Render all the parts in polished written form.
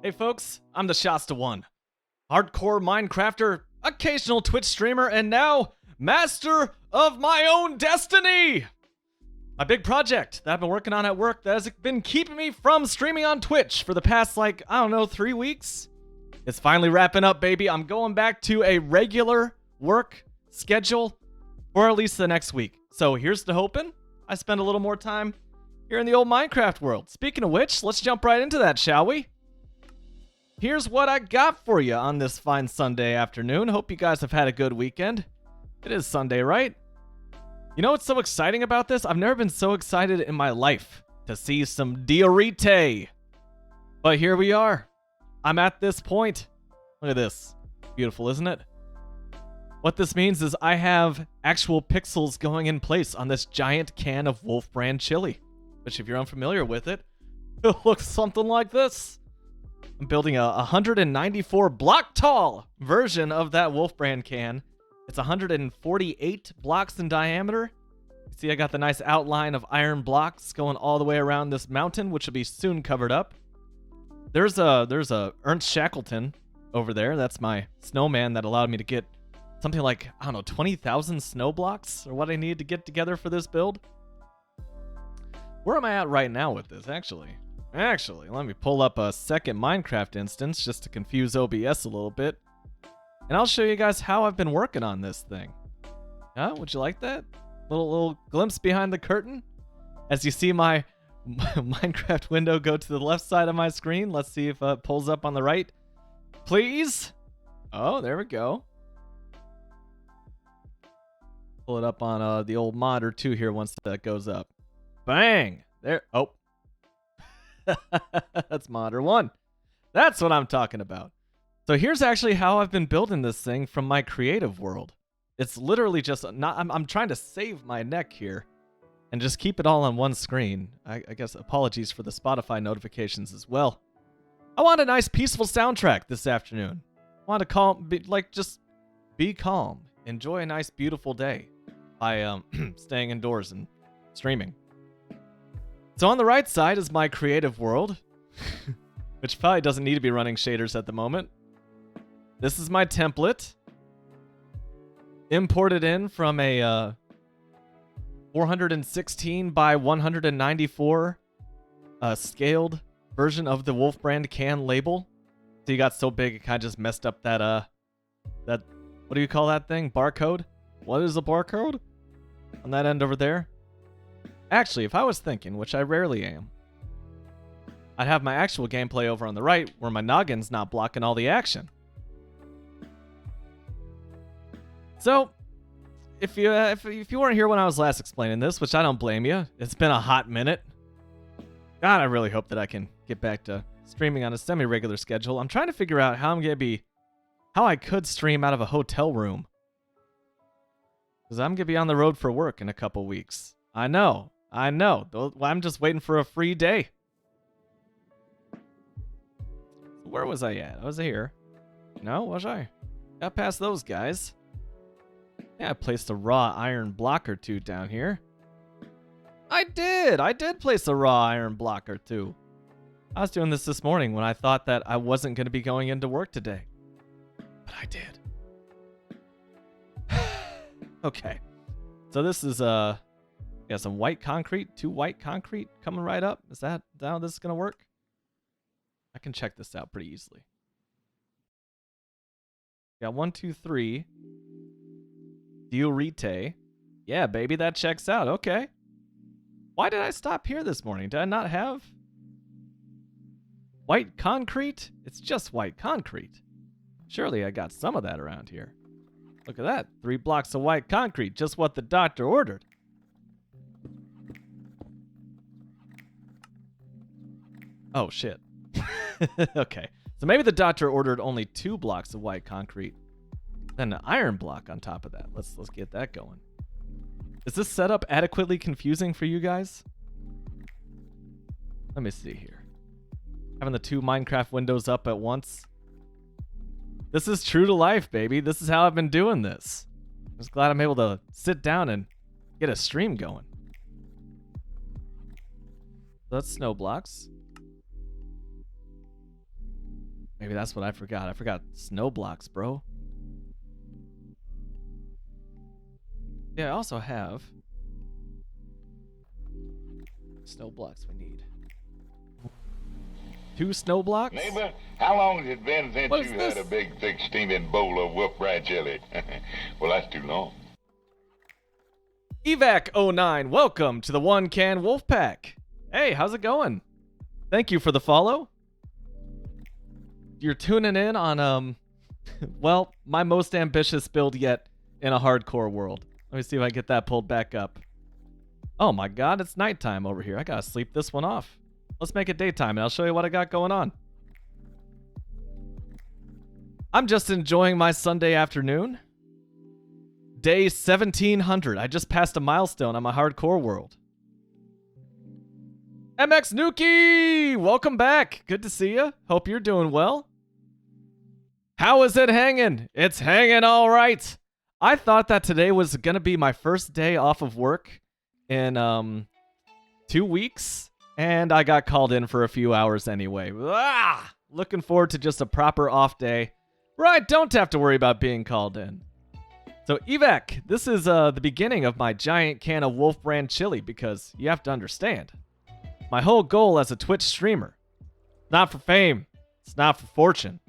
Hey folks, I'm the Shasta One, hardcore Minecrafter, occasional Twitch streamer, and now master of my own destiny! My big project that I've been working on at work that has been keeping me from streaming on Twitch for the past, 3 weeks. It's finally wrapping up, baby. I'm going back to a regular work schedule for at least the next week. So here's to hoping I spend a little more time here in the old Minecraft world. Speaking of which, let's jump right into that, shall we? Here's what I got for you on this fine Sunday afternoon. Hope you guys have had a good weekend. It is Sunday, right? You know what's so exciting about this? I've never been so excited in my life to see some Diorite. But here we are. I'm at this point. Look at this. Beautiful, isn't it? What this means is I have actual pixels going in place on this giant can of Wolf brand chili, which if you're unfamiliar with it, it looks something like this. I'm building a 194 block tall version of that Wolf brand can. It's 148 blocks in diameter. You see I got the nice outline of iron blocks going all the way around this mountain, which will be soon covered up. There's a Ernst Shackleton over there. That's my snowman that allowed me to get something like, 20,000 snow blocks or what I need to get together for this build. Where am I at right now with this, actually? Actually, let me pull up a second Minecraft instance just to confuse OBS a little bit. And I'll show you guys how I've been working on this thing. Huh? Would you like that? Little glimpse behind the curtain? As you see my Minecraft window go to the left side of my screen. Let's see if it pulls up on the right. Please? Oh, there we go. Pull it up on the old mod or two here once that goes up. Bang! There. Oh. That's modder 1. That's what I'm talking about. So here's actually how I've been building this thing from my creative world. It's literally just not. I'm trying to save my neck here and just keep it all on one screen. I guess apologies for the Spotify notifications as well. I want a nice peaceful soundtrack this afternoon. I want to just be calm. Enjoy a nice beautiful day by staying indoors and streaming. So on the right side is my creative world, which probably doesn't need to be running shaders at the moment. This is my template, imported in from a 416 by 194 scaled version of the Wolf brand can label. So you got so big it kind of just messed up that what do you call that thing? Barcode? What is a barcode? On that end over there. Actually, if I was thinking, which I rarely am, I'd have my actual gameplay over on the right where my noggin's not blocking all the action. So, if you weren't here when I was last explaining this, which I don't blame you, it's been a hot minute. God, I really hope that I can get back to streaming on a semi-regular schedule. I'm trying to figure out how I could stream out of a hotel room. Because I'm going to be on the road for work in a couple weeks. I know. I'm just waiting for a free day. Where was I at? I was here. No, was I? Got past those guys. Yeah, I placed a raw iron block or two down here. I did place a raw iron block or two. I was doing this morning when I thought that I wasn't going to be going into work today. But I did. Okay. So this is got some white concrete, 2 white concrete coming right up. Is that how this is going to work? I can check this out pretty easily. Got 1, 2, 3. Diorite. Yeah, baby, that checks out. Okay. Why did I stop here this morning? Did I not have white concrete? It's just white concrete. Surely I got some of that around here. Look at that. 3 blocks of white concrete. Just what the doctor ordered. Oh, shit. Okay. So maybe the doctor ordered only 2 blocks of white concrete. Then an iron block on top of that. Let's get that going. Is this setup adequately confusing for you guys? Let me see here. Having the 2 Minecraft windows up at once. This is true to life, baby. This is how I've been doing this. I'm just glad I'm able to sit down and get a stream going. That's snow blocks. Maybe that's what I forgot. I forgot snow blocks, bro. Yeah, I also have snow blocks we need. 2 snow blocks? Neighbor, how long has it been since What you is had this? a big, thick, steaming bowl of Wolf Brand chili? Well, that's too long. Evac09, welcome to the One Can Wolfpack. Hey, how's it going? Thank you for the follow. You're tuning in on, well, my most ambitious build yet in a hardcore world. Let me see if I get that pulled back up. Oh my god, it's nighttime over here. I gotta sleep this one off. Let's make it daytime and I'll show you what I got going on. I'm just enjoying my Sunday afternoon. Day 1700. I just passed a milestone on my hardcore world. MX Nuki! Welcome back. Good to see you. Hope you're doing well. How is it hanging? It's hanging all right. I thought that today was going to be my first day off of work in 2 weeks, and I got called in for a few hours anyway. Looking forward to just a proper off day where I don't have to worry about being called in. So Evac, this is the beginning of my giant can of Wolf Brand chili, because you have to understand, my whole goal as a Twitch streamer, not for fame, it's not for fortune,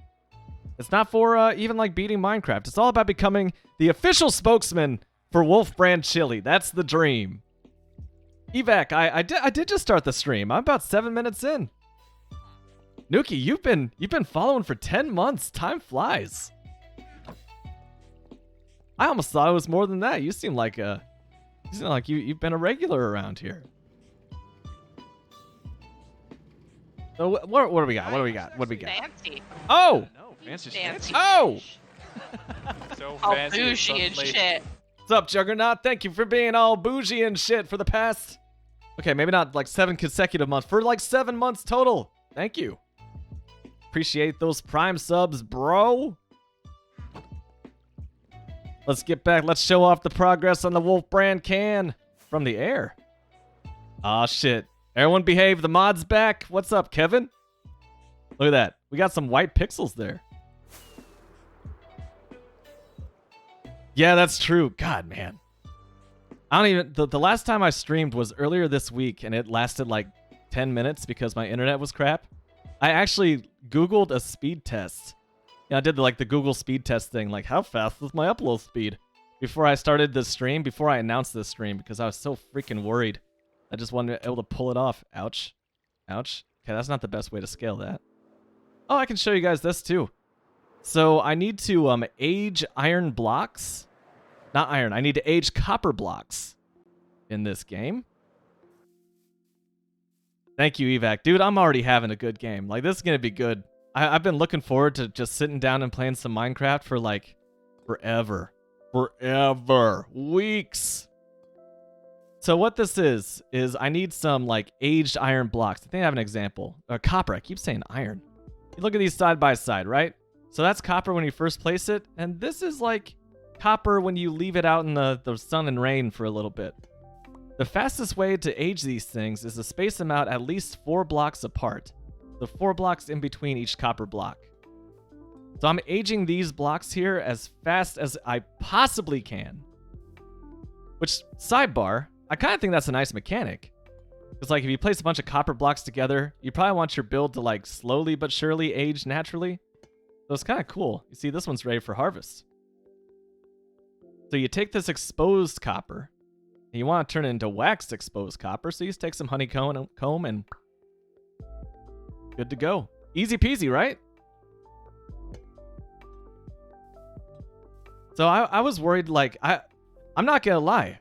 it's not for even like beating Minecraft. It's all about becoming the official spokesman for Wolf Brand chili. That's the dream. Evac, I did just start the stream. I'm about 7 minutes in. Nuki, you've been following for 10 months. Time flies. I almost thought it was more than that. You seem like you've been a regular around here. So what do we got? What do we got? What do we got? Fancy. Oh! No, fancy Fancy. Oh! So All fancy. bougie and suddenly- shit. What's up, Juggernaut? Thank you for being all bougie and shit for the past... Okay, maybe not like 7 consecutive months. For like 7 months total. Thank you. Appreciate those Prime subs, bro. Let's get back. Let's show off the progress on the Wolf Brand can from the air. Aw, shit. Everyone behave. The mod's back. What's up, Kevin? Look at that. We got some white pixels there. Yeah, that's true. God, man. I don't even... The last time I streamed was earlier this week, and it lasted like 10 minutes because my internet was crap. I actually Googled a speed test. Yeah, I did the Google speed test thing, like how fast was my upload speed before I started this stream, before I announced this stream, because I was so freaking worried. I just wasn't able to pull it off. Ouch. Ouch. Okay, that's not the best way to scale that. Oh, I can show you guys this too. So I need to age iron blocks. Not iron. I need to age copper blocks in this game. Thank you, Evac. Dude, I'm already having a good game. Like, this is going to be good. I've been looking forward to just sitting down and playing some Minecraft for, like, forever. Forever. Weeks. So what this is I need some, like, aged iron blocks. I think I have an example. Copper. I keep saying iron. You look at these side by side, right? So that's copper when you first place it. And this is, like, copper when you leave it out in the sun and rain for a little bit. The fastest way to age these things is to space them out at least 4 blocks apart. The 4 blocks in between each copper block. So I'm aging these blocks here as fast as I possibly can. Which, sidebar, I kind of think that's a nice mechanic. Because like if you place a bunch of copper blocks together, you probably want your build to like slowly but surely age naturally. So it's kind of cool. You see, this one's ready for harvest. So you take this exposed copper, and you want to turn it into waxed exposed copper, so you just take some honeycomb and good to go. Easy peasy, right? So I was worried, like, I'm not gonna lie.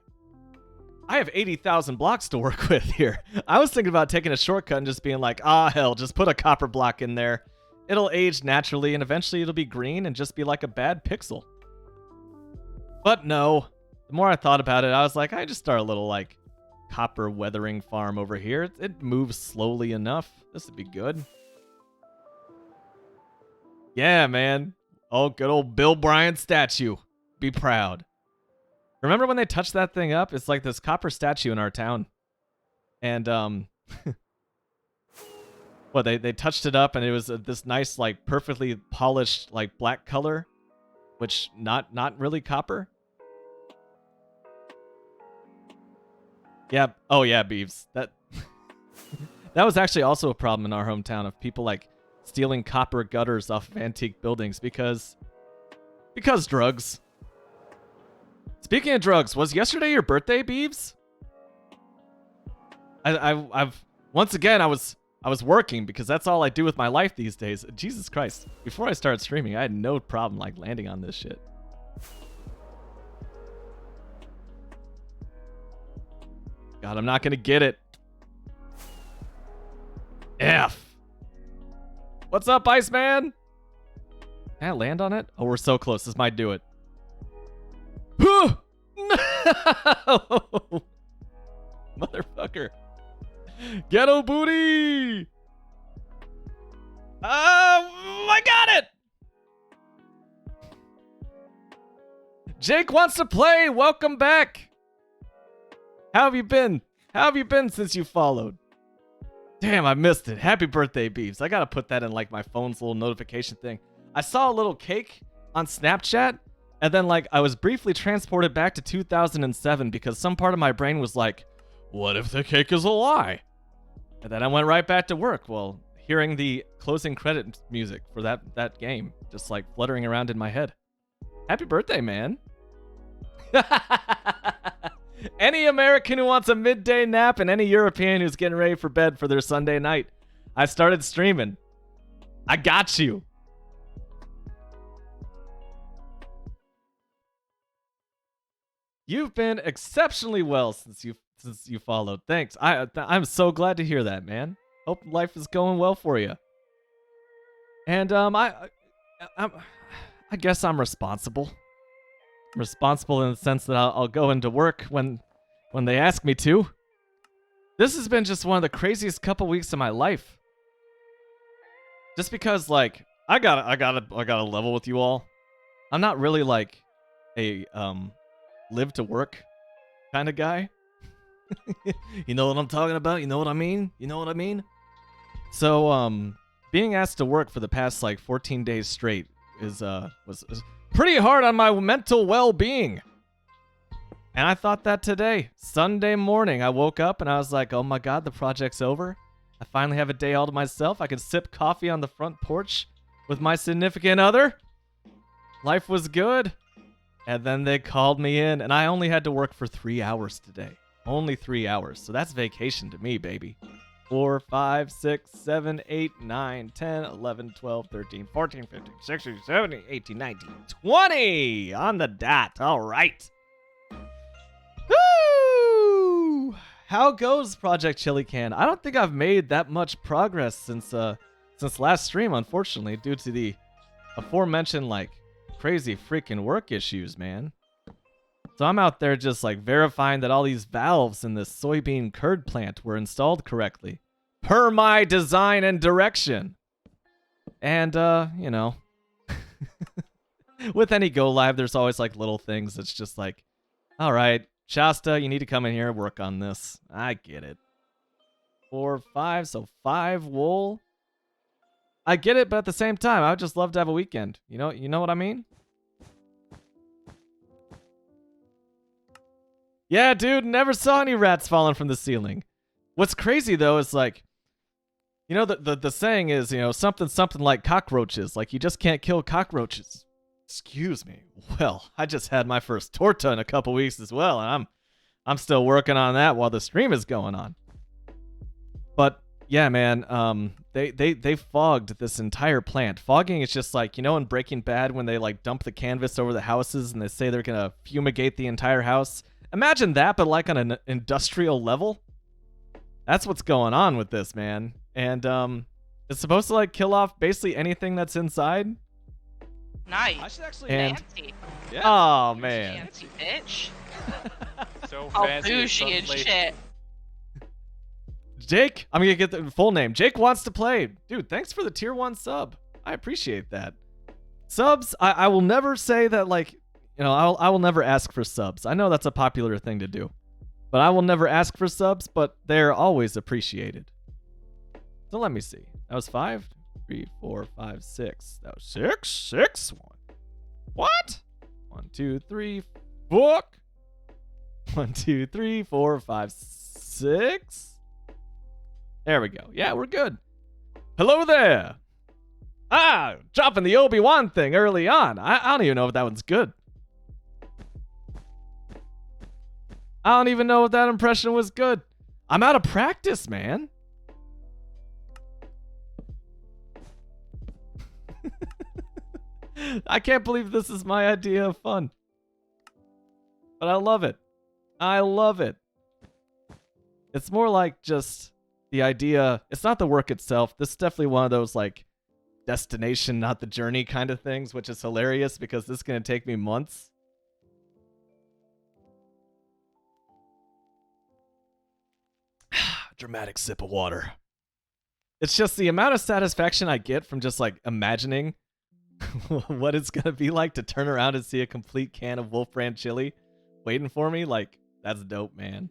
I have 80,000 blocks to work with here. I was thinking about taking a shortcut and just being like, hell, just put a copper block in there. It'll age naturally, and eventually it'll be green and just be like a bad pixel. But no. The more I thought about it, I was like, I just start a little, like, copper weathering farm over here. It moves slowly enough. This would be good. Yeah, man. Oh, good old Bill Bryant statue. Be proud. Remember when they touched that thing up? It's like this copper statue in our town. And, What, they touched it up and it was this nice, like, perfectly polished, like, black color, which not really copper. Yeah. Oh yeah, Beeves. That that was actually also a problem in our hometown of people like stealing copper gutters off of antique buildings because drugs. Speaking of drugs, was yesterday your birthday, Beeves? I've once again I was working because that's all I do with my life these days. Jesus Christ. Before I started streaming, I had no problem like landing on this shit. God, I'm not gonna get it. F. What's up, Iceman? Can I land on it? Oh, we're so close. This might do it. No! Motherfucker. Ghetto booty! I got it! Jake wants to play. Welcome back. How have you been? How have you been since you followed? Damn, I missed it. Happy birthday, Beeves. I gotta put that in like my phone's little notification thing. I saw a little cake on Snapchat, and then like I was briefly transported back to 2007 because some part of my brain was like, what if the cake is a lie? And then I went right back to work. Well, hearing the closing credit music for that game just like fluttering around in my head. Happy birthday, man. Any American who wants a midday nap and any European who's getting ready for bed for their Sunday night. I started streaming. I got you. You've been exceptionally well since you followed. Thanks. I'm so glad to hear that, man. Hope life is going well for you. And I guess I'm responsible. Responsible in the sense that I'll go into work when they ask me to. This has been just one of the craziest couple weeks of my life. Just because like I gotta level with you all. I'm not really like a live to work kind of guy. You know what I'm talking about? You know what I mean? You know what I mean? So being asked to work for the past like 14 days straight was pretty hard on my mental well-being. And I thought that today, Sunday morning, I woke up and I was like, oh my God, the project's over. I finally have a day all to myself. I can sip coffee on the front porch with my significant other. Life was good. And then they called me in and I only had to work for 3 hours today. Only 3 hours. So that's vacation to me, baby. 4, 5, 6, 7, 8, 9, 10, 11, 12, 13, 14, 15, 16, 17, 18, 19, 20 on the dot. All right. Woo! How goes Project Chili Can? I don't think I've made that much progress since last stream, unfortunately, due to the aforementioned like crazy freaking work issues, man. So I'm out there just like verifying that all these valves in this soybean curd plant were installed correctly, per my design and direction. And you know, with any go live, there's always like little things that's just like, all right, Shasta, you need to come in here and work on this. I get it. 4, 5, so 5 wool. I get it, but at the same time, I would just love to have a weekend. You know what I mean? Yeah, dude, never saw any rats falling from the ceiling. What's crazy though is like, you know, the saying is, you know, something like cockroaches. Like you just can't kill cockroaches. Excuse me. Well, I just had my first torta in a couple weeks as well, and I'm still working on that while the stream is going on. But yeah, man, they fogged this entire plant. Fogging is just like, you know, in Breaking Bad when they like dump the canvas over the houses and they say they're gonna fumigate the entire house. Imagine that, but like on an industrial level. That's what's going on with this, man. And it's supposed to like kill off basically anything that's inside. Nice. I should actually. And Fancy. Yeah. oh man, Fancy, bitch. So All fancy. bougie and shit. Jake, I'm gonna get the full name. Jake wants to play, dude. Thanks for the tier 1 sub. I appreciate that. Subs, I will never say that like, you know, I will never ask for subs. I know that's a popular thing to do, but I will never ask for subs. But they're always appreciated. So let me see. That was 5, 3, 4, 5, 6. That was 6, 6, 1. What? 1, 2, 3, fuck. 1, 2, 3, 4, 5, 6. There we go. Yeah, we're good. Hello there. Ah, dropping the Obi-Wan thing early on. I don't even know if that one's good. I don't even know if that impression was good. I'm out of practice, man. I can't believe this is my idea of fun. But I love it. I love it. It's more like just the idea. It's not the work itself. This is definitely one of those like destination, not the journey kind of things, which is hilarious because this is going to take me months. Dramatic sip of water. It's just the amount of satisfaction I get from just like imagining what it's gonna be like to turn around and see a complete can of Wolf Brand chili waiting for me. Like, that's dope, man.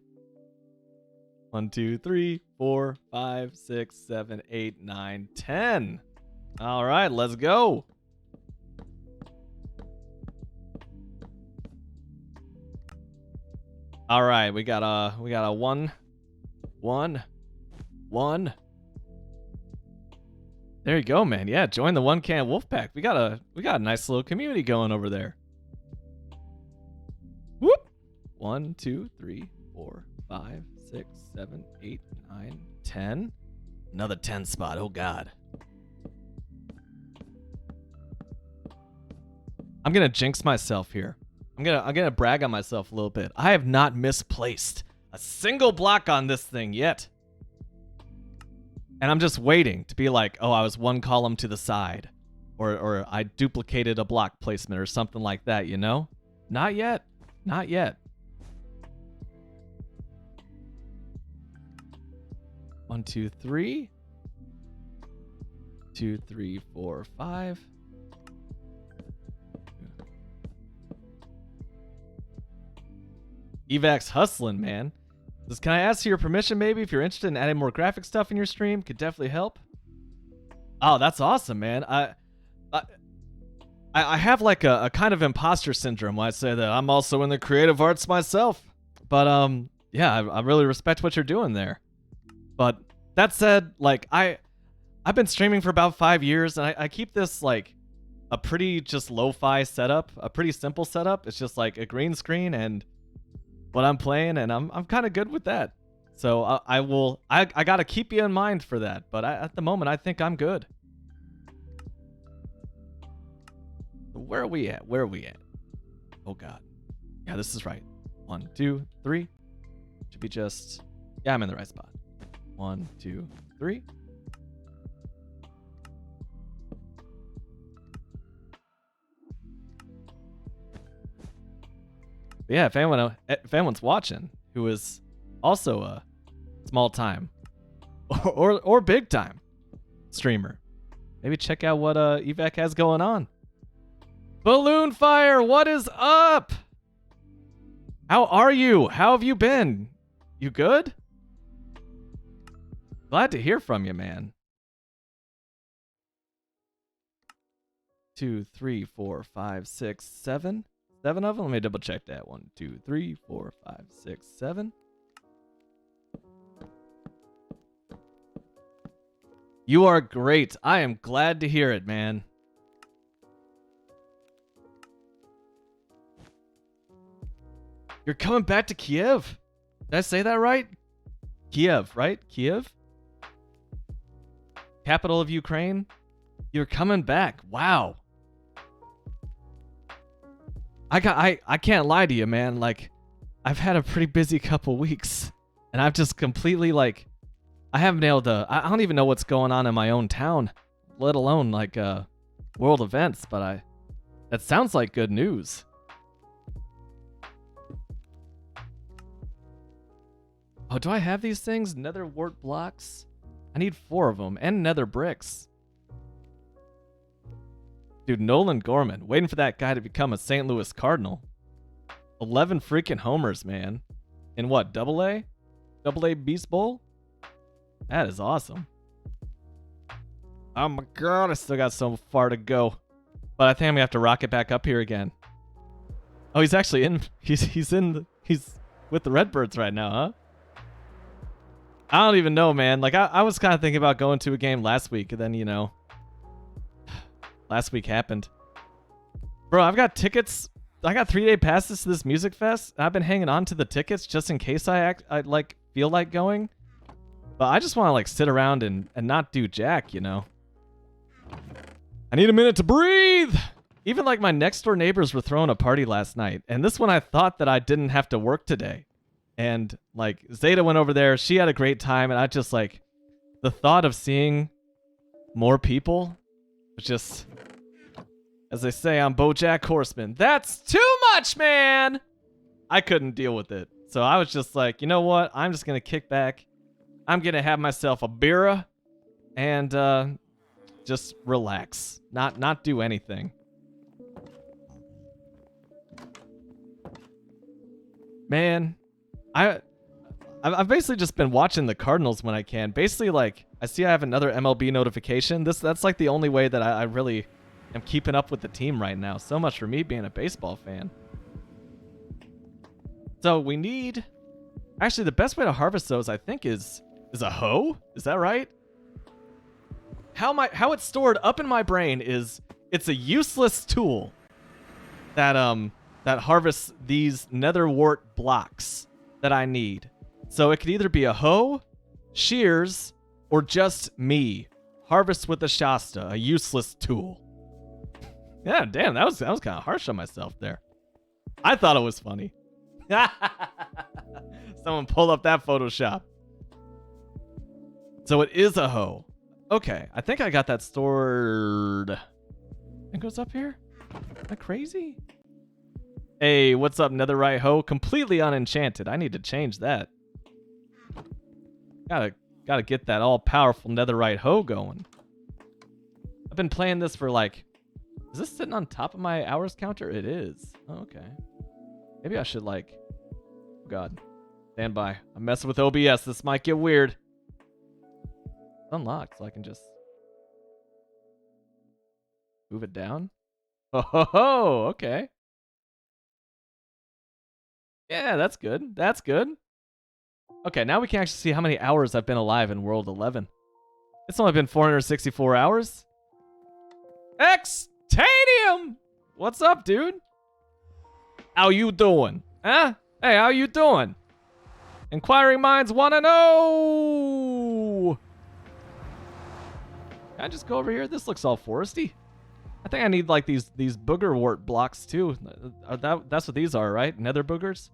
1, 2, 3, 4, 5, 6, 7, 8, 9, 10. All right, let's go. All right, we got a 1, 1, 1. There you go, man. Yeah, join the One Can Wolfpack. We got a nice little community going over there. Whoop. 1, 2, 3, 4, 5, 6, 7, 8, 9, 10. Another 10 spot. Oh God. I'm gonna jinx myself here. I'm gonna brag on myself a little bit. I have not misplaced a single block on this thing yet. And I'm just waiting to be like, oh, I was one column to the side. Or I duplicated a block placement or something like that, you know? Not yet. Not yet. 1, 2, 3. 2, 3, 4, 5. Evac's hustling, man. Can I ask for your permission, maybe, if you're interested in adding more graphic stuff in your stream? Could definitely help. Oh, that's awesome, man. I have like a kind of imposter syndrome when I say that I'm also in the creative arts myself. But yeah, I really respect what you're doing there. But that said, like I've been streaming for about 5 years, and I keep this like a pretty just lo-fi setup, a pretty simple setup. It's just like a green screen and what I'm playing, and I'm kind of good with that. So I gotta keep you in mind for that. But at the moment, I think I'm good. Where are we at? Where are we at? Oh God. Yeah, this is right. 1, 2, 3. Should be just. Yeah, I'm in the right spot. 1, 2, 3. But yeah, if anyone's watching who is also a small time or big time streamer, maybe check out what Evac has going on. Balloon Fire, what is up? How are you? How have you been? You good? Glad to hear from you, man. 2, 3, 4, 5, 6, 7. 7 of them? Let me double check that. 1, 2, 3, 4, 5, 6, 7. You are great. I am glad to hear it, man. You're coming back to Kiev? Did I say that right? Kiev, right? Kiev? Capital of Ukraine? You're coming back. Wow. I can't lie to you, man. Like, I've had a pretty busy couple weeks, and I've just completely like, I haven't been able to. I don't even know what's going on in my own town, let alone like world events. But that sounds like good news. Oh, do I have these things? Nether wart blocks? I need 4 of them and nether bricks. Dude, Nolan Gorman, waiting for that guy to become a St. Louis Cardinal. 11 freaking homers, man. In what, AA? AA Beast Bowl? That is awesome. Oh my god, I still got so far to go. But I think I'm gonna have to rocket back up here again. Oh, he's actually in. He's with the Redbirds right now, huh? I don't even know, man. Like I was kind of thinking about going to a game last week, and then last week happened. Bro, I've got tickets. I got 3-day passes to this music fest. I've been hanging on to the tickets just in case I like feel like going. But I just want to like sit around and not do jack, I need a minute to breathe. Even like my next door neighbors were throwing a party last night, and this one I thought that I didn't have to work today. And like Zeta went over there, she had a great time, and I just like the thought of seeing more people was just, as they say on BoJack Horseman, that's too much, man. I couldn't deal with it. So I was just like, you know what? I'm just going to kick back. I'm going to have myself a beer and just relax. Not do anything. Man, I've basically just been watching the Cardinals when I can. Basically, like, I see I have another MLB notification. That's like the only way that I really am keeping up with the team right now. So much for me being a baseball fan. So we need... Actually, the best way to harvest those, I think, is a hoe? Is that right? How it's stored up in my brain is it's a useless tool that harvests these nether wart blocks that I need. So it could either be a hoe, shears, or just me. Harvest with the Shasta, a useless tool. Yeah, damn, that was kind of harsh on myself there. I thought it was funny. Someone pull up that Photoshop. So it is a hoe. Okay, I think I got that stored. It goes up here? Am I crazy? Hey, what's up, Netherite hoe? Completely unenchanted. I need to change that. Gotta get that all-powerful Netherite hoe going. I've been playing this for like... Is this sitting on top of my hours counter? It is. Oh, okay. Maybe I should like... Oh God. Stand by. I'm messing with OBS. This might get weird. It's unlocked, so I can just... move it down? Oh, ho, ho, okay. Yeah, that's good. That's good. Okay, now we can actually see how many hours I've been alive in World 11. It's only been 464 hours. Xtanium! What's up, dude? How you doing? Huh? Hey, how you doing? Inquiring minds want to know! Can I just go over here? This looks all foresty. I think I need like these booger wart blocks too. That's what these are, right? Nether boogers?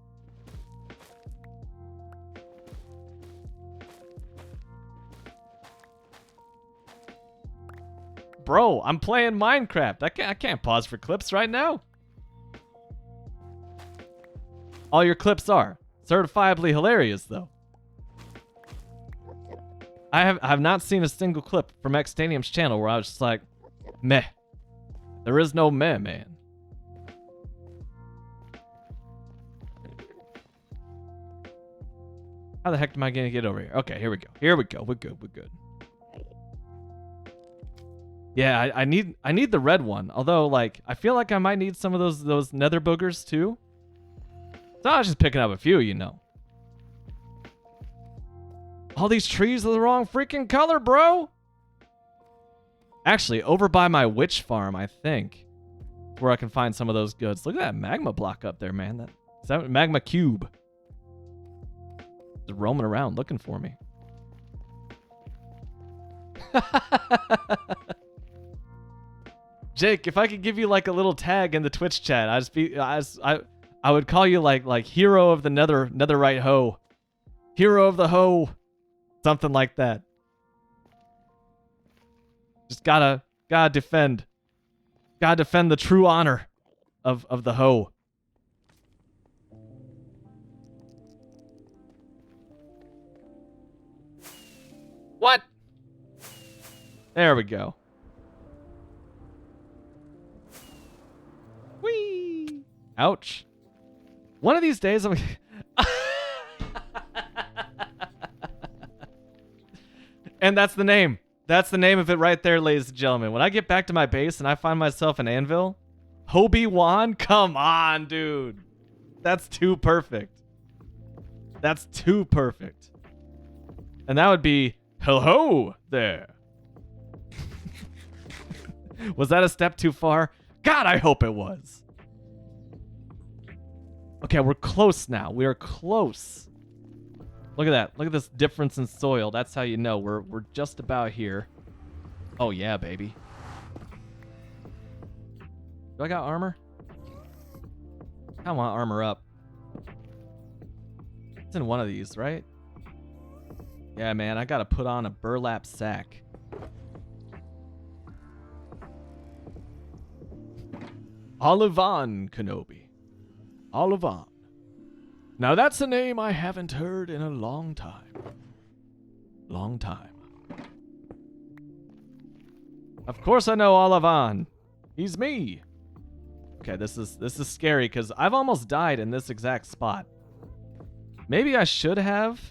Bro, I'm playing Minecraft. I can't pause for clips right now. All your clips are certifiably hilarious, though. I have not seen a single clip from Xtanium's channel where I was just like, meh. There is no meh, man. How the heck am I gonna get over here? Okay, here we go. Here we go. We're good. We're good. Yeah, I need the red one. Although, like, I feel like I might need some of those nether boogers too. So I was just picking up a few, you know. All these trees are the wrong freaking color, bro. Actually, over by my witch farm, I think, where I can find some of those goods. Look at that magma block up there, man. Is that magma cube? It's roaming around looking for me. Jake, if I could give you like a little tag in the Twitch chat, I would call you like hero of the netherite hoe. Hero of the hoe. Something like that. Just gotta defend. Gotta defend the true honor of the hoe. What? There we go. Whee! Ouch. One of these days I'm... And that's the name. That's the name of it right there, ladies and gentlemen. When I get back to my base and I find myself an anvil, Obi-Wan? Come on, dude. That's too perfect. That's too perfect. And that would be, hello there. Was that a step too far? God, I hope it was. Okay, we're close now. We are close. Look at that. Look at this difference in soil. That's how you know we're just about here. Oh yeah, baby. Do I got armor? I want armor up. It's in one of these, right? Yeah, man, I gotta put on a burlap sack. Olivan Kenobi. Olivan. Now that's a name I haven't heard in a long time. Long time. Of course I know Olivan. He's me. Okay, this is scary because I've almost died in this exact spot. Maybe I should have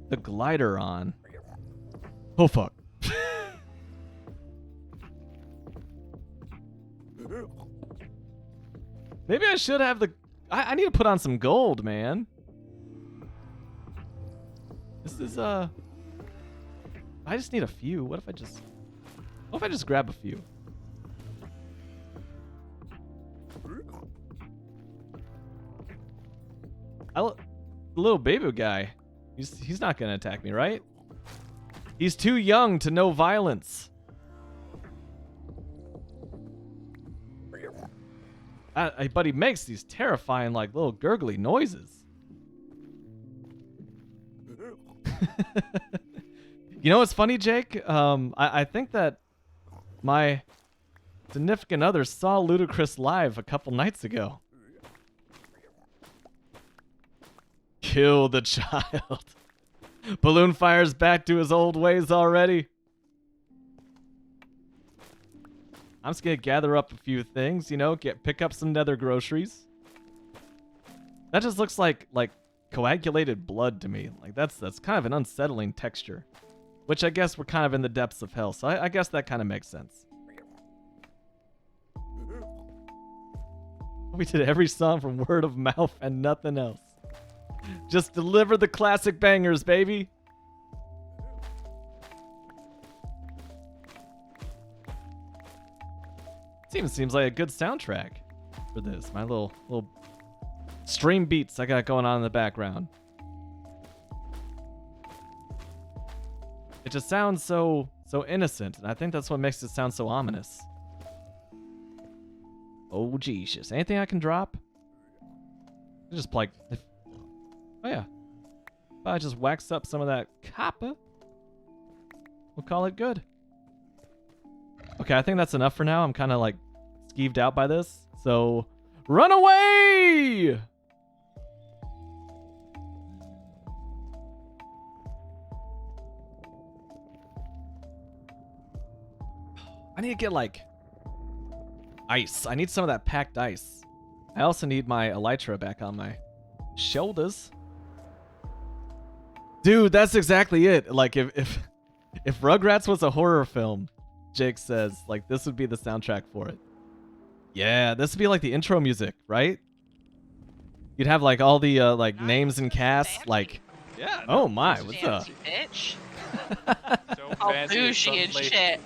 the glider on. Oh fuck. Maybe I should have the... I need to put on some gold, man. This is, I just need a few. What if I just grab a few? The little baby guy. He's not gonna attack me, right? He's too young to know violence. But he makes these terrifying, like, little gurgly noises. You know what's funny, Jake? I think that my significant other saw Ludacris live a couple nights ago. Kill the child. Balloon Fire's back to his old ways already. I'm just gonna gather up a few things, you know, pick up some nether groceries. That just looks like coagulated blood to me. Like that's kind of an unsettling texture, which I guess we're kind of in the depths of hell. So I guess that kind of makes sense. We did every song from word of mouth and nothing else. Just deliver the classic bangers, baby. Seems like a good soundtrack for this. My little stream beats I got going on in the background. It just sounds so innocent, and I think that's what makes it sound so ominous. Oh Jesus! Anything I can drop? Just like, oh yeah. If I just wax up some of that copper, we'll call it good. Okay, I think that's enough for now. I'm kind of like skeeved out by this. So, run away! I need to get like ice. I need some of that packed ice. I also need my elytra back on my shoulders. Dude, that's exactly it. Like if Rugrats was a horror film, Jake says, like, this would be the soundtrack for it. Yeah, this would be like the intro music, right? You'd have like all the like names and casts, like, Yeah. oh my, what's up? Fancy bitch. So All fancy, bougie and suddenly- shit.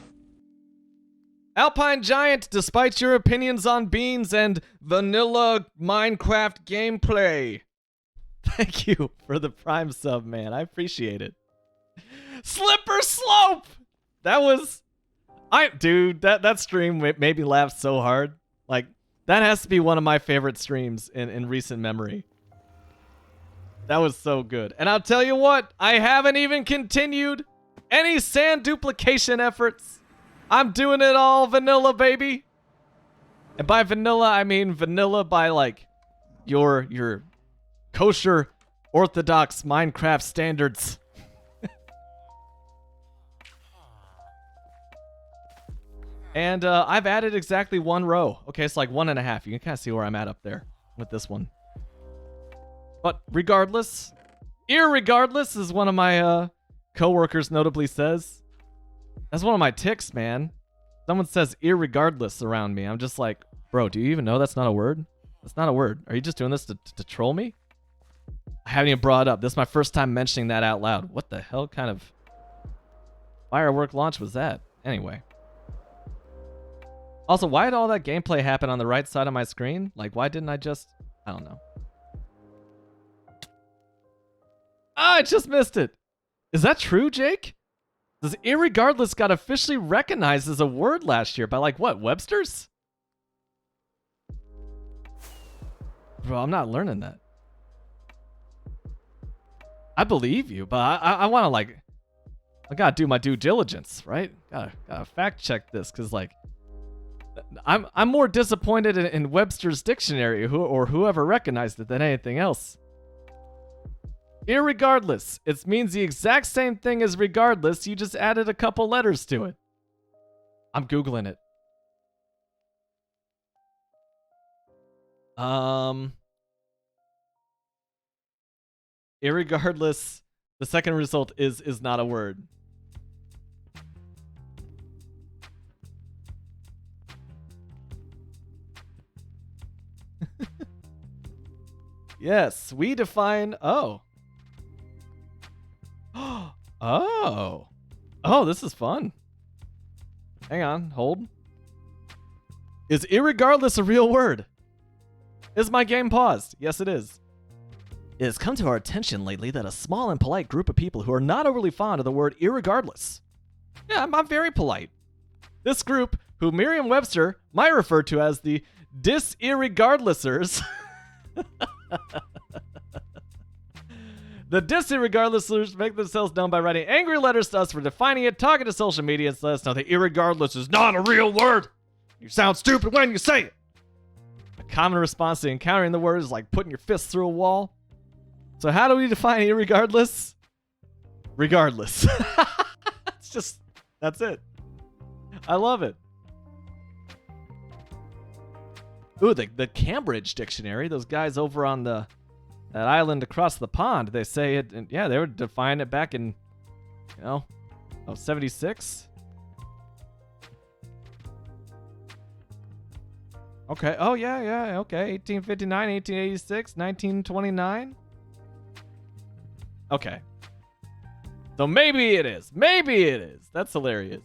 Alpine Giant, despite your opinions on beans and vanilla Minecraft gameplay. Thank you for the Prime sub, man. I appreciate it. Slipper Slope! That was... Dude, that stream made me laugh so hard. Like, that has to be one of my favorite streams in recent memory. That was so good. And I'll tell you what, I haven't even continued any sand duplication efforts. I'm doing it all vanilla, baby. And by vanilla, I mean vanilla by, like, your kosher, orthodox Minecraft standards. And I've added exactly one row. Okay, it's like 1.5. You can kind of see where I'm at up there with this one. But regardless, irregardless, as one of my coworkers notably says, That's one of my ticks, man. Someone says irregardless around me. I'm just like, bro, do you even know that's not a word? That's not a word. Are you just doing this to troll me? I haven't even brought it up. This is my first time mentioning that out loud. What the hell kind of firework launch was that? Anyway. Also, why did all that gameplay happen on the right side of my screen? Like, why didn't I just... I don't know. Ah, I just missed it. Is that true, Jake? This irregardless got officially recognized as a word last year by, like, what, Webster's? Bro, I'm not learning that. I believe you, but I want to, like... I gotta do my due diligence, right? Gotta fact check this, because, like... I'm more disappointed in Webster's dictionary or whoever recognized it than anything else. Irregardless. It means the exact same thing as regardless. You just added a couple letters to it. I'm Googling it. Irregardless. The second result is not a word. Yes, we define... Oh. Oh. Oh, this is fun. Hang on, hold. Is irregardless a real word? Is my game paused? Yes, it is. It has come to our attention lately that a small and polite group of people who are not overly fond of the word irregardless. Yeah, I'm very polite. This group, who Merriam-Webster might refer to as the disirregardlessers... The disirregardlessers make themselves known by writing angry letters to us for defining it, talking to social media, and let us know that irregardless is not a real word. You sound stupid when you say it. A common response to encountering the word is like putting your fist through a wall. So how do we define irregardless? Regardless. It's just, that's it. I love it. Ooh, the Cambridge Dictionary, those guys over on that island across the pond, they say it, and yeah, they were defining it back in, 76? Okay, oh yeah, okay, 1859, 1886, 1929? Okay. So maybe it is. Maybe it is. That's hilarious.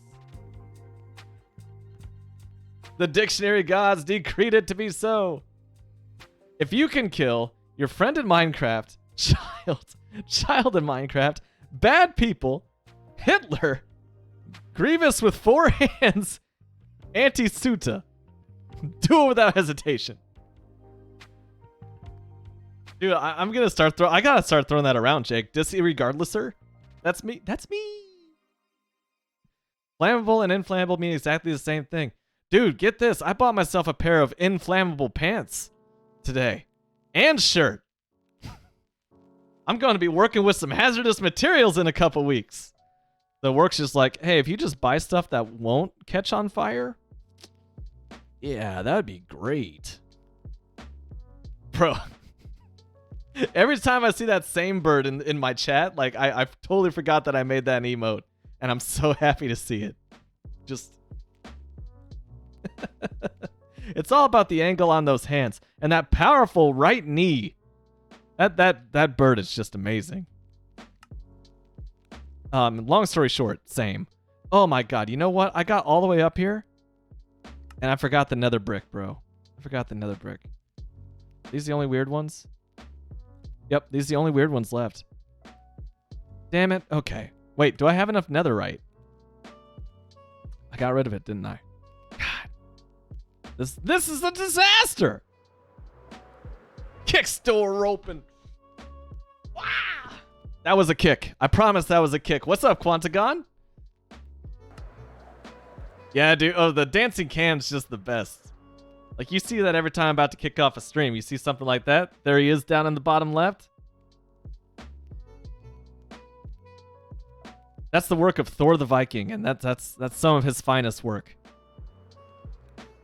The dictionary gods decreed it to be so. If you can kill your friend in Minecraft, child in Minecraft, bad people, Hitler, Grievous with 4 hands, anti-Suta, do it without hesitation. Dude, I'm gonna start I gotta start throwing that around, Jake. Disregardlesser? That's me. That's me. Flammable and inflammable mean exactly the same thing. Dude, get this. I bought myself a pair of inflammable pants today. And shirt. I'm going to be working with some hazardous materials in a couple weeks. The work's just like, hey, if you just buy stuff that won't catch on fire, yeah, that would be great. Bro. Every time I see that same bird in my chat, like, I totally forgot that I made that emote. And I'm so happy to see it. Just... It's all about the angle on those hands and that powerful right knee. That bird is just amazing. Long story short, same. Oh my god, you know what? I got all the way up here and I forgot the nether brick, bro. I forgot the nether brick. These the only weird ones? Yep, these are the only weird ones left. Damn it. Okay. Wait, do I have enough netherite? I got rid of it, didn't I? This is a disaster. Kick store open. Wow. That was a kick. I promise that was a kick. What's up, Quantagon? Yeah, dude. Oh, the dancing cam's just the best. Like, you see that every time I'm about to kick off a stream. You see something like that? There he is down in the bottom left. That's the work of Thor the Viking, and that's some of his finest work.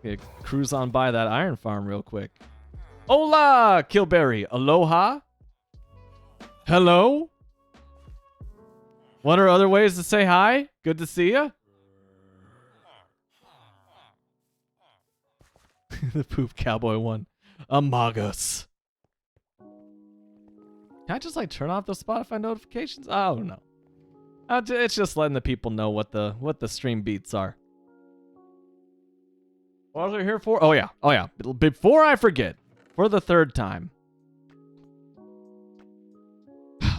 Okay, cruise on by that iron farm real quick. Hola, Kilberry. Aloha. Hello. What are other ways to say hi? Good to see ya. The poop cowboy one. Among Us. Can I just like turn off the Spotify notifications? Oh no. It's just letting the people know what the stream beats are. What was I here for? Oh yeah. Before I forget, for the third time.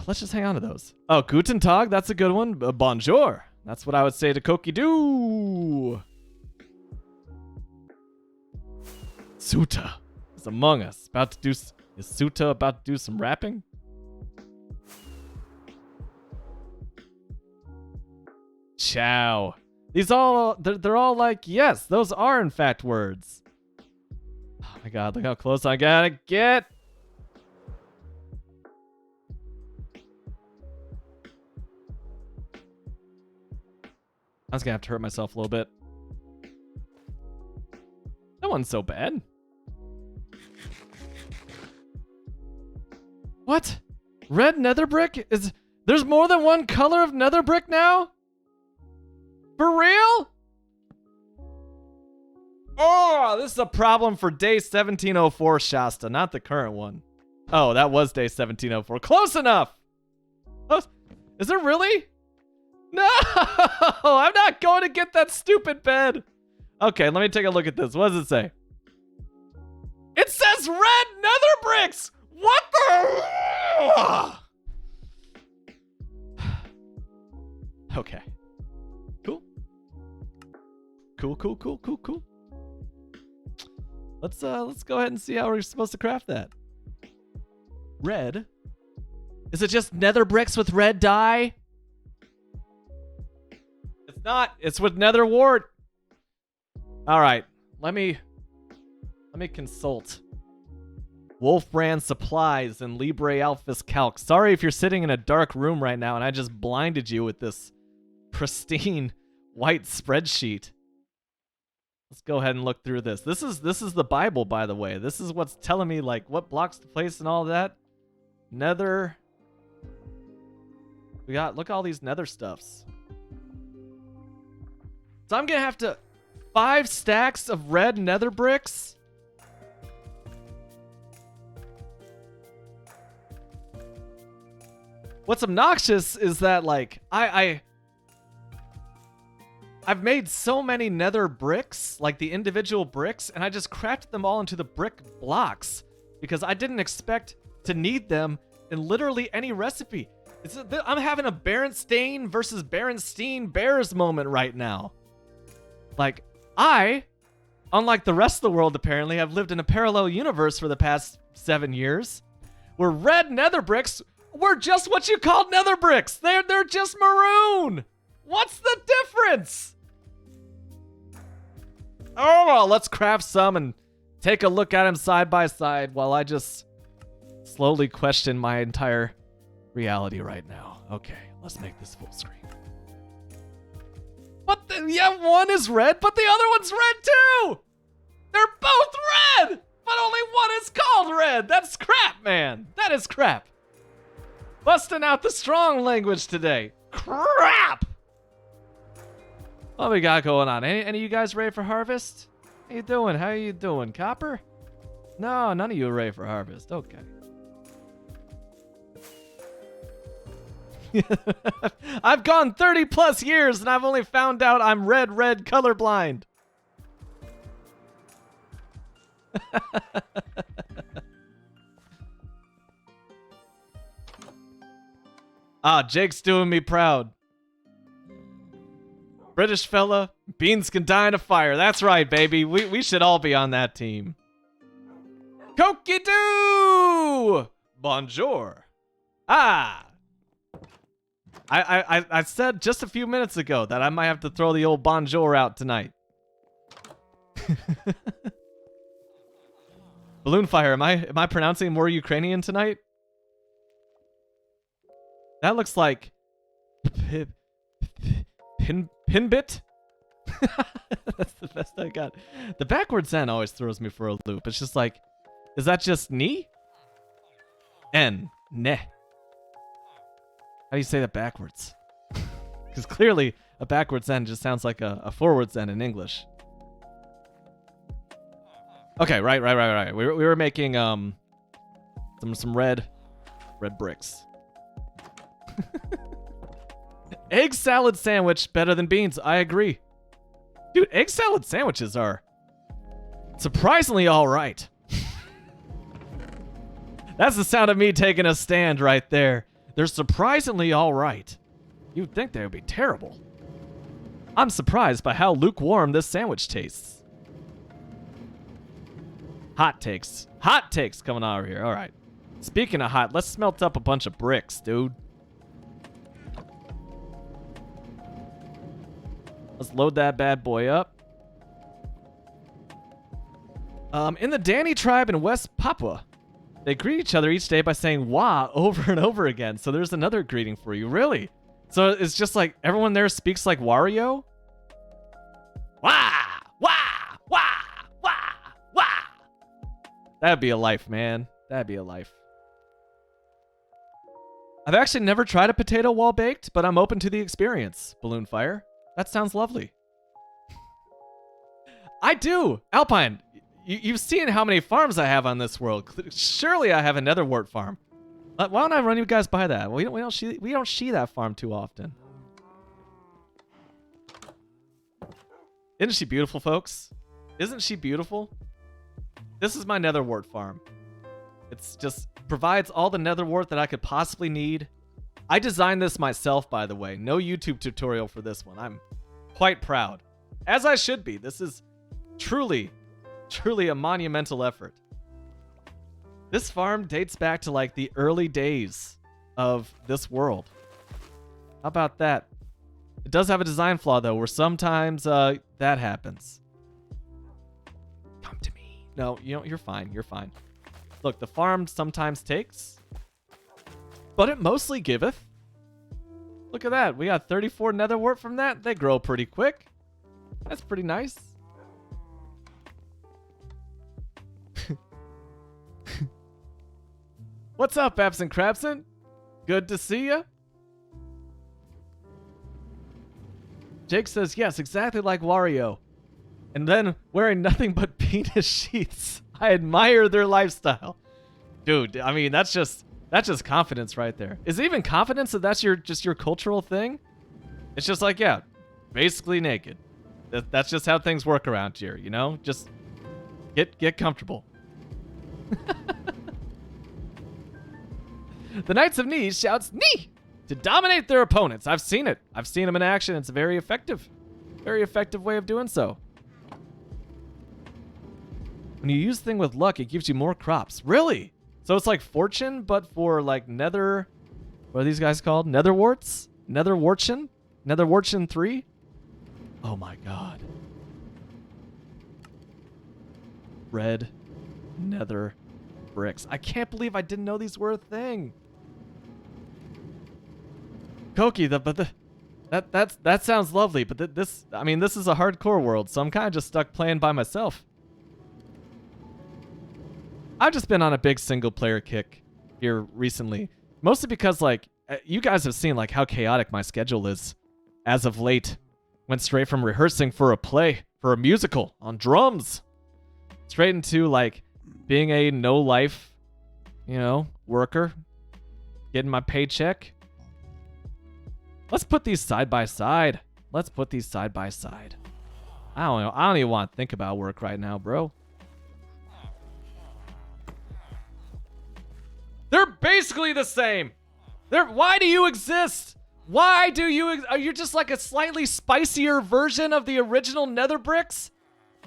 Let's just hang on to those. Oh, Guten Tag, that's a good one. Bonjour. That's what I would say to Koki Doo. Suta is among us. Is Suta about to do some rapping? Ciao. These all, they're all like, yes, those are in fact words. Oh my god, look how close I gotta get. I was gonna have to hurt myself a little bit. That wasn't so bad. What? Red nether brick? There's more than one color of nether brick now? For real? Oh, this is a problem for day 1704, Shasta, not the current one. Oh, that was day 1704. Close enough! Oh, is it really? No! I'm not going to get that stupid bed. Okay, let me take a look at this. What does it say? It says red nether bricks! What the? Okay. Cool. Cool. Let's go ahead and see how we're supposed to craft that. Red? Is it just nether bricks with red dye? It's not. It's with nether wart. All right. Let me consult Wolf Brand Supplies and LibreOffice Calc. Sorry if you're sitting in a dark room right now and I just blinded you with this pristine white spreadsheet. Let's go ahead and look through this. This is the Bible, by the way. This is what's telling me like what blocks to place and all that. Nether. Look at all these nether stuffs. So I'm gonna have to 5 stacks of red nether bricks. What's obnoxious is that like I've made so many nether bricks, like the individual bricks, and I just crafted them all into the brick blocks because I didn't expect to need them in literally any recipe. I'm having a Berenstain versus Berenstein Bears moment right now. Like, I, unlike the rest of the world apparently, have lived in a parallel universe for the past 7 years where red nether bricks were just what you called nether bricks. They're just maroon. What's the difference? Oh, well, let's craft some and take a look at them side by side while I just slowly question my entire reality right now. Okay, let's make this full screen. Yeah, one is red, but the other one's red too! They're both red! But only one is called red! That's crap, man! That is crap! Busting out the strong language today. Crap! What we got going on? Any of you guys ready for harvest? How you doing? How you doing? Copper? No, none of you are ready for harvest. Okay. I've gone 30 plus years and I've only found out I'm red colorblind. Jake's doing me proud. British fella, beans can die in a fire. That's right, baby. We should all be on that team. Koki-doo! Bonjour. I said just a few minutes ago that I might have to throw the old bonjour out tonight. Balloon fire, am I pronouncing more Ukrainian tonight? That looks like pinbit. That's the best I got. The backwards N always throws me for a loop. It's just like, is that just knee? N, ne. How do you say that backwards? Because clearly a backwards N just sounds like a forwards N in English. Okay, right. We were making some red bricks. Egg salad sandwich better than beans. I agree. Dude, egg salad sandwiches are surprisingly all right. That's the sound of me taking a stand right there. They're surprisingly all right. You'd think they would be terrible. I'm surprised by how lukewarm this sandwich tastes. Hot takes. Hot takes coming over here. All right. Speaking of hot, let's smelt up a bunch of bricks, dude. Let's load that bad boy up. In the Dani tribe in West Papua, they greet each other each day by saying "wah" over and over again. So there's another greeting for you. Really? So it's just like everyone there speaks like Wario? Wah! Wah! Wah! Wah! Wah! That'd be a life, man. That'd be a life. I've actually never tried a potato wall baked, but I'm open to the experience. Balloon fire. That sounds lovely. I do! Alpine, you've seen how many farms I have on this world. Surely I have a netherwort farm. Why don't I run you guys by that? We don't see that farm too often. Isn't she beautiful, folks? Isn't she beautiful? This is my netherwort farm. It's just provides all the netherwort that I could possibly need. I designed this myself, by the way. No YouTube tutorial for this one. I'm quite proud. As I should be. This is truly a monumental effort. This farm dates back to like the early days of this world. How about that? It does have a design flaw though, where sometimes that happens. Come to me. No, you're fine. You're fine. Look, the farm sometimes takes, but it mostly giveth. Look at that. We got 34 netherwort from that. They grow pretty quick. That's pretty nice. What's up, Absent Crabson? Good to see ya. Jake says, yes, exactly like Wario. And then wearing nothing but penis sheaths. I admire their lifestyle. Dude, I mean, that's just confidence right there. Is it even confidence that that's just your cultural thing? It's just like, yeah, basically naked. That's just how things work around here, you know? Just get comfortable. The Knights of Knee shouts "Knee" to dominate their opponents. I've seen it. I've seen them in action. It's a very effective way of doing so. When you use the thing with luck, it gives you more crops. Really? So it's like fortune, but for like nether... What are these guys called? Netherworts? Netherwortchen? Netherwortchen 3? Oh my god. Red nether bricks. I can't believe I didn't know these were a thing. Koki, that sounds lovely, but this is a hardcore world, so I'm kind of just stuck playing by myself. I've just been on a big single player kick here recently, mostly because like you guys have seen like how chaotic my schedule is as of late. Went straight from rehearsing for a play, for a musical on drums, straight into like being a no life, worker, getting my paycheck. Let's put these side by side. Let's put these side by side. I don't know. I don't even want to think about work right now, bro. They're basically the same. Why do you exist? Why do you? Are you just like a slightly spicier version of the original nether bricks?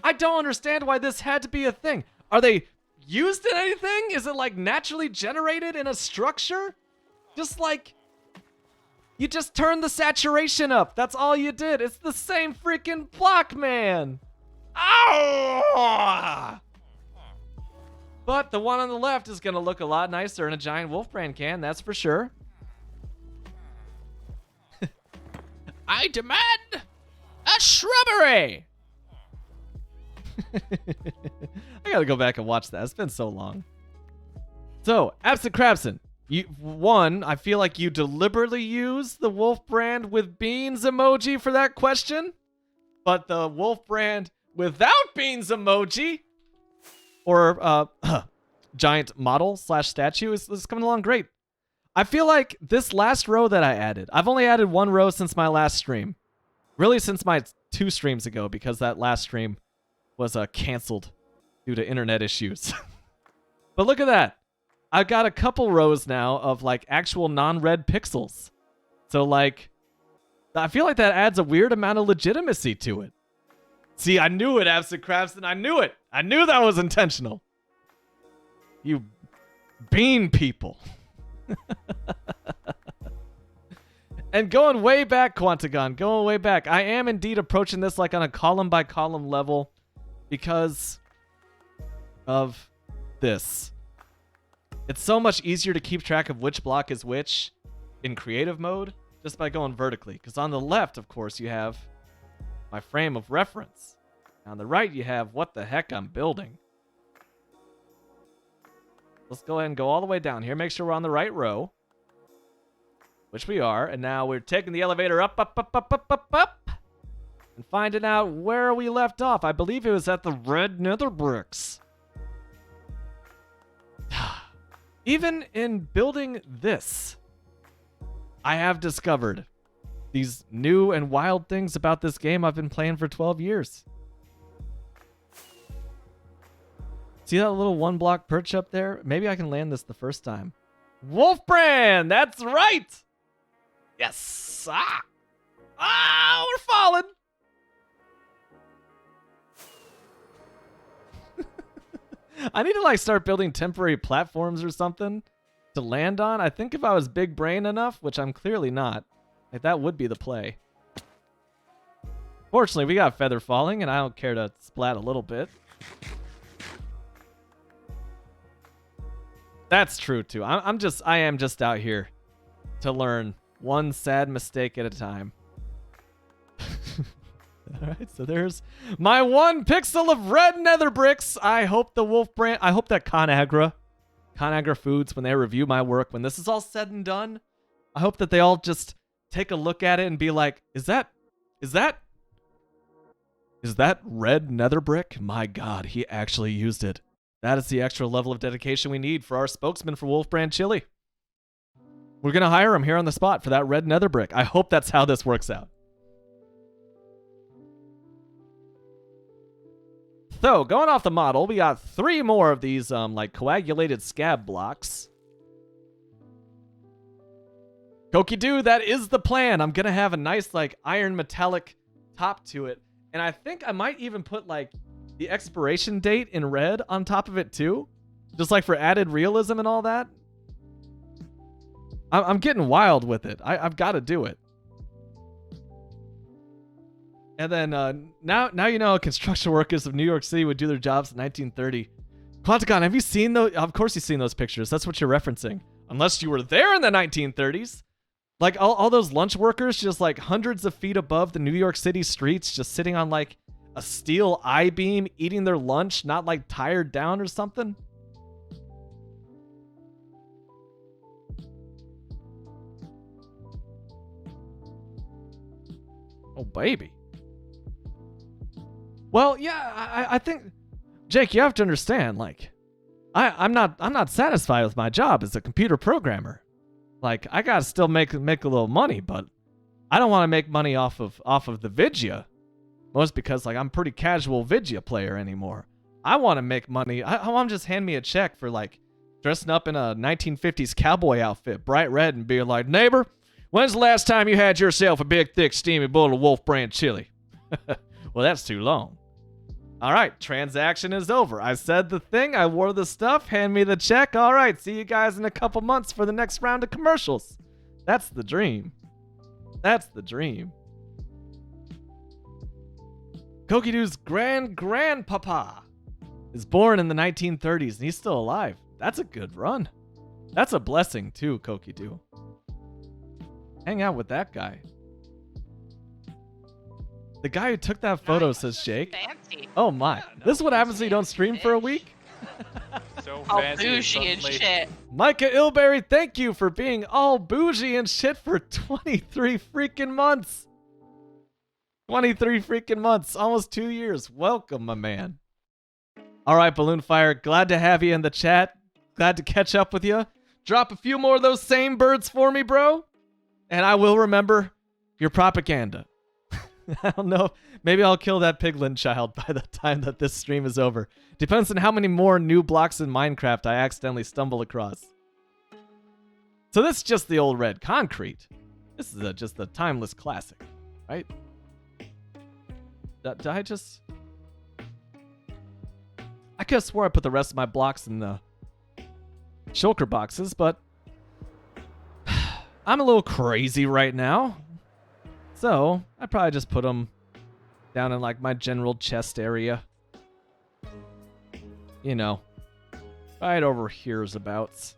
I don't understand why this had to be a thing. Are they used in anything? Is it like naturally generated in a structure? Just like, you just turned the saturation up. That's all you did. It's the same freaking block, man. Ow! But the one on the left is gonna look a lot nicer in a giant wolf brand can, that's for sure. I demand a shrubbery. I gotta go back and watch that. It's been so long. So, Absent Crabson, I feel like you deliberately used the wolf brand with beans emoji for that question, but the wolf brand without beans emoji, or giant model slash statue is coming along great. I feel like this last row that I added, I've only added one row since my last stream. Really since my 2 streams ago, because that last stream was canceled due to internet issues. But look at that. I've got a couple rows now of like actual non-red pixels. So like, I feel like that adds a weird amount of legitimacy to it. See, I knew it, Absent Craftsman. I knew it. I knew that was intentional. You bean people. And going way back, Quantagon, going way back. I am indeed approaching this like on a column by column level because of this. It's so much easier to keep track of which block is which in creative mode just by going vertically. Because on the left, of course, you have my frame of reference. On the right, you have what the heck I'm building. Let's go ahead and go all the way down here. Make sure we're on the right row. Which we are. And now we're taking the elevator up. And finding out where we left off. I believe it was at the red nether bricks. Even in building this, I have discovered these new and wild things about this game I've been playing for 12 years. See that little 1-block perch up there? Maybe I can land this the first time. Wolfbrand! That's right! Yes! We're falling! I need to like start building temporary platforms or something to land on. I think if I was big brain enough, which I'm clearly not, like that would be the play. Fortunately, we got feather falling, and I don't care to splat a little bit. That's true too. I am just out here to learn one sad mistake at a time. All right, so there's my 1 pixel of red nether bricks. I hope the Wolfbrand, I hope that ConAgra Foods, when they review my work, when this is all said and done, I hope that they all just take a look at it and be like, is that red nether brick? My God, he actually used it. That is the extra level of dedication we need for our spokesman for Wolfbrand Chili. We're going to hire him here on the spot for that red nether brick. I hope that's how this works out. So, going off the model, we got 3 more of these like coagulated scab blocks. Koki-Doo, that is the plan. I'm going to have a nice like iron metallic top to it. And I think I might even put like the expiration date in red on top of it too. Just like for added realism and all that. I'm getting wild with it. I've got to do it. And then now you know how construction workers of New York City would do their jobs in 1930. Quantagon, have you seen those? Of course you've seen those pictures. That's what you're referencing. Unless you were there in the 1930s. Like all those lunch workers just like hundreds of feet above the New York City streets, just sitting on like a steel I-beam, eating their lunch, not like tired down or something. Oh, baby. Well, yeah, I think, Jake, you have to understand, like, I'm not satisfied with my job as a computer programmer. Like, I gotta still make a little money, but I don't want to make money off of the Vidya. Most because, like, I'm a pretty casual Vidya player anymore. I want to make money. I want to just hand me a check for, like, dressing up in a 1950s cowboy outfit, bright red, and being like, neighbor, when's the last time you had yourself a big, thick, steamy bowl of Wolfbrand chili? Well, that's too long. All right, transaction is over. I said the thing. I wore the stuff. Hand me the check. All right, see you guys in a couple months for the next round of commercials. That's the dream. That's the dream. Koki-Doo's grandpapa is born in the 1930s, and he's still alive. That's a good run. That's a blessing, too, Koki-Doo. Hang out with that guy. The guy who took that photo says Jake. Fancy. Oh my. This is what happens when you don't stream for a week? So All fancy bougie and suddenly- shit. Micah Ilberry, thank you for being all bougie and shit for 23 freaking months. 23 freaking months. Almost 2 years. Welcome, my man. All right, Balloon Fire, glad to have you in the chat. Glad to catch up with you. Drop a few more of those same birds for me, bro. And I will remember your propaganda. I don't know. Maybe I'll kill that piglin child by the time that this stream is over. Depends on how many more new blocks in Minecraft I accidentally stumble across. So this is just the old red concrete. This is just a timeless classic, right? Did I just... I could have swore I put the rest of my blocks in the shulker boxes, but I'm a little crazy right now. So I probably just put them down in like my general chest area. You know, right over here's abouts.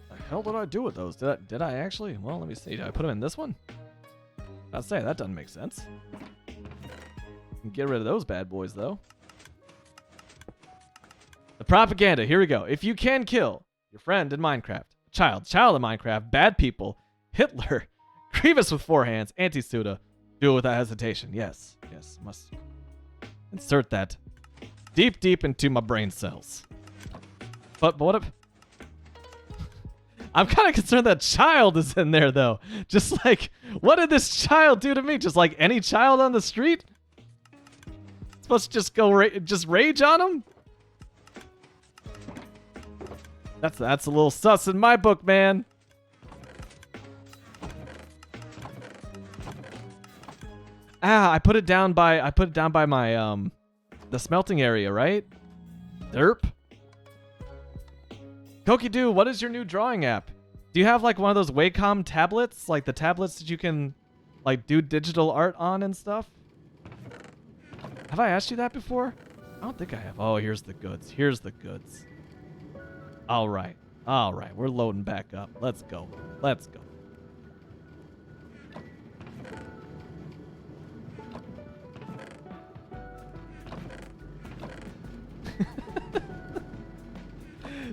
The hell did I do with those? Did I actually? Well, let me see. Did I put them in this one? I'd say that doesn't make sense. Get rid of those bad boys, though. The propaganda. Here we go. If you can kill your friend in Minecraft, child in Minecraft, bad people, Hitler, Grievous with 4 hands, Anti-Suda, do it without hesitation. Yes, must insert that deep into my brain cells. But what if... I'm kind of concerned that child is in there, though. Just like, what did this child do to me? Just like any child on the street? Supposed to just go just rage on him? That's a little sus in my book, man. I put it down by my the smelting area, right? Derp. Kokidoo, what is your new drawing app? Do you have like one of those Wacom tablets? Like the tablets that you can like do digital art on and stuff? Have I asked you that before? I don't think I have. Oh, here's the goods. Here's the goods. All right. We're loading back up. Let's go.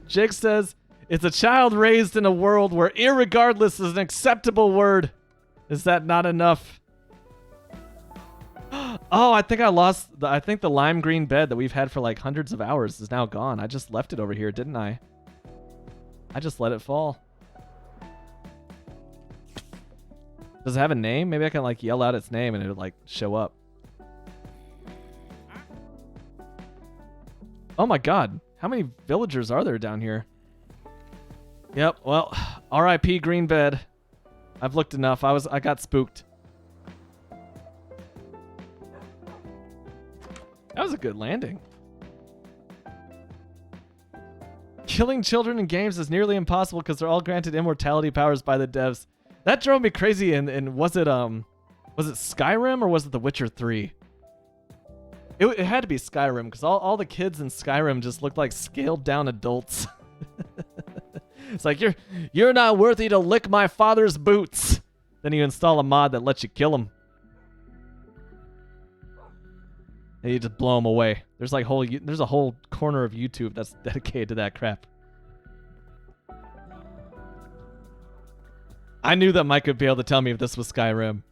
Jake says, it's a child raised in a world where irregardless is an acceptable word. Is that not enough? Oh, I think I lost... I think the lime green bed that we've had for like hundreds of hours is now gone. I just left it over here, didn't I? I just let it fall. Does it have a name? Maybe I can like yell out its name and it'll like show up. Oh my god. How many villagers are there down here? Yep, well, R.I.P. green bed. I've looked enough. I got spooked. That was a good landing. Killing children in games is nearly impossible because they're all granted immortality powers by the devs. That drove me crazy. And was it Skyrim or was it The Witcher 3? It had to be Skyrim because all the kids in Skyrim just looked like scaled down adults. It's like you're not worthy to lick my father's boots. Then you install a mod that lets you kill them. And you just blow them away. There's a whole corner of YouTube that's dedicated to that crap. I knew that Mike would be able to tell me if this was Skyrim.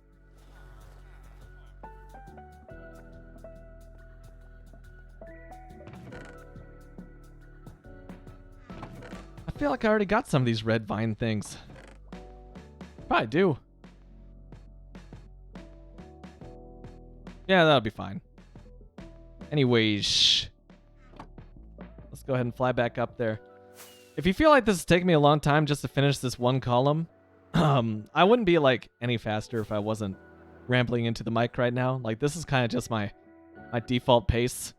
I feel like I already got some of these red vine things. Probably do. Yeah, that'll be fine. Anyways, let's go ahead and fly back up there. If you feel like this is taking me a long time just to finish this one column, I wouldn't be like any faster if I wasn't rambling into the mic right now. Like this is kind of just my default pace.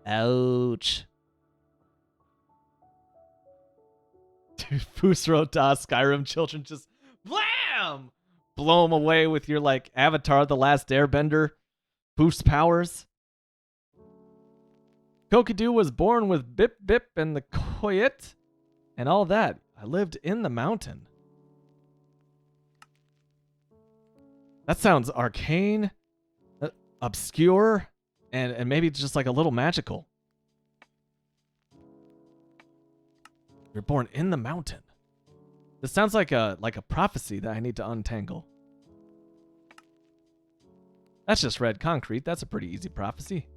Ouch. Dude, Fusro Da Skyrim children just blam! Blow them away with your like Avatar The Last Airbender boost powers. Kokidoo was born with Bip Bip and the Koyet and all that. I lived in the mountain. That sounds arcane, obscure, and maybe just like a little magical. You're born in the mountain. This sounds like a prophecy that I need to untangle. That's just red concrete. That's a pretty easy prophecy.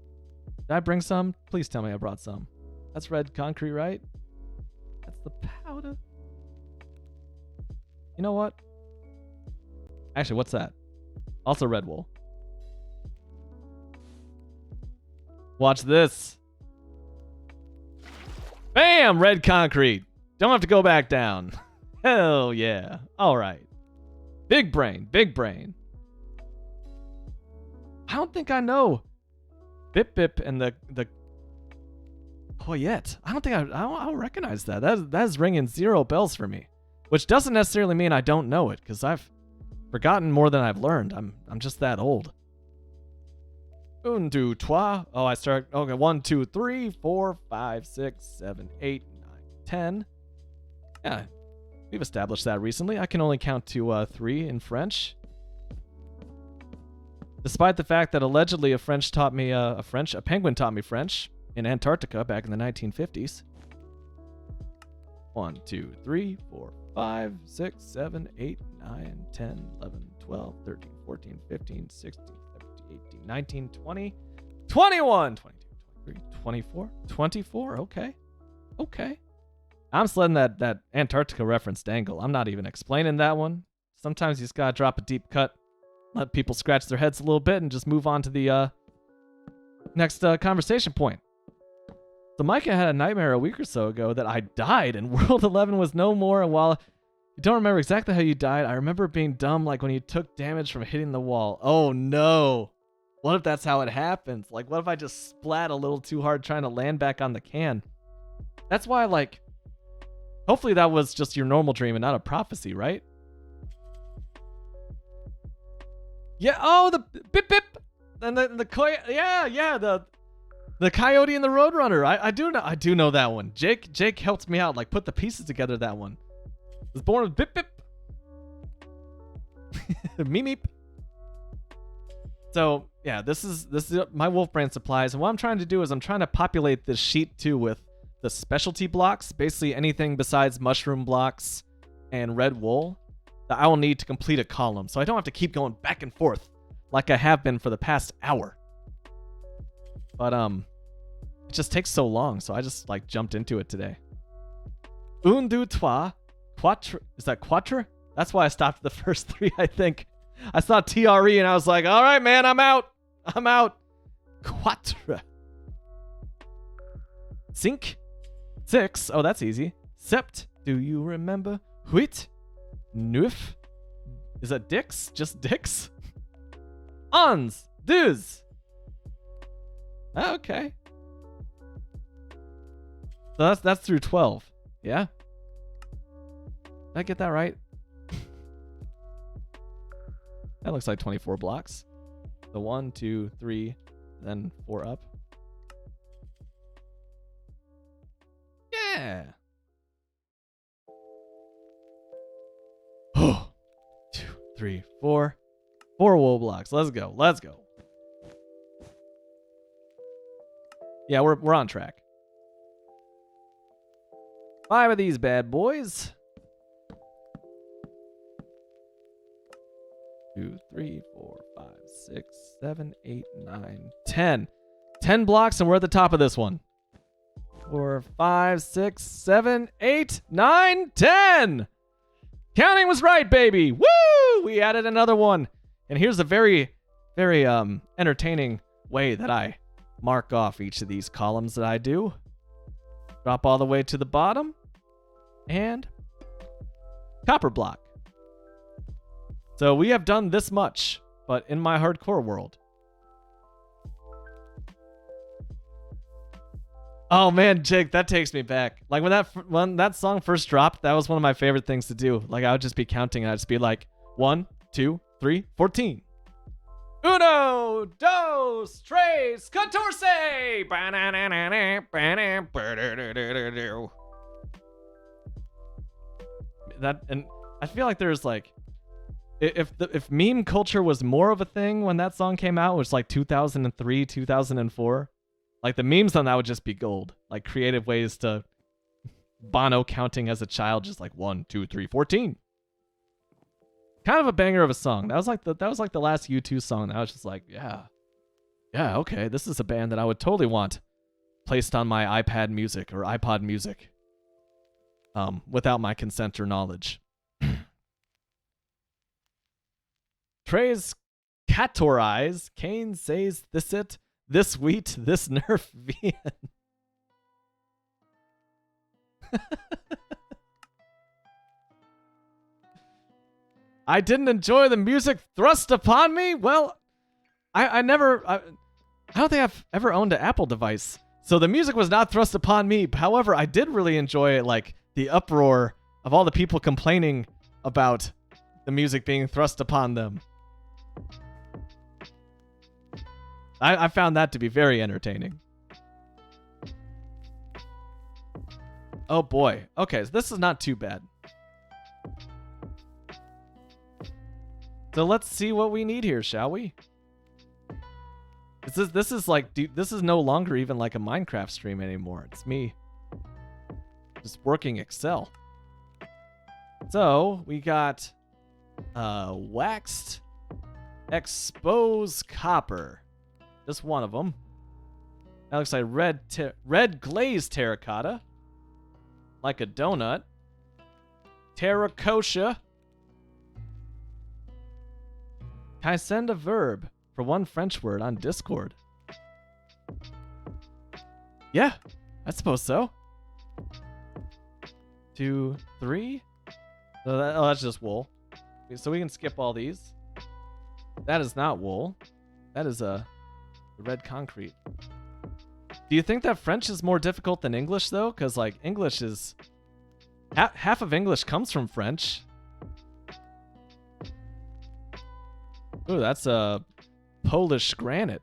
Did I bring some? Please tell me I brought some. That's red concrete, right? That's the powder. You know what? Actually, what's that? Also red wool. Watch this. Bam! Red concrete. Don't have to go back down. Hell yeah. All right. Big brain. Big brain. I don't think I know Bip Bip and the Poyet. I don't think I don't recognize that. That is ringing 0 bells for me. Which doesn't necessarily mean I don't know it, because I've forgotten more than I've learned. I'm just that old. Un, deux, trois. Oh, I start. Okay, 1, 2, 3, 4, 5, 6, 7, 8, 9, 10. Yeah, we've established that recently. I can only count to 3 in French. Despite the fact that allegedly a penguin taught me French in Antarctica back in the 1950s. 1, 2, 3, 4, 5, 6, 7, 8, 9, 10, 11, 12, 13, 14, 15, 16, 17, 18, 19, 20, 21, 22, 23, 24, 24. Okay. Okay. I'm just letting that Antarctica reference dangle. I'm not even explaining that one. Sometimes you just gotta drop a deep cut, let people scratch their heads a little bit, and just move on to the next conversation point. So Micah had a nightmare a week or so ago that I died and World 11 was no more. And while I don't remember exactly how you died, I remember being dumb, like when you took damage from hitting the wall. Oh no. What if that's how it happens? Like, what if I just splat a little too hard trying to land back on the can? That's why, like, hopefully that was just your normal dream and not a prophecy, right? Yeah, oh, the bip bip. And the Coyote and the Roadrunner. I do know that one. Jake helped me out, like put the pieces together. That one was born with Bip Bip. Meep meep. So yeah, this is my Wolf Brand supplies, and what I'm trying to do is I'm trying to populate this sheet too with the specialty blocks, basically anything besides mushroom blocks and red wool that I will need to complete a column, so I don't have to keep going back and forth like I have been for the past hour. But it just takes so long, so I just like jumped into it today. Un, deux, trois, quatre. Is that quatre? That's why I stopped at the first 3, I think. I saw TRE and I was like, all right, man, I'm out. I'm out. Quatre. Cinq. 6. Oh, that's easy. Sept. Do you remember? Huit. Neuf. Is that dix? Just dix? Ons. Deux. Okay. So that's through 12. Yeah? Did I get that right? That looks like 24 blocks. The 1, 2, 3, then 4 up. Yeah. Oh, 2, 3, 4. 4 wool blocks. Let's go. Let's go. Yeah, we're on track. 5 of these bad boys. 2, 3, 4, 5, 6, 7, 8, 9, 10. 10 blocks, and we're at the top of this one. 4, 5, 6, 7, 8, 9, 10. Counting was right, baby. Woo! We added another one. And here's a very, very entertaining way that I mark off each of these columns that I do. Drop all the way to the bottom. And copper block. So we have done this much, but in my hardcore world. Oh man, Jake, that takes me back. Like when that song first dropped, that was one of my favorite things to do. Like I would just be counting and I'd just be like 1, 2, 3, 14. Uno, dos, tres, catorce. That, and I feel like there's like, if meme culture was more of a thing when that song came out, which was like 2003, 2004, like the memes on that would just be gold. Like creative ways to Bono counting as a child, just like 1, 2, 3, 14. Kind of a banger of a song. That was like the last U2 song that I was just like, yeah, okay, this is a band that I would totally want placed on my iPad Music or iPod Music, without my consent or knowledge. Trey's Cator Eyes. Kane says this it, this wheat, this nerf Vian. I didn't enjoy the music thrust upon me. Well, I don't think I've ever owned an Apple device, so the music was not thrust upon me. However, I did really enjoy like the uproar of all the people complaining about the music being thrust upon them. I found that to be very entertaining. Oh boy. Okay, so this is not too bad. So let's see what we need here, shall we? This is like, dude, this is no longer even like a Minecraft stream anymore. It's me just working Excel. So we got waxed expose copper. Just one of them. That looks like red glazed terracotta. Like a donut. Terracotta. Can I send a verb for one French word on Discord? Yeah, I suppose so. 2, 3. So that's just wool. So we can skip all these. That is not wool. That is red concrete. Do you think that French is more difficult than English though? Because like English is half of English comes from French. Ooh, that's a Polish granite.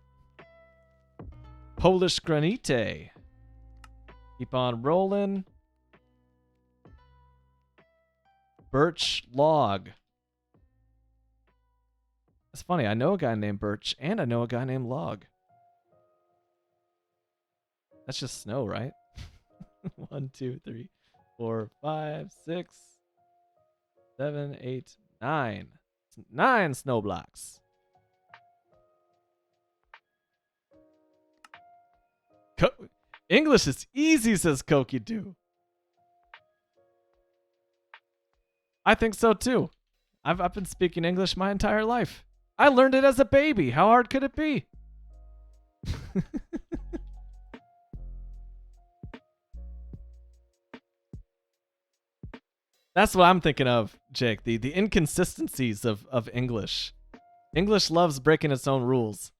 Polish granite. Keep on rolling. Birch log. That's funny. I know a guy named Birch, and I know a guy named Log. That's just snow, right? 1, 2, 3, 4, 5, 6, 7, 8, 9. 9 snow blocks. English is easy, says Koki Do. I think so too. I've been speaking English my entire life. I learned it as a baby. How hard could it be? That's what I'm thinking of, Jake. The inconsistencies of English. English loves breaking its own rules.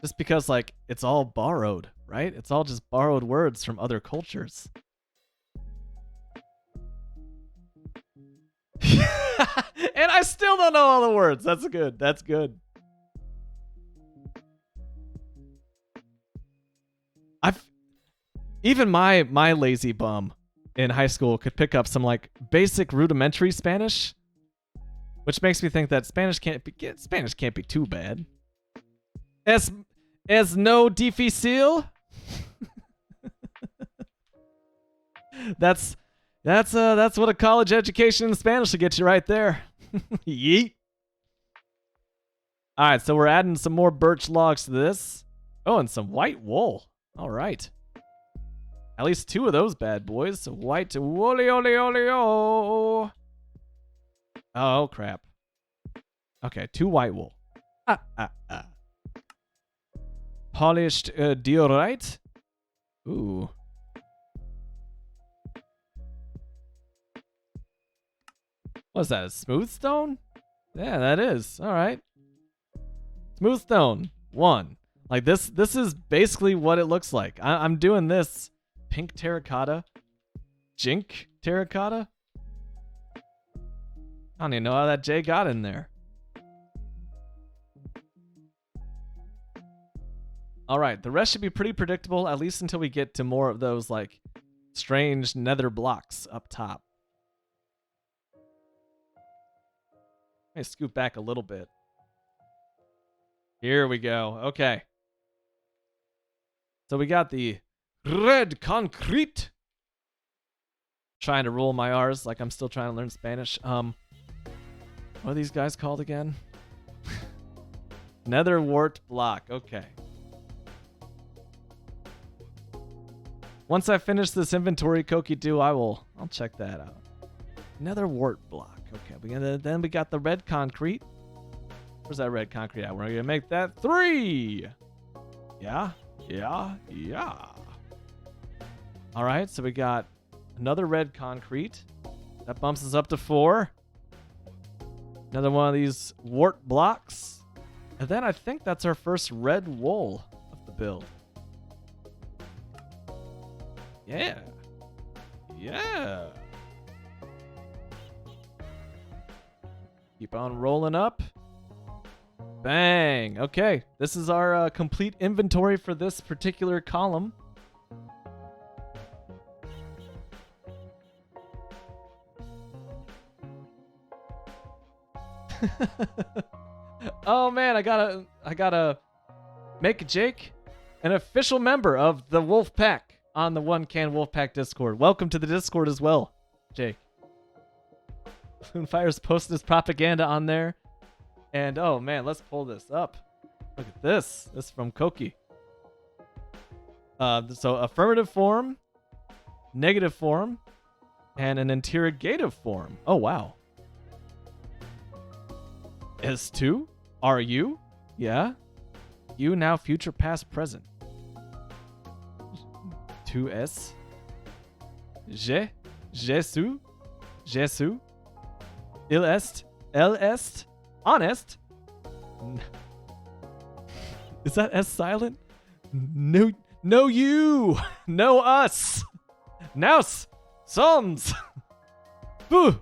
Just because, like, it's all borrowed, right? It's all just borrowed words from other cultures. And I still don't know all the words. That's good. That's good. Even my lazy bum in high school could pick up some like basic rudimentary Spanish, which makes me think that Spanish can't be too bad. Es no difícil. That's what a college education in Spanish will get you right there. Yeet. All right, so we're adding some more birch logs to this. Oh, and some white wool. All right. At least 2 of those bad boys. White woolly oli oli oh. Oh crap. Okay, 2 white wool. Polished diorite. Ooh. What's that? A smooth stone? Yeah, that is. All right. Smooth stone. 1. Like this is basically what it looks like. I'm doing this pink terracotta. Jink terracotta. I don't even know how that J got in there. All right, the rest should be pretty predictable, at least until we get to more of those like strange nether blocks up top. Let me scoot back a little bit. Here we go. Okay. So we got the red concrete. trying to roll my R's like I'm still trying to learn Spanish. What are these guys called again? Nether wart block. Okay. Once I finish this inventory, Koki-Do, I'll check that out. Nether wart block. Okay. Then we got the red concrete. Where's that red concrete at? We're gonna make that 3. Yeah. All right, so we got another red concrete. That bumps us up to 4. Another one of these wart blocks. And then I think that's our first red wool of the build. Yeah. Keep on rolling up. Bang. Okay, this is our complete inventory for this particular column. Oh man, I gotta make Jake an official member of the Wolf Pack on the One Can Wolf Pack Discord. Welcome to the Discord as well, Jake. Moonfire's posting his propaganda on there. And oh man, let's pull this up. Look at this. This is from Koki. So affirmative form, negative form, and an interrogative form. Oh wow. S2? Are you? Yeah. You now future past present. 2S. Jesus. Il est. El est. Honest. Is that S silent? No you. No us. Nous. Sommes. Boo.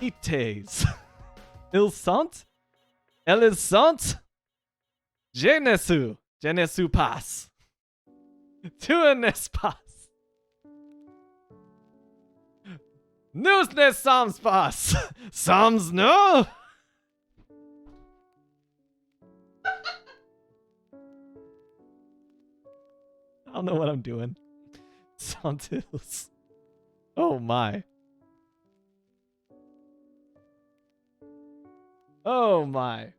Ites. Il sont. Elles sont. Je ne suis pas. Tu n'es pas. Nous ne sommes pas. Sommes nous. I don't know what I'm doing. Santills. Oh my. Oh my.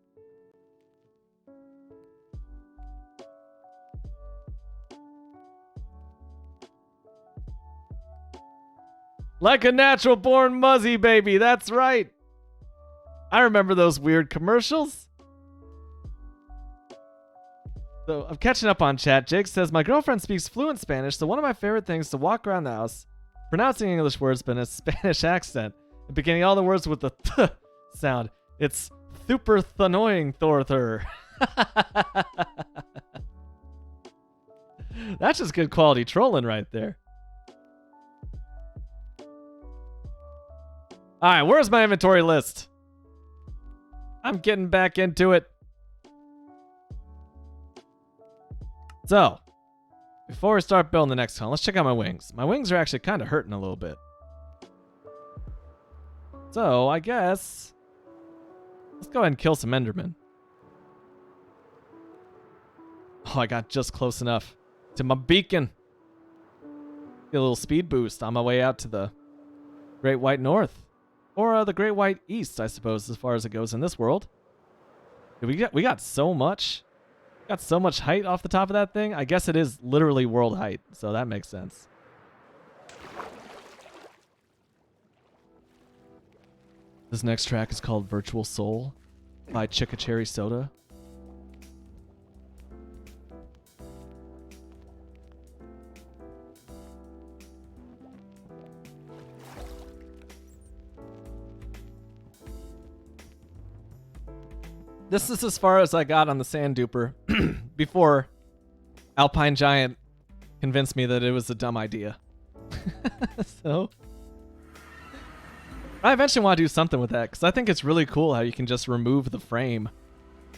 Like a natural born Muzzy baby, that's right. I remember those weird commercials. So I'm catching up on chat. Jake says, my girlfriend speaks fluent Spanish, so one of my favorite things to walk around the house, pronouncing English words but in a Spanish accent, and beginning all the words with the th sound. It's super annoying, Thorther. That's just good quality trolling right there. Alright, where's my inventory list? I'm getting back into it. So, before we start building the next one, let's check out my wings. My wings are actually kind of hurting a little bit. So, I guess let's go ahead and kill some Endermen. Oh, I got just close enough to my beacon. Get a little speed boost on my way out to the Great White North. Or the Great White East, I suppose, as far as it goes in this world. We got so much. Got so much height off the top of that thing. I guess it is literally world height, so that makes sense. This next track is called Virtual Soul by Chicka Cherry Soda. This is as far as I got on the Sand Duper before Alpine Giant convinced me that it was a dumb idea. So I eventually want to do something with that because I think it's really cool how you can just remove the frame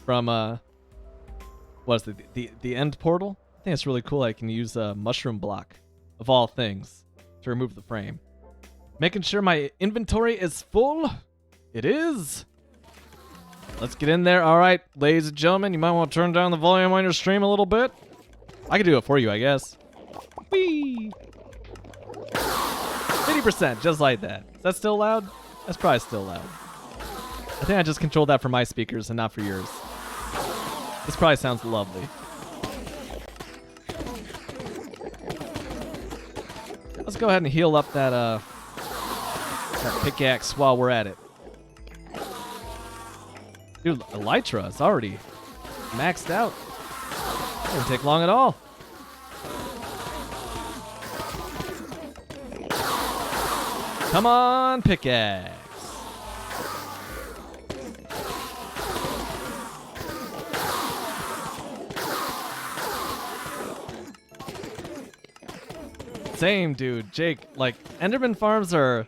from what is it, the end portal. I think it's really cool. I can use a mushroom block of all things to remove the frame. Making sure my inventory is full. It is. Let's get in there. All right, ladies and gentlemen, you might want to turn down the volume on your stream a little bit. I can do it for you, I guess. Whee! 80%, just like that. Is that still loud? That's probably still loud. I think I just controlled that for my speakers and not for yours. This probably sounds lovely. Let's go ahead and heal up that pickaxe while we're at it. Dude, Elytra is already maxed out. Doesn't take long at all. Come on, pickaxe. Same, dude. Jake, like, Enderman farms are...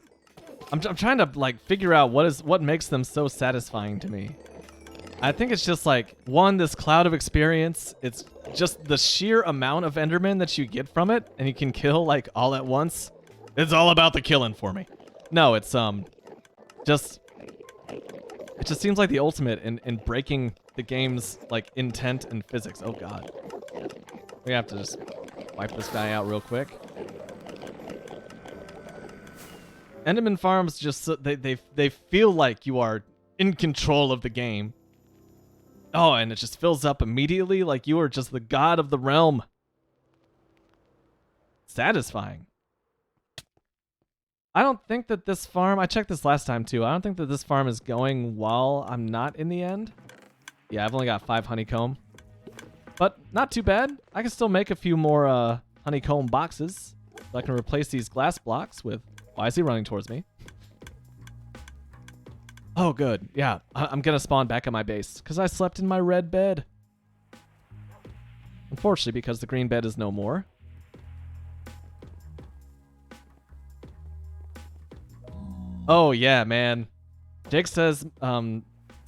I'm trying to, like, figure out what makes them so satisfying to me. I think it's just, like, one, this cloud of experience. It's just the sheer amount of Enderman that you get from it, and you can kill, like, all at once. It's all about the killing for me. No, it's, just... It just seems like the ultimate in breaking the game's, like, intent and physics. Oh, God. We have to just wipe this guy out real quick. Enderman farms just they feel like you are in control of the game. Oh, and it just fills up immediately like you are just the god of the realm. Satisfying. I don't think that this farm, I checked this last time too, I don't think that this farm is going while I'm not in the end. Yeah, I've only got 5 honeycomb. But not too bad. I can still make a few more honeycomb boxes. So I can replace these glass blocks with... Why is he running towards me? Oh, good. Yeah, I'm gonna spawn back at my base because I slept in my red bed. Unfortunately, because the green bed is no more. Oh, yeah, man. Jake says, it's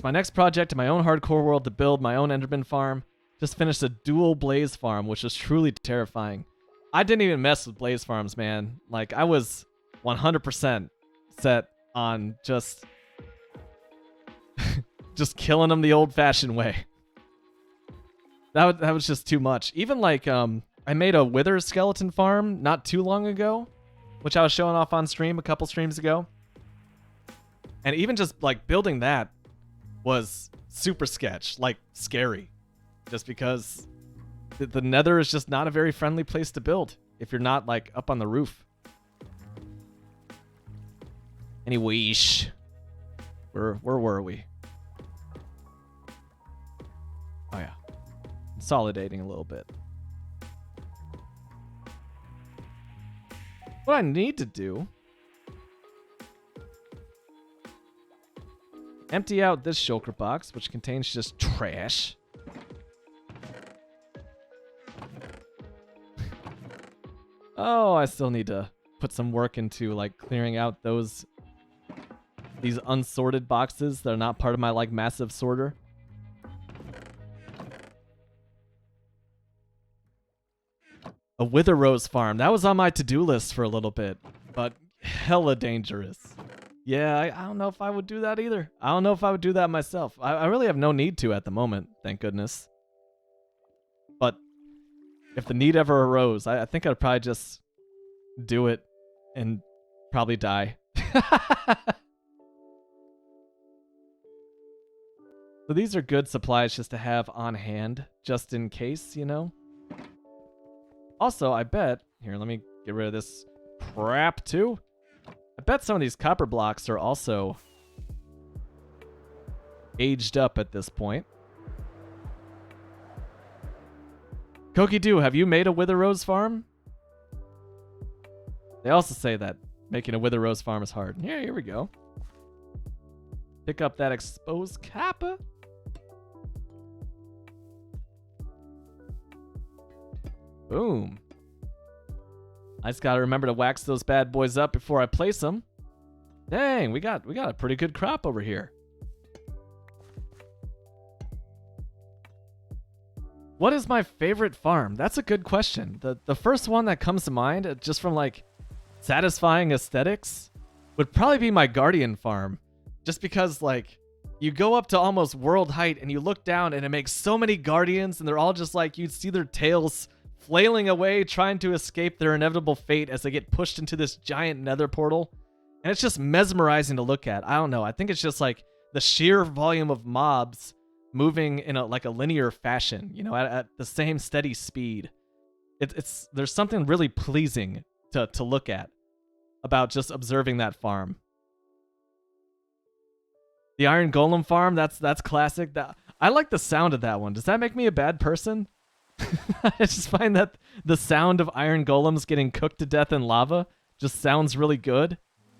my next project in my own hardcore world to build my own Enderman farm. Just finished a dual blaze farm, which is truly terrifying. I didn't even mess with blaze farms, man. Like, I was 100% set on just killing them the old-fashioned way. That was just too much. Even like I made a wither skeleton farm not too long ago, which I was showing off on stream a couple streams ago. And even just like building that was super sketch, like scary, just because the nether is just not a very friendly place to build if you're not like up on the roof. Anyways, where were we? Oh yeah, consolidating a little bit. What I need to do, empty out this shulker box, which contains just trash. Oh, I still need to put some work into like clearing out these unsorted boxes that are not part of my like massive sorter. A wither rose farm. That was on my to-do list for a little bit, but hella dangerous. Yeah, I don't know if I would do that either. I don't know if I would do that myself. I really have no need to at the moment, thank goodness. But if the need ever arose, I think I'd probably just do it and probably die. So these are good supplies just to have on hand, just in case, you know? Also, I bet... Here, let me get rid of this crap, too. I bet some of these copper blocks are also aged up at this point. Koki-Doo, have you made a Wither Rose farm? They also say that making a Wither Rose farm is hard. Yeah, here we go. Pick up that exposed copper. Boom. I just gotta remember to wax those bad boys up before I place them. Dang, we got a pretty good crop over here. What is my favorite farm? That's a good question. The first one that comes to mind, just from like satisfying aesthetics, would probably be my Guardian farm. Just because like you go up to almost world height and you look down and it makes so many Guardians and they're all just like, you'd see their tails flailing away, trying to escape their inevitable fate as they get pushed into this giant nether portal. And it's just mesmerizing to look at. I don't know. I think it's just like the sheer volume of mobs moving in a linear fashion, you know, at the same steady speed. There's something really pleasing to look at about just observing that farm. The Iron Golem farm, that's classic. I like the sound of that one. Does that make me a bad person? I just find that the sound of iron golems getting cooked to death in lava just sounds really good.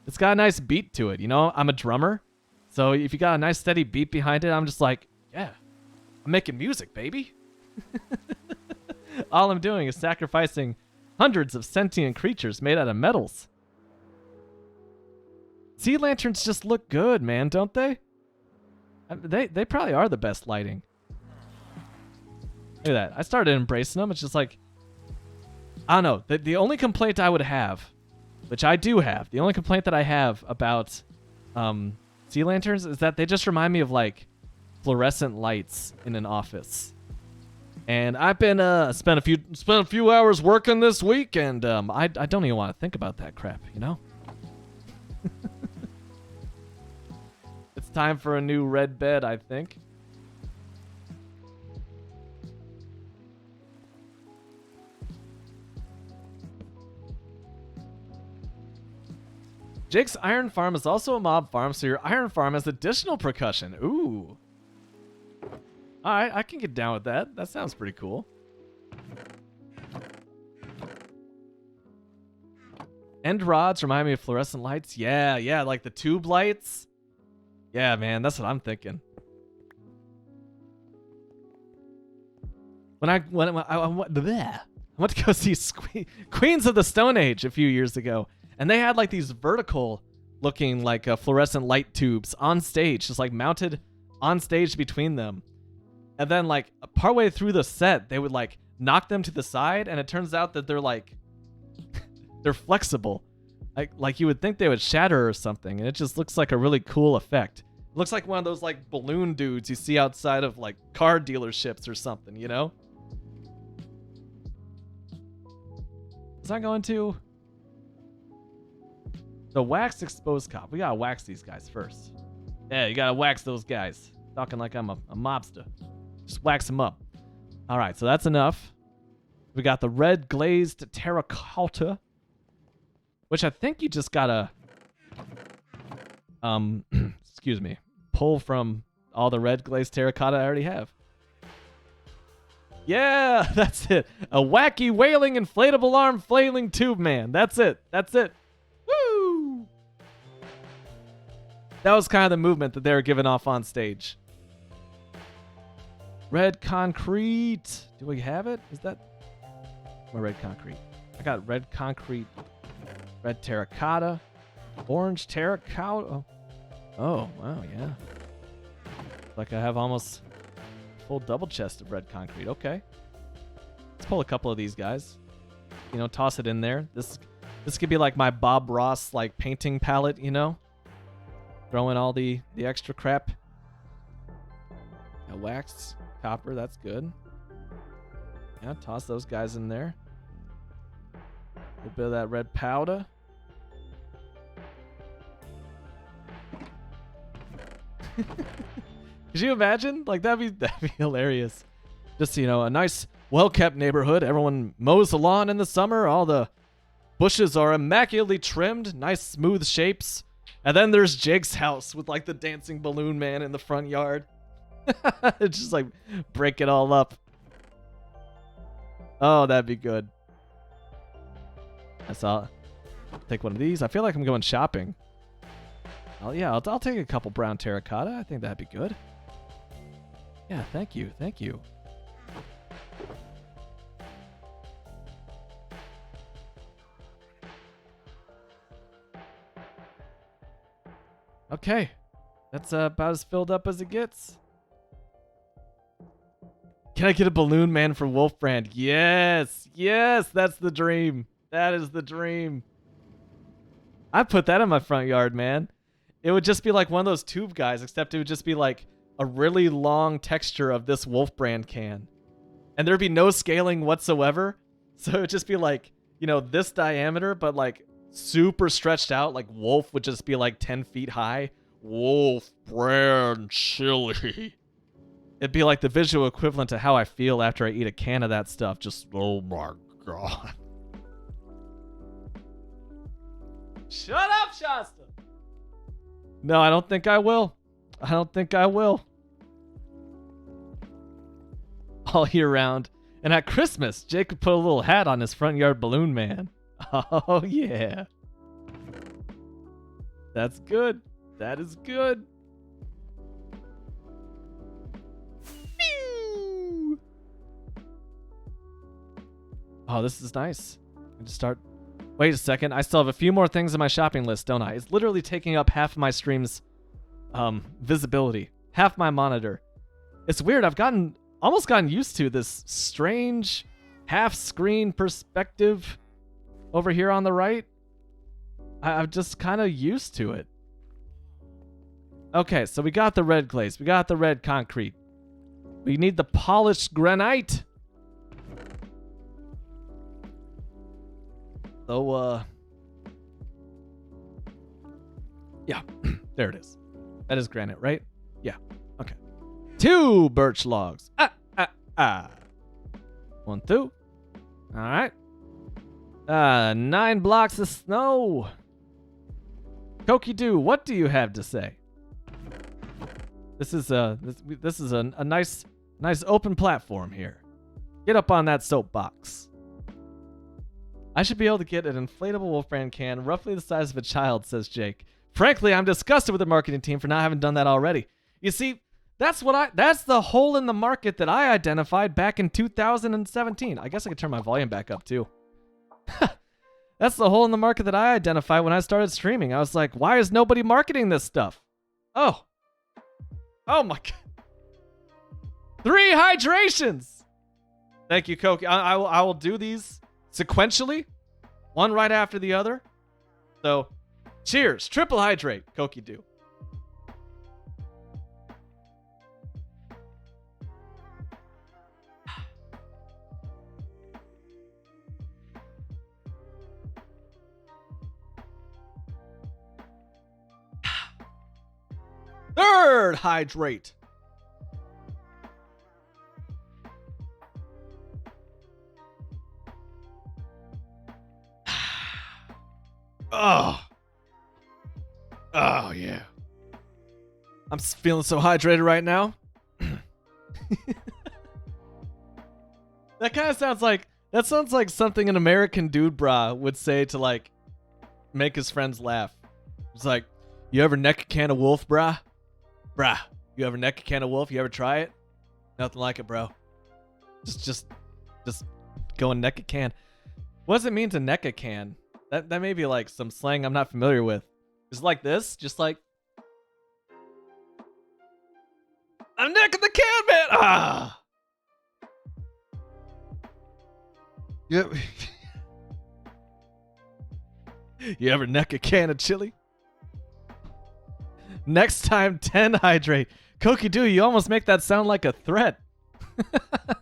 It's got a nice beat to it, you know? I'm a drummer, so if you got a nice steady beat behind it, I'm just like, yeah, I'm making music, baby. All I'm doing is sacrificing hundreds of sentient creatures made out of metals. Sea lanterns just look good, man, don't they? They probably are the best lighting. Look at that. I started embracing them. It's just like, I don't know. The only complaint I would have, which I do have, the only complaint that I have about sea lanterns is that they just remind me of like fluorescent lights in an office. And I've been spent a few hours working this week, and I don't even want to think about that crap, you know? It's time for a new red bed, I think. Jake's Iron Farm is also a mob farm, so your Iron Farm has additional percussion. Ooh. Alright, I can get down with that. That sounds pretty cool. End rods remind me of fluorescent lights. Yeah, like the tube lights. Yeah, man, that's what I'm thinking. When I went to go see Queens of the Stone Age a few years ago, and they had like these vertical looking like fluorescent light tubes on stage, just like mounted on stage between them. And then like partway through the set, they would like knock them to the side, and it turns out that they're like they're flexible. Like you would think they would shatter or something, and it just looks like a really cool effect. It looks like one of those like balloon dudes you see outside of like car dealerships or something, you know? Is that going to the wax exposed cop? We gotta wax these guys first. Yeah, you gotta wax those guys. Talking like I'm a mobster. Just wax them up. All right, so that's enough. We got the red glazed terracotta, which I think you just gotta excuse me, pull from all the red glazed terracotta I already have. Yeah, that's it. A wacky wailing inflatable arm flailing tube man. That's it. Woo! That was kind of the movement that they were giving off on stage. Red concrete. Do we have it? Is that my red concrete? I got red concrete, red terracotta, orange terracotta. Oh, wow, yeah. Like I have almost full double chest of red concrete. Okay. Let's pull a couple of these guys. You know, toss it in there. This could be like my Bob Ross like painting palette, you know? Throw in all the extra crap. Got wax, copper, that's good. Yeah, toss those guys in there. A little bit of that red powder. Could you imagine? Like that'd be hilarious. Just, you know, a nice, well-kept neighborhood. Everyone mows the lawn in the summer. All the bushes are immaculately trimmed, nice smooth shapes. And then there's Jake's house with like the dancing balloon man in the front yard. Just like break it all up. Oh, that'd be good. I'll take one of these. I feel like I'm going shopping. I'll take a couple brown terracotta. I think that'd be good. Yeah, thank you. Okay. That's about as filled up as it gets. Can I get a balloon man for Wolf Brand? Yes, that's the dream. That is the dream. I'd put that in my front yard, man. It would just be like one of those tube guys, except it would just be like a really long texture of this Wolf Brand can. And there'd be no scaling whatsoever. So it would just be like, you know, this diameter, but like super stretched out. Like Wolf would just be like 10 feet high. Wolf brand chili. It'd be like the visual equivalent to how I feel after I eat a can of that stuff. Just, oh my God. Shut up, Shasta. No, I don't think I will. I don't think I will. All year round. And at Christmas, Jake would put a little hat on his front yard balloon man. Oh, yeah. That's good. That is good. Phew. Oh, this is nice. I just start. Wait a second. I still have a few more things on my shopping list, don't I? It's literally taking up half of my stream's visibility, half my monitor. It's weird. I've almost gotten used to this strange half-screen perspective over here on the right. I'm just kind of used to it. Okay, so we got the red glaze. We got the red concrete. We need the polished granite. So, yeah, there it is. That is granite, right? Yeah, okay. 2 birch logs. 1, 2. All right. 9 blocks of snow. Koki Doo, what do you have to say? This is a nice open platform here. Get up on that soapbox. I should be able to get an inflatable Wolf Brand can roughly the size of a child, says Jake. Frankly, I'm disgusted with the marketing team for not having done that already. You see, that's the hole in the market that I identified back in 2017. I guess I could turn my volume back up too. That's the hole in the market that I identified when I started streaming. I was like, why is nobody marketing this stuff? Oh my God. 3 hydrations. Thank you, Koki. I will do these sequentially, one right after the other. So, cheers. Triple hydrate, Koki Doo. Third hydrate. Oh yeah. I'm feeling so hydrated right now. That kind of sounds like something an American dude brah would say to like make his friends laugh. It's like, you ever neck a can of Wolf, brah? Brah, you ever neck a can of Wolf? You ever try it? Nothing like it, bro. Just go and neck a can. What does it mean to neck a can? That may be like some slang I'm not familiar with. Is it like this? Just like, I'm necking the can, man. Ah. Yep. You ever neck a can of chili? Next time, 10 hydrate. Koki Doo, you almost make that sound like a threat.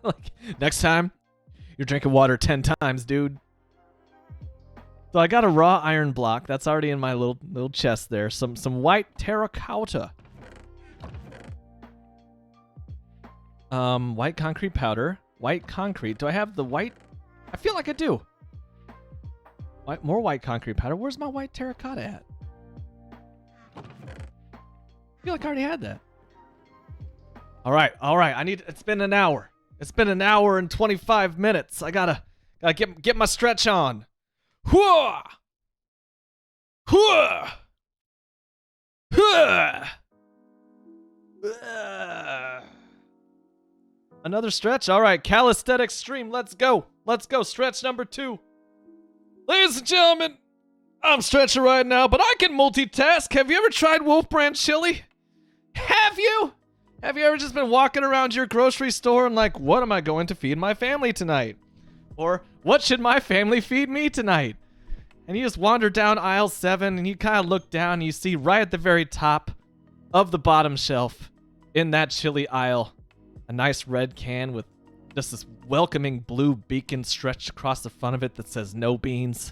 Like, next time, you're drinking water 10 times, dude. So I got a raw iron block. That's already in my little chest there. Some white terracotta. White concrete powder. White concrete. Do I have the white? I feel like I do. More white concrete powder. Where's my white terracotta at? I feel like I already had that. All right. It's been an hour. It's been an hour and 25 minutes. I gotta get my stretch on. Hooah! Hooah! Hooah! Another stretch. All right, calisthenics stream. Let's go. Stretch number 2. Ladies and gentlemen, I'm stretching right now, but I can multitask. Have you ever tried Wolf Brand chili? Have you? Have you ever just been walking around your grocery store and like, what am I going to feed my family tonight? Or what should my family feed me tonight? And you just wander down aisle 7 and you kind of look down and you see right at the very top of the bottom shelf in that chili aisle, a nice red can with Just this welcoming blue beacon stretched across the front of it that says no beans.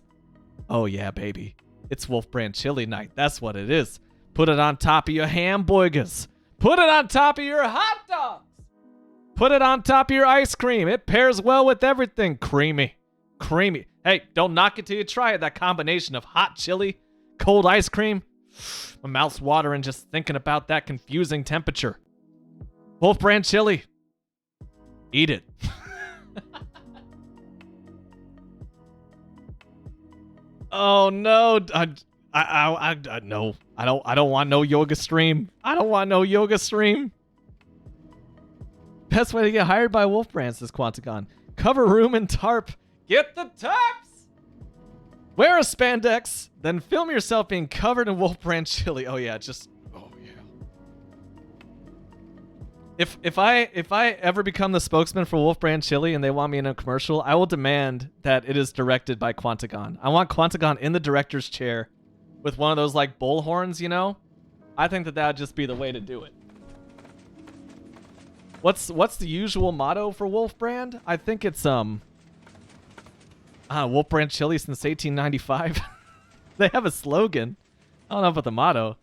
Oh yeah, baby. It's Wolf Brand Chili Night. That's what it is. Put it on top of your hamburgers. Put it on top of your hot dogs. Put it on top of your ice cream. It pairs well with everything. Creamy. Creamy. Hey, don't knock it till you try it. That combination of hot chili, cold ice cream. My mouth's watering just thinking about that confusing temperature. Wolf Brand Chili. Eat it. Oh no. No. I don't want no yoga stream. I don't want no yoga stream. Best way to get hired by Wolf Brand, says Quantagon. Cover room and tarp. Get the tarps! Wear a spandex, then film yourself being covered in Wolf Brand chili. Oh yeah, oh yeah. If I ever become the spokesman for Wolf Brand chili and they want me in a commercial, I will demand that it is directed by Quantagon. I want Quantagon in the director's chair with one of those like bull horns, you know? I think that would just be the way to do it. What's the usual motto for Wolf Brand? I think it's Wolf Brand chili since 1895. They have a slogan. I don't know about the motto.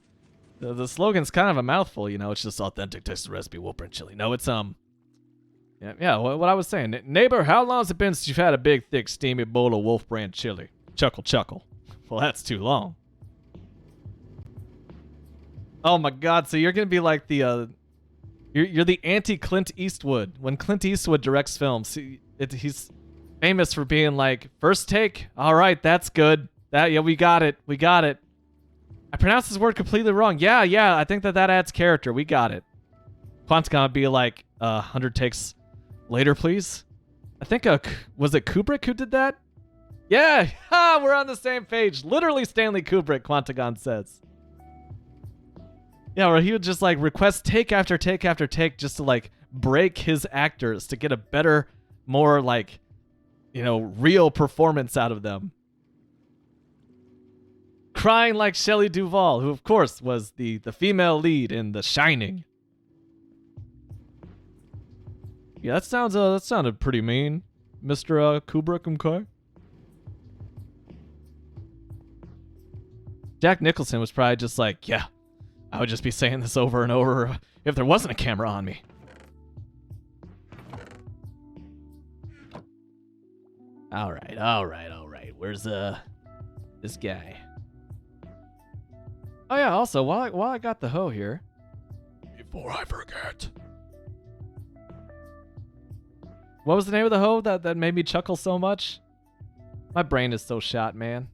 The slogan's kind of a mouthful, you know. It's just authentic Texas recipe Wolf Brand chili. No, it's yeah. What I was saying, neighbor, how long has it been since you've had a big, thick, steamy bowl of Wolf Brand chili? Chuckle, chuckle. Well, that's too long. Oh my God! So you're gonna be like the you're the anti Clint Eastwood. When Clint Eastwood directs films, he's famous for being like, first take, all right, that's good. Yeah, we got it. I pronounced this word completely wrong. Yeah, I think that adds character. We got it. Quantagon would be like, 100 takes later, please. I think, was it Kubrick who did that? Yeah, we're on the same page. Literally Stanley Kubrick, Quantagon says. Yeah, where he would just like request take after take after take just to like break his actors to get a better, more like, you know, real performance out of them. Crying like Shelley Duvall, who of course was the female lead in The Shining. Yeah, that sounded pretty mean, Mr. Kubrick, okay? Jack Nicholson was probably just like, yeah, I would just be saying this over and over if there wasn't a camera on me. All right. Where's this guy? Oh yeah, also while I got the hoe here, before I forget. What was the name of the hoe that made me chuckle so much? My brain is so shot, man.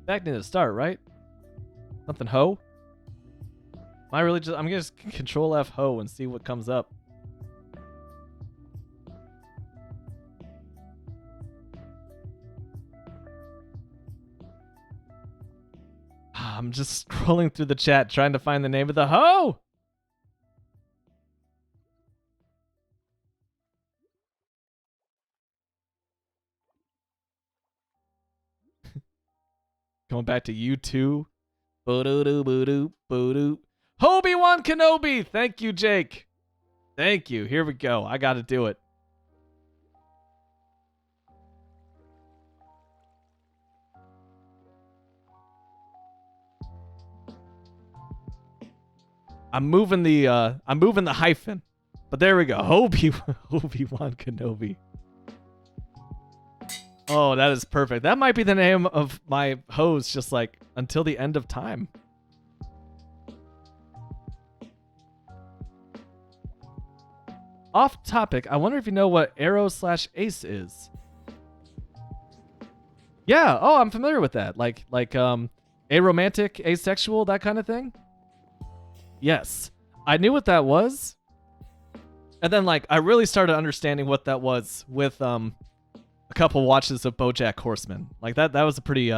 Back near the start, right? Something hoe? I'm gonna just control F hoe and see what comes up. I'm just scrolling through the chat trying to find the name of the hoe. Going back to U2. Obi-Wan Kenobi. Thank you, Jake. Thank you. Here we go. I got to do it. I'm moving the hyphen. But there we go. Obi-Wan Kenobi. Oh, that is perfect. That might be the name of my hose, just like until the end of time. Off topic, I wonder if you know what Arrow/Ace is. Yeah, oh, I'm familiar with that. Like aromantic, asexual, that kind of thing. Yes, I knew what that was. And then like I really started understanding what that was with a couple watches of BoJack Horseman. Like that was a pretty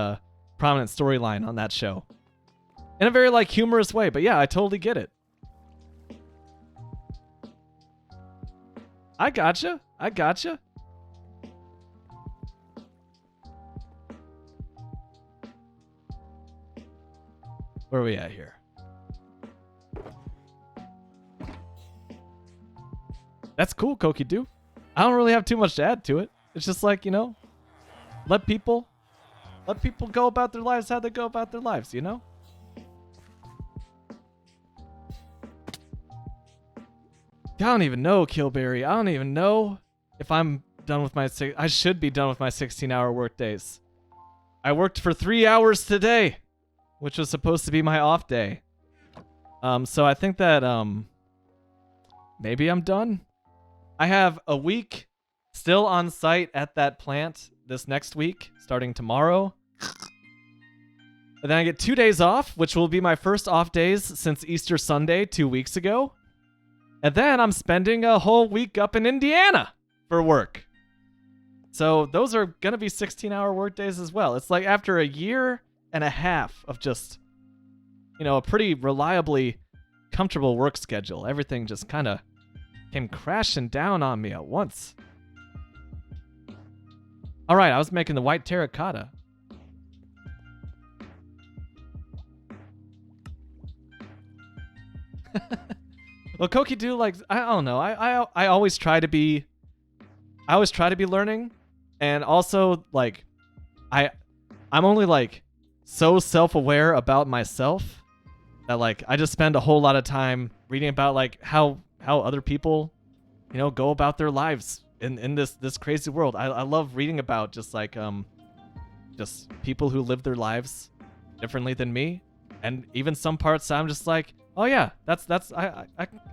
prominent storyline on that show. In a very like humorous way, but yeah, I totally get it. I gotcha. Where are we at here? That's cool, Koki Do. I don't really have too much to add to it. It's just like, you know, let people go about their lives how they go about their lives, you know? I don't even know, Killberry. I don't even know if I'm done with my I should be done with my 16-hour work days. I worked for 3 hours today, which was supposed to be my off day. So I think that maybe I'm done. I have a week still on site at that plant this next week, starting tomorrow. And then I get 2 days off, which will be my first off days since Easter Sunday 2 weeks ago. And then I'm spending a whole week up in Indiana for work. So those are going to be 16-hour work days as well. It's like after a year and a half of just, you know, a pretty reliably comfortable work schedule, everything just kind of came crashing down on me at once. All right, I was making the white terracotta. Well, Koki Do, like, I don't know. I always try to be learning, and also like I'm only like so self-aware about myself that like I just spend a whole lot of time reading about like how other people, you know, go about their lives in this crazy world. I love reading about just like just people who live their lives differently than me, and even some parts I'm just like, oh yeah, that's I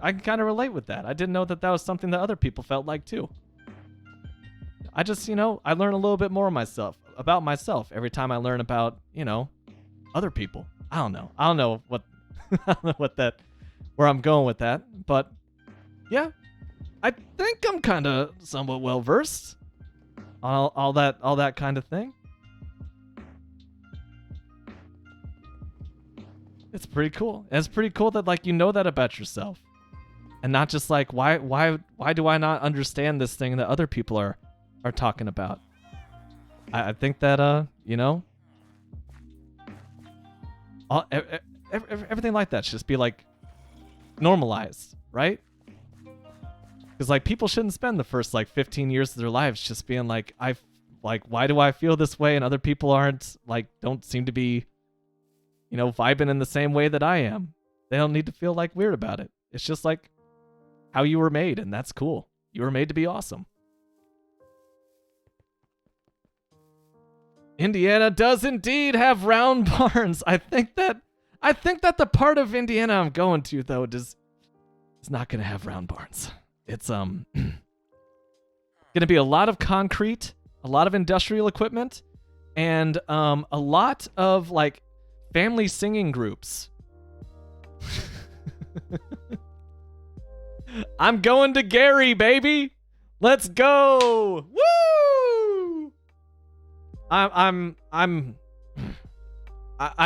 can kind of relate with that. I didn't know that was something that other people felt like too. I just, you know, I learn a little bit more about myself every time I learn about, you know, other people. I don't know what where I'm going with that, but yeah, I think I'm kind of somewhat well versed on all that kind of thing. It's pretty cool. It's pretty cool that like you know that about yourself, and not just like why do I not understand this thing that other people are talking about. I think that you know, everything like that should just be like normalized, right? Because like people shouldn't spend the first like 15 years of their lives just being like, why do I feel this way, and other people don't seem to be, you know, vibing in the same way that I am. They don't need to feel like weird about it. It's just like how you were made, and that's cool. You were made to be awesome. Indiana does indeed have round barns. I think that the part of Indiana I'm going to though is not gonna have round barns. It's gonna be a lot of concrete, a lot of industrial equipment, and a lot of like family singing groups. I'm going to Gary, baby. Let's go. Woo! I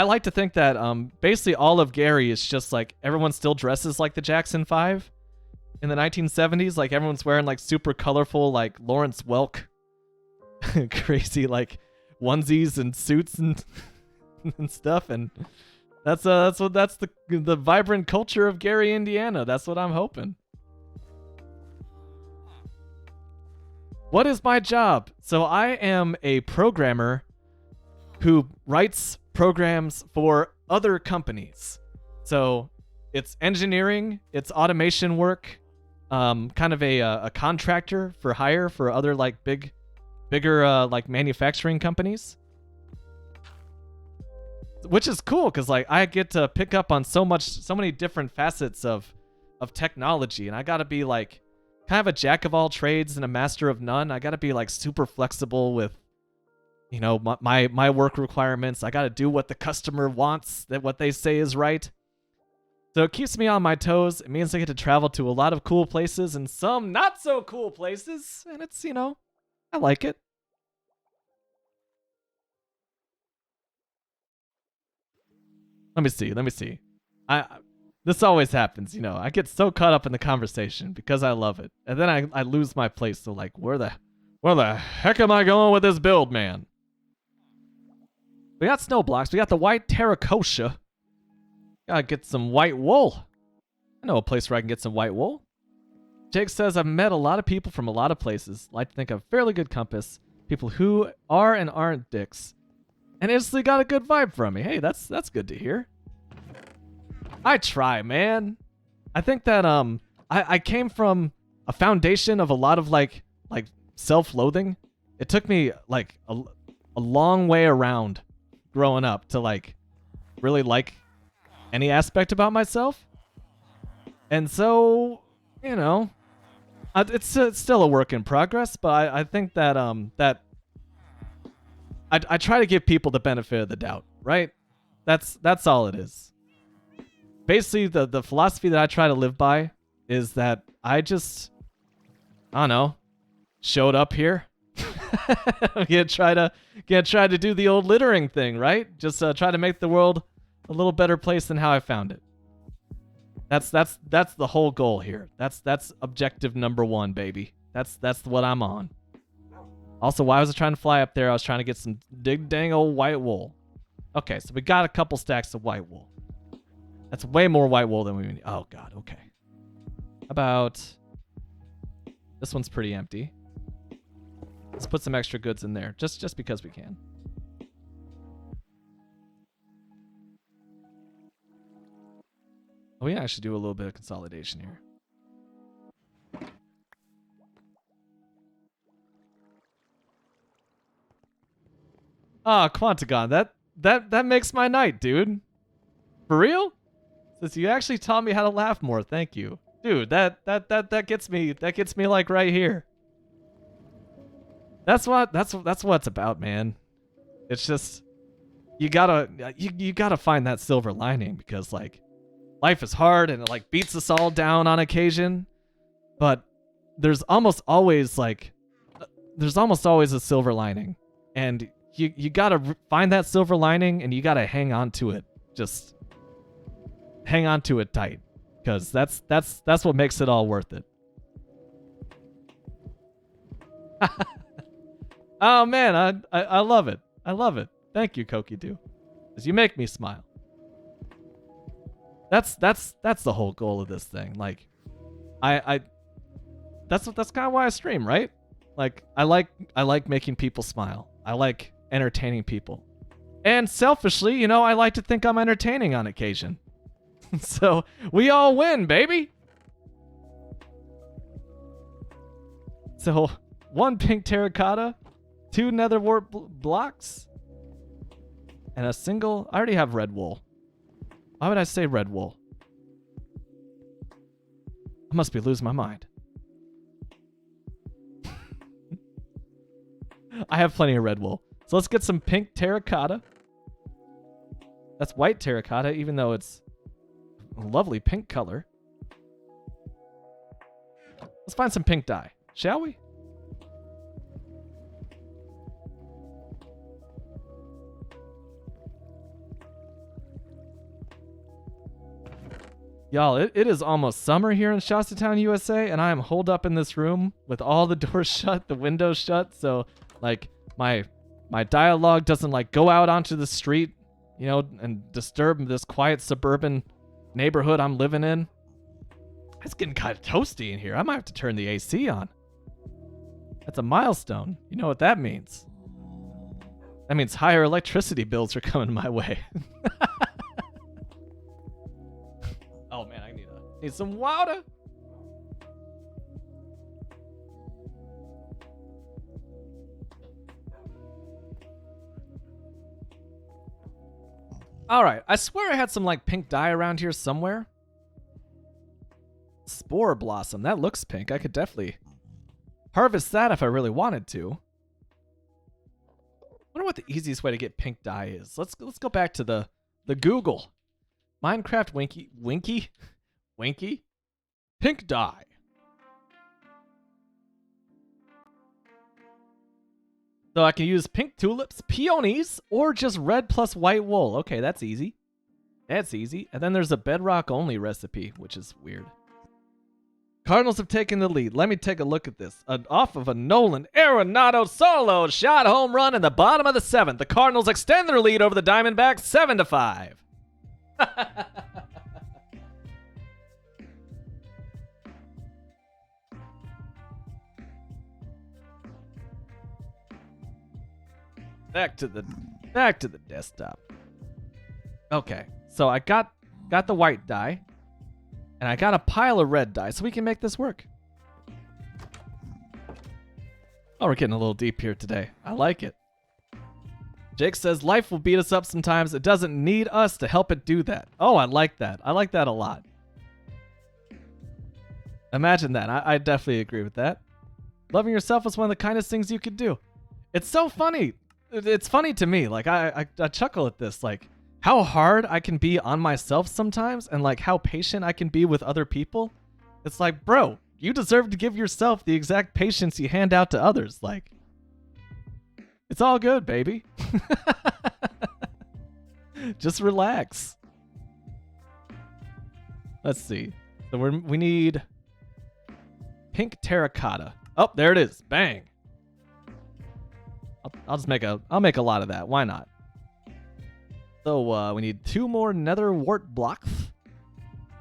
like to think that basically all of Gary is just like everyone still dresses like the Jackson 5 in the 1970s. Like everyone's wearing like super colorful like Lawrence Welk crazy like onesies and suits and and stuff, and that's the vibrant culture of Gary, Indiana. That's what I'm hoping. What is my job? So I am a programmer who writes programs for other companies. So it's engineering, it's automation work, kind of a contractor for hire for other like bigger like manufacturing companies. Which is cool because like I get to pick up on so many different facets of technology, and I gotta be like kind of a jack of all trades and a master of none. I gotta be like super flexible with, you know, my work requirements. I gotta do what the customer wants, that what they say is right. So it keeps me on my toes. It means I get to travel to a lot of cool places and some not so cool places, and it's, you know, I like it. Let me see. This always happens, you know. I get so caught up in the conversation because I love it, and then I lose my place. So like, where the heck am I going with this build, man? We got snow blocks. We got the white terracotta. Gotta get some white wool. I know a place where I can get some white wool. Jake says, I've met a lot of people from a lot of places. Like to think I've a fairly good compass. People who are and aren't dicks. And instantly got a good vibe from me. Hey, that's good to hear. I try, man. I think that I came from a foundation of a lot of like self-loathing. It took me like a long way around growing up to like really like any aspect about myself. And so, you know, it's still a work in progress, but I think that that I try to give people the benefit of the doubt, right? That's all it is. Basically, the philosophy that I try to live by is that I don't know, showed up here. Can't try to do the old littering thing, right? Just try to make the world a little better place than how I found it. That's the whole goal here. That's objective number 1, baby. That's what I'm on. Also, why was I trying to fly up there? I was trying to get some dang old white wool. Okay, so we got a couple stacks of white wool. That's way more white wool than we need. Oh god, okay. About this one's pretty empty. Let's put some extra goods in there, just because we can. Oh, we can actually do a little bit of consolidation here. Ah, Quantagon, that makes my night, dude. For real? Since you actually taught me how to laugh more, thank you. Dude, that gets me like right here. That's what it's about, man. It's just you gotta find that silver lining because like life is hard and it like beats us all down on occasion, but there's almost always a silver lining, and you gotta find that silver lining and you gotta hang on to it. Just hang on to it tight, because that's what makes it all worth it. Oh man, I love it. I love it. Thank you, Koki-Do, because you make me smile. That's the whole goal of this thing. Like, that's kind of why I stream, right? Like, I like making people smile. I like entertaining people, and selfishly, you know, I like to think I'm entertaining on occasion. So we all win, baby. So 1 pink terracotta, 2 nether wart blocks, and a single. I already have red wool. Why would I say red wool? I must be losing my mind. I have plenty of red wool. So let's get some pink terracotta. That's white terracotta, even though it's a lovely pink color. Let's find some pink dye, shall we? Y'all, it is almost summer here in Shastatown, USA, and I am holed up in this room with all the doors shut, the windows shut, so like my dialogue doesn't like go out onto the street, you know, and disturb this quiet suburban neighborhood I'm living in. It's getting kind of toasty in here. I might have to turn the AC on. That's a milestone. You know what that means? That means higher electricity bills are coming my way. Oh man, I need some water. All right, I swear I had some like pink dye around here somewhere. Spore blossom, that looks pink. I could definitely harvest that if I really wanted to. I wonder what the easiest way to get pink dye is. Let's go back to the Google. Minecraft Winky? Pink dye. So I can use pink tulips, peonies, or just red plus white wool. Okay, that's easy. That's easy. And then there's a bedrock only recipe, which is weird. Cardinals have taken the lead. Let me take a look at this. Off of a Nolan Arenado solo shot home run in the bottom of the 7th. The Cardinals extend their lead over the Diamondbacks 7-5. Back to the desktop. Okay, so I got the white die, and I got a pile of red die, so we can make this work. Oh, we're getting a little deep here today. I like it. Jake says life will beat us up sometimes. It doesn't need us to help it do that. Oh, I like that. I like that a lot. Imagine that. I definitely agree with that. Loving yourself is one of the kindest things you could do. It's so funny. It's funny to me. Like, I chuckle at this. Like, how hard I can be on myself sometimes and, like, how patient I can be with other people. It's like, bro, you deserve to give yourself the exact patience you hand out to others. Like, it's all good, baby. Just relax. Let's see. So we need pink terracotta. Oh, there it is. Bang. I'll make a lot of that. Why not? So we need 2 more nether wart blocks,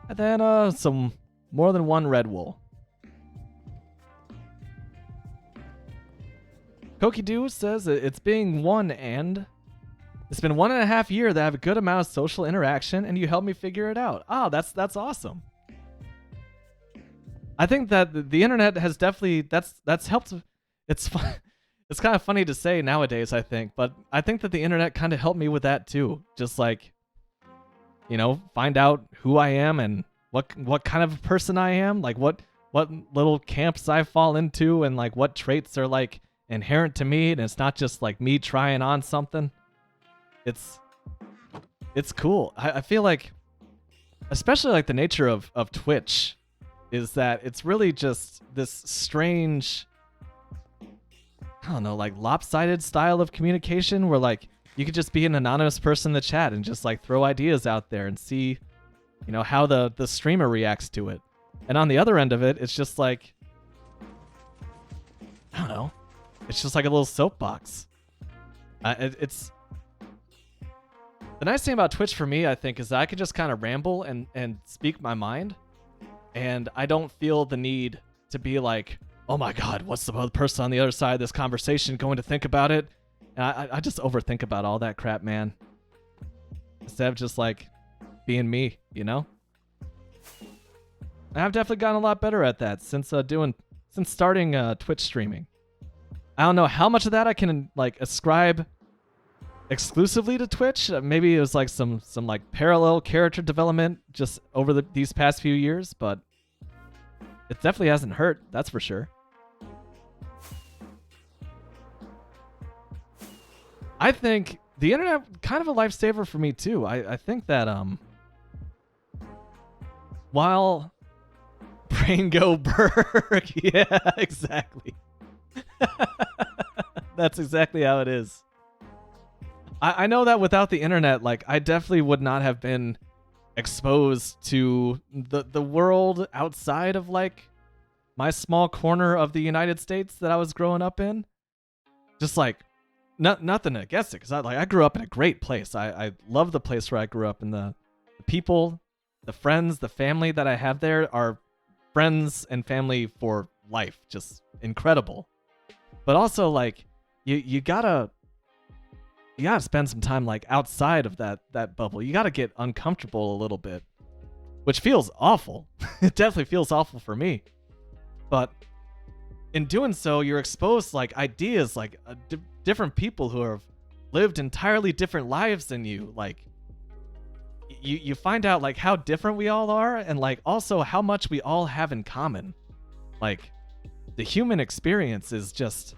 and then some more than 1 red wool. Kokidoo says it's being it's been 1.5 years that I have a good amount of social interaction, and you helped me figure it out. Ah, that's awesome. I think that the internet has definitely that's helped. It's fun. It's kind of funny to say nowadays, I think, but I think that the internet kind of helped me with that too. Just like, find out who I am and what kind of person I am, like what little camps I fall into, and like what traits are like inherent to me, and it's not just like me trying on something. It's cool. I feel like, especially like the nature of Twitch, is that it's really just this strange, I don't know, like lopsided style of communication where like you could just be an anonymous person in the chat and just like throw ideas out there and see, how the streamer reacts to it. And on the other end of it, it's just like, I don't know, it's just like a little soapbox. It's the nice thing about Twitch for me, I think, is that I can just kind of ramble and speak my mind, and I don't feel the need to be like, oh my god, what's the other person on the other side of this conversation going to think about it? And I just overthink about all that crap, man. Instead of just like being me, And I've definitely gotten a lot better at that since starting Twitch streaming. I don't know how much of that I can like ascribe exclusively to Twitch. Maybe it was like some like parallel character development just over these past few years, but it definitely hasn't hurt, that's for sure. I think the internet kind of a lifesaver for me too. I think that while brain go Berg, yeah, exactly. That's exactly how it is. I know that without the internet, like I definitely would not have been exposed to the world outside of like my small corner of the United States that I was growing up in. Just like nothing against it, because I grew up in a great place. I love the place where I grew up, and the people, the friends, the family that I have there are friends and family for life. Just incredible. But also like you gotta spend some time like outside of that bubble. You gotta get uncomfortable a little bit, which feels awful. It definitely feels awful for me. But in doing so, you're exposed to like ideas, like different people who have lived entirely different lives than you. Like you find out like how different we all are, and like also how much we all have in common. Like the human experience is just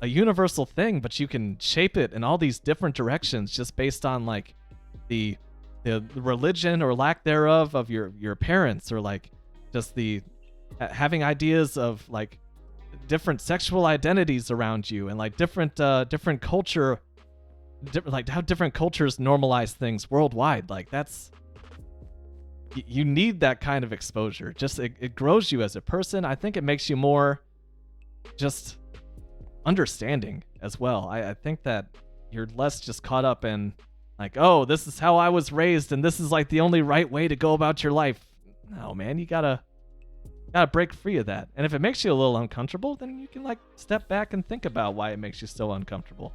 a universal thing, but you can shape it in all these different directions just based on like the religion or lack thereof of your parents, or like just the having ideas of like different sexual identities around you, and like different culture, like how different cultures normalize things worldwide. Like that's, you need that kind of exposure. Just it grows you as a person. I think it makes you more just understanding as well. I think that you're less just caught up in like, oh, this is how I was raised and this is like the only right way to go about your life. No, man, you gotta break free of that. And if it makes you a little uncomfortable, then you can like step back and think about why it makes you so uncomfortable.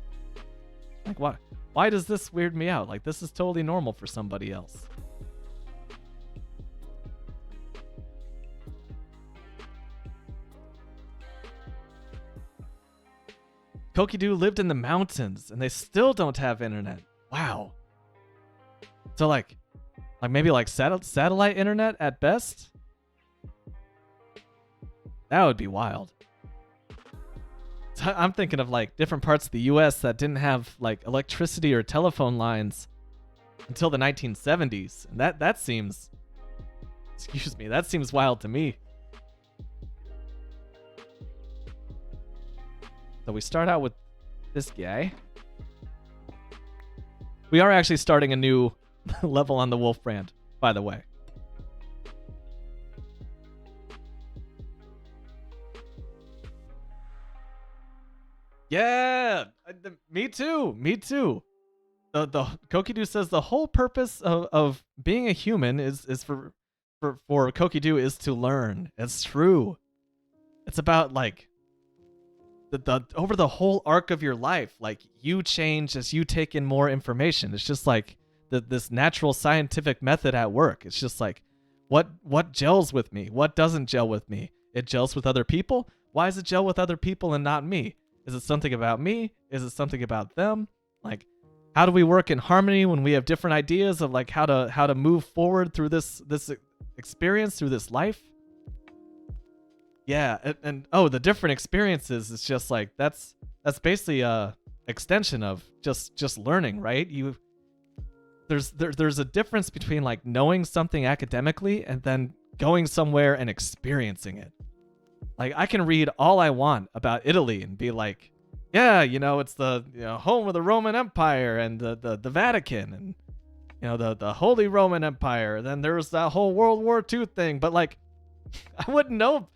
Like, why does this weird me out? Like, this is totally normal for somebody else. Kokidu lived in the mountains, and they still don't have internet. Wow. So, like maybe like satellite internet at best? That would be wild. So I'm thinking of like different parts of the US that didn't have like electricity or telephone lines until the 1970s. And that seems, excuse me, that seems wild to me. So we start out with this guy. We are actually starting a new level on the Wolf brand, by the way. Yeah, me too. Me too. The Kokidu says the whole purpose of being a human is for Kokidu is to learn. It's true. It's about like the over the whole arc of your life, like you change as you take in more information. It's just like this natural scientific method at work. It's just like what gels with me, what doesn't gel with me. It gels with other people. Why does it gel with other people and not me? Is it something about me? Is it something about them? Like, how do we work in harmony when we have different ideas of like how to move forward through this experience, through this life? Yeah, and oh, the different experiences is just like that's basically a extension of just learning, right? There's a difference between like knowing something academically and then going somewhere and experiencing it. Like, I can read all I want about Italy and be like, yeah, it's the home of the Roman Empire and the Vatican and the Holy Roman Empire. Then there was that whole World War II thing, but like, I wouldn't know.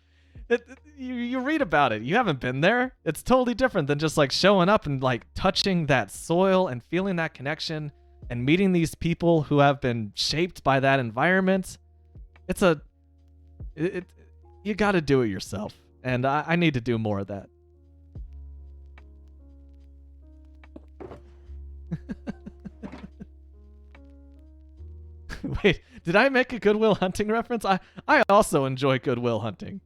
You read about it. You haven't been there. It's totally different than just like showing up and like touching that soil and feeling that connection and meeting these people who have been shaped by that environment. You got to do it yourself. And I need to do more of that. Wait, did I make a Good Will Hunting reference? I also enjoy Good Will Hunting.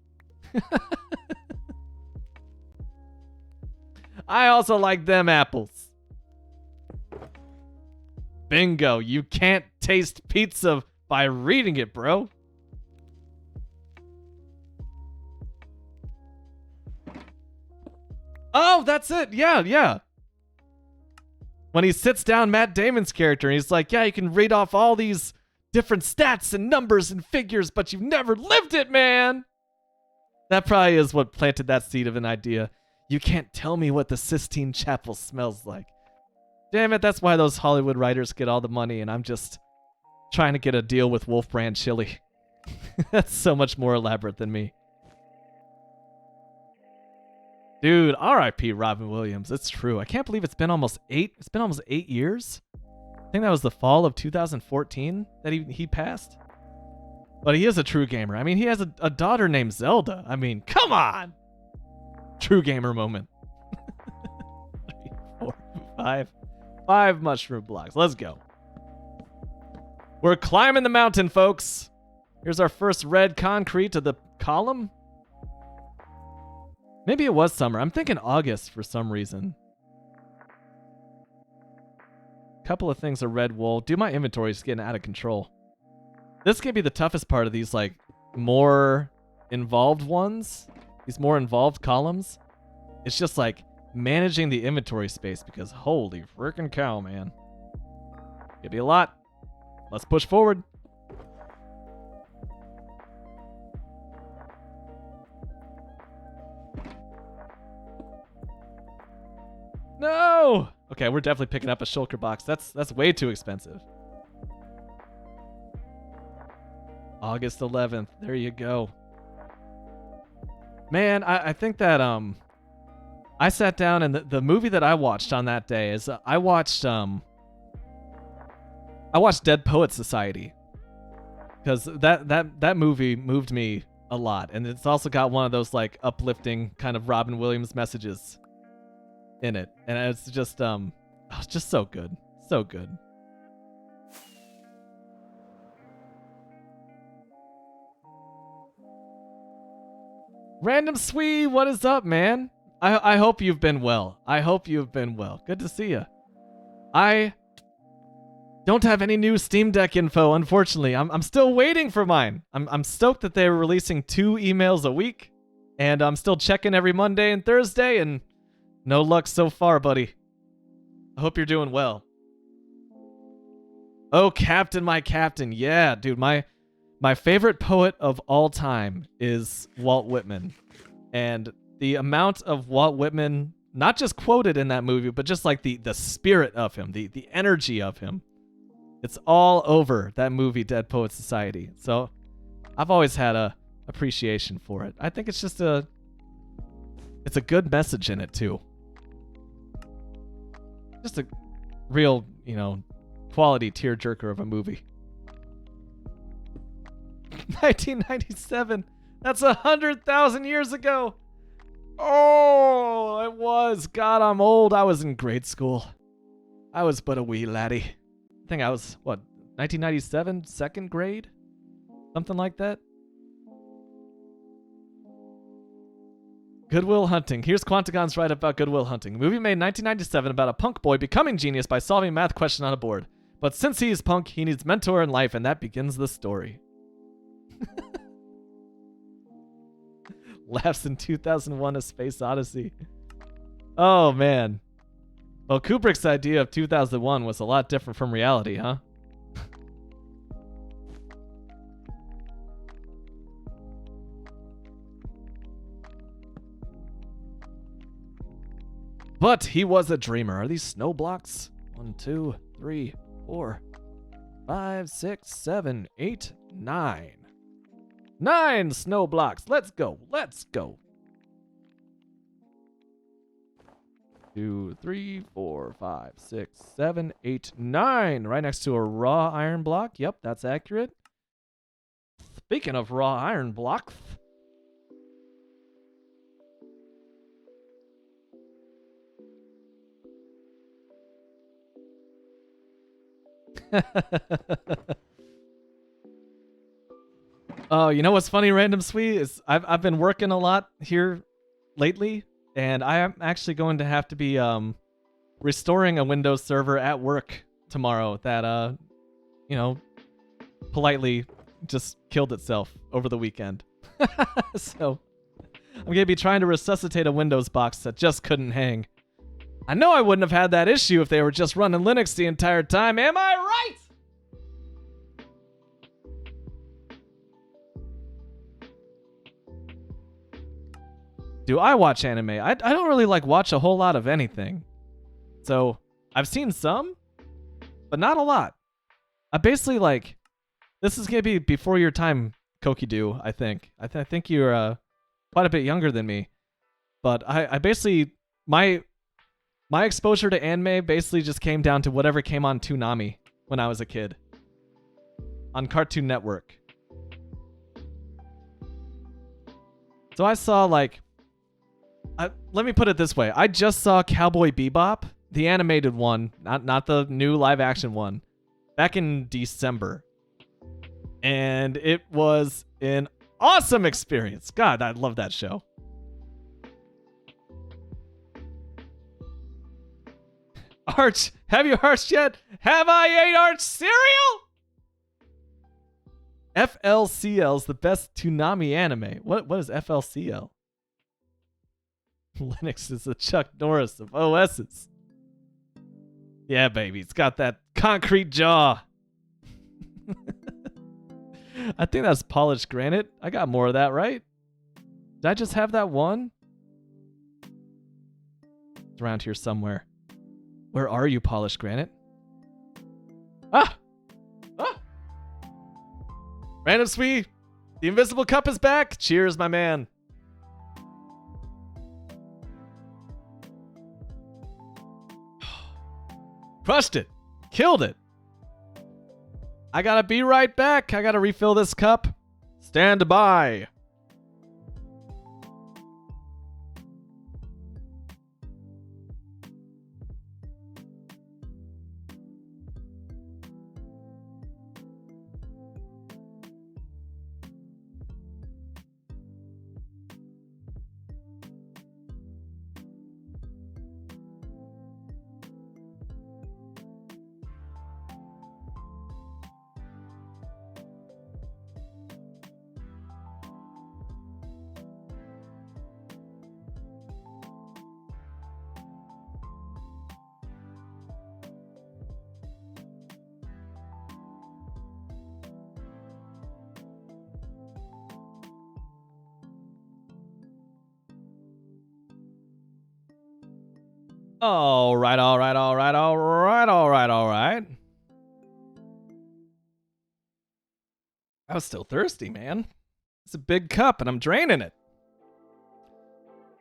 I also like them apples. Bingo. You can't taste pizza by reading it, bro. Oh, that's it. Yeah. When he sits down Matt Damon's character, and he's like, yeah, you can read off all these different stats and numbers and figures, but you've never lived it, man. That probably is what planted that seed of an idea. You can't tell me what the Sistine Chapel smells like. Damn it, that's why those Hollywood writers get all the money, and I'm just trying to get a deal with Wolf Brand Chili. That's so much more elaborate than me. Dude, R.I.P. Robin Williams. It's true. I can't believe it's been almost 8 years. I think that was the fall of 2014 that he passed. But he is a true gamer. I mean, he has a daughter named Zelda. I mean, come on. True gamer moment. 3, 4, 5. 5 mushroom blocks. Let's go. We're climbing the mountain, folks. Here's our first red concrete to the column. Maybe it was summer. I'm thinking August for some reason. Couple of things are red wool. Dude, my inventory is getting out of control. This could be the toughest part of these, like, more involved ones. These more involved columns. It's just, like, managing the inventory space because holy freaking cow, man. Could be a lot. Let's push forward. No! Okay, we're definitely picking up a shulker box. That's way too expensive. August 11th. There you go. Man, I think that I sat down and the movie that I watched on that day is I watched Dead Poets Society. Because that movie moved me a lot, and it's also got one of those like uplifting kind of Robin Williams messages in it, and it's just Oh, it's just so good. So good. Random Swee, what is up, man? I hope you've been well. I hope you've been well. Good to see you. I don't have any new Steam Deck info, unfortunately. I'm still waiting for mine. I'm stoked that they're releasing 2 emails a week, and I'm still checking every Monday and Thursday, and no luck so far, buddy. I hope you're doing well. Oh, Captain, my Captain. Yeah, dude, my favorite poet of all time is Walt Whitman. And the amount of Walt Whitman, not just quoted in that movie, but just like the spirit of him, the energy of him. It's all over that movie, Dead Poets Society. So I've always had a appreciation for it. I think it's just it's a good message in it too. Just a real, quality tearjerker of a movie. 1997. That's 100,000 years ago. Oh, it was. God, I'm old. I was in grade school. I was but a wee laddie. I think I was, 1997? Second grade? Something like that? Good Will Hunting. Here's Quantagon's write about Good Will Hunting. Movie made in 1997 about a punk boy becoming genius by solving a math question on a board. But since he is punk, he needs mentor in life, and that begins the story. Laughs in 2001: A Space Odyssey. Oh, man. Well, Kubrick's idea of 2001 was a lot different from reality, huh? But he was a dreamer. Are these snow blocks? 1, 2, 3, 4, 5, 6, 7, 8, 9. 9 snow blocks. Let's go. Let's go. 2, 3, 4, 5, 6, 7, 8, 9. Right next to a raw iron block. Yep, that's accurate. Speaking of raw iron blocks. Oh, you know what's funny, Random Sweet, is I've been working a lot here lately, and I am actually going to have to be restoring a Windows server at work tomorrow that politely just killed itself over the weekend. So I'm gonna be trying to resuscitate a Windows box that just couldn't hang. I know I wouldn't have had that issue if they were just running Linux the entire time. Am I right? Do I watch anime? I don't really watch a whole lot of anything. So I've seen some, but not a lot. I basically this is gonna be before your time, Kokidoo, I think. I think you're quite a bit younger than me. But I basically my exposure to anime basically just came down to whatever came on Toonami when I was a kid. On Cartoon Network. So I saw let me put it this way. I just saw Cowboy Bebop, the animated one, not the new live action one, back in December. And it was an awesome experience. God, I love that show. Arch, have you arched yet? Have I ate Arch cereal? FLCL's the best Toonami anime. What is FLCL? Linux is the Chuck Norris of OSs. Yeah, baby. It's got that concrete jaw. I think that's polished granite. I got more of that, right? Did I just have that one? It's around here somewhere. Where are you, polished granite? Ah! Ah! Random Sweet! The invisible cup is back! Cheers, my man. Crushed it. Killed it. I gotta be right back. I gotta refill this cup. Stand by. All right, all right, all right, all right, all right, all right. I was still thirsty, man. It's a big cup and I'm draining it.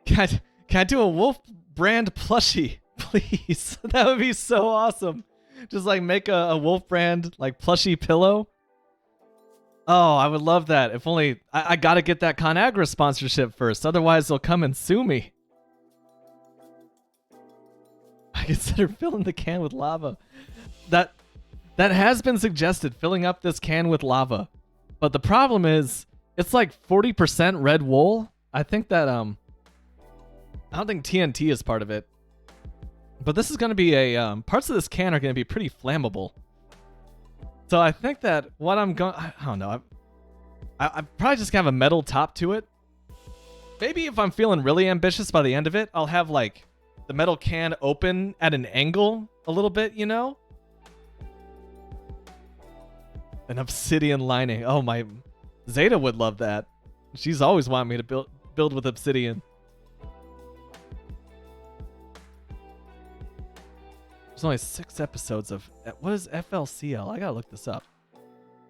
Can I do a Wolf brand plushie, please? That would be so awesome. Just like make a Wolf brand like plushie pillow. Oh, I would love that. If only I gotta get that ConAgra sponsorship first, otherwise they'll come and sue me. I consider filling the can with lava. That has been suggested, filling up this can with lava. But the problem is, it's like 40% red wool. I think that I don't think TNT is part of it. But this is going to be a parts of this can are going to be pretty flammable. So I think that what I'm going, I don't know. I probably just gonna have a metal top to it. Maybe if I'm feeling really ambitious by the end of it, I'll have like the metal can open at an angle a little bit, you know? An obsidian lining. Oh, my Zeta would love that. She's always wanted me to build with obsidian. There's only 6 episodes of... What is FLCL? I gotta look this up.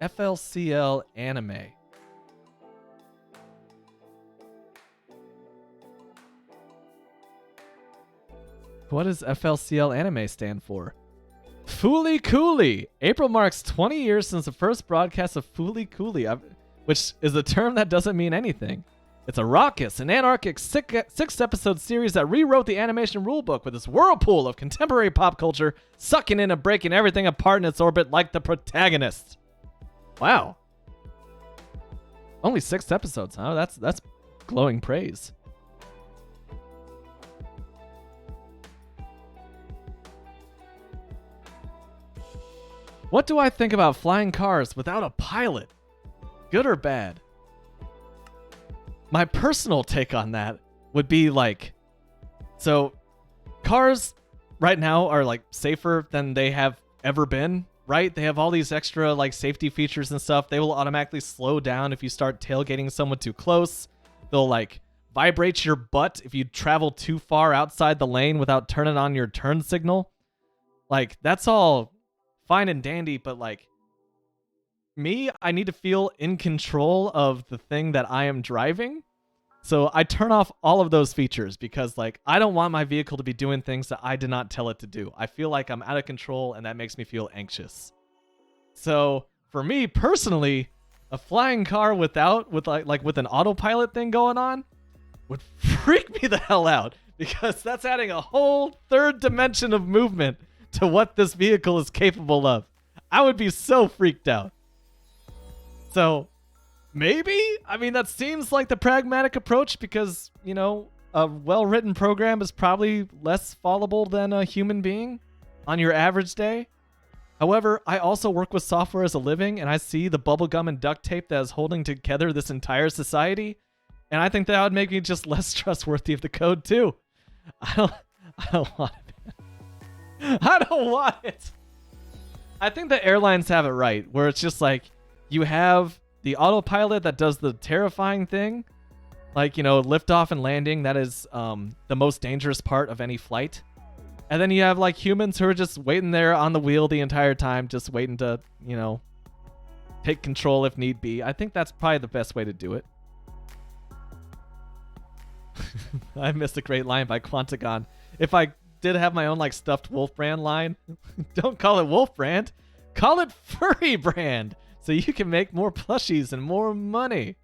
FLCL anime. What does FLCL anime stand for? Fooly Cooly! April marks 20 years since the first broadcast of Fooly Cooly, which is a term that doesn't mean anything. It's a raucous and anarchic 6-episode series that rewrote the animation rulebook with its whirlpool of contemporary pop culture, sucking in and breaking everything apart in its orbit like the protagonist. Wow. Only 6 episodes, huh? That's glowing praise. What do I think about flying cars without a pilot? Good or bad? My personal take on that would be like, so cars right now are like safer than they have ever been, right? They have all these extra like safety features and stuff. They will automatically slow down if you start tailgating someone too close. They'll like vibrate your butt if you travel too far outside the lane without turning on your turn signal. Like, that's all fine and dandy, but like me, I need to feel in control of the thing that I am driving. So I turn off all of those features because like I don't want my vehicle to be doing things that I did not tell it to do. I feel like I'm out of control and that makes me feel anxious. So for me personally, a flying car with an autopilot thing going on would freak me the hell out because that's adding a whole third dimension of movement to what this vehicle is capable of. I would be so freaked out. So maybe, I mean, that seems like the pragmatic approach because, you know, a well-written program is probably less fallible than a human being on your average day. However, I also work with software as a living and I see the bubblegum and duct tape that is holding together this entire society. And I think that would make me just less trustworthy of the code too. I don't want it. I don't want it. I think the airlines have it right, where it's just like you have the autopilot that does the terrifying thing, like, you know, liftoff and landing. That is the most dangerous part of any flight. And then you have like humans who are just waiting there on the wheel the entire time, just waiting to, you know, take control if need be. I think that's probably the best way to do it. I missed a great line by Quantagon. If I did have my own like stuffed Wolf brand line, don't call it Wolf brand, call it Furry brand, so you can make more plushies and more money.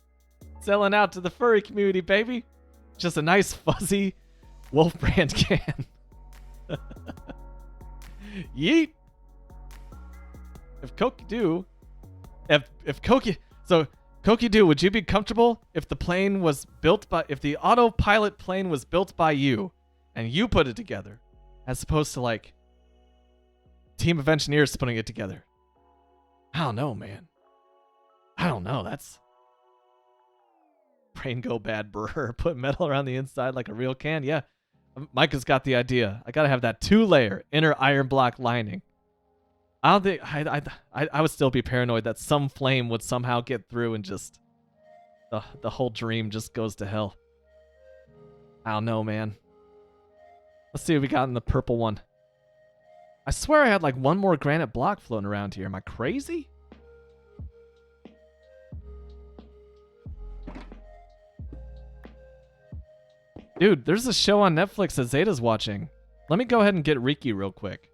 Selling out to the furry community, baby. Just a nice fuzzy Wolf brand can. Yeet. If Koki-Do, Koki-Do, would you be comfortable if the plane was built by, if the autopilot plane was built by you and you put it together, as opposed to like team of engineers putting it together? I don't know, man. I don't know. That's brain go bad, brr. Put metal around the inside like a real can. Yeah, Micah's got the idea. I gotta have that 2-layer inner iron block lining. I don't think I would still be paranoid that some flame would somehow get through and just the whole dream just goes to hell. I don't know, man. Let's see what we got in the purple one. I swear I had like one more granite block floating around here. Am I crazy? Dude, there's a show on Netflix that Zeta's watching. Let me go ahead and get Riki real quick.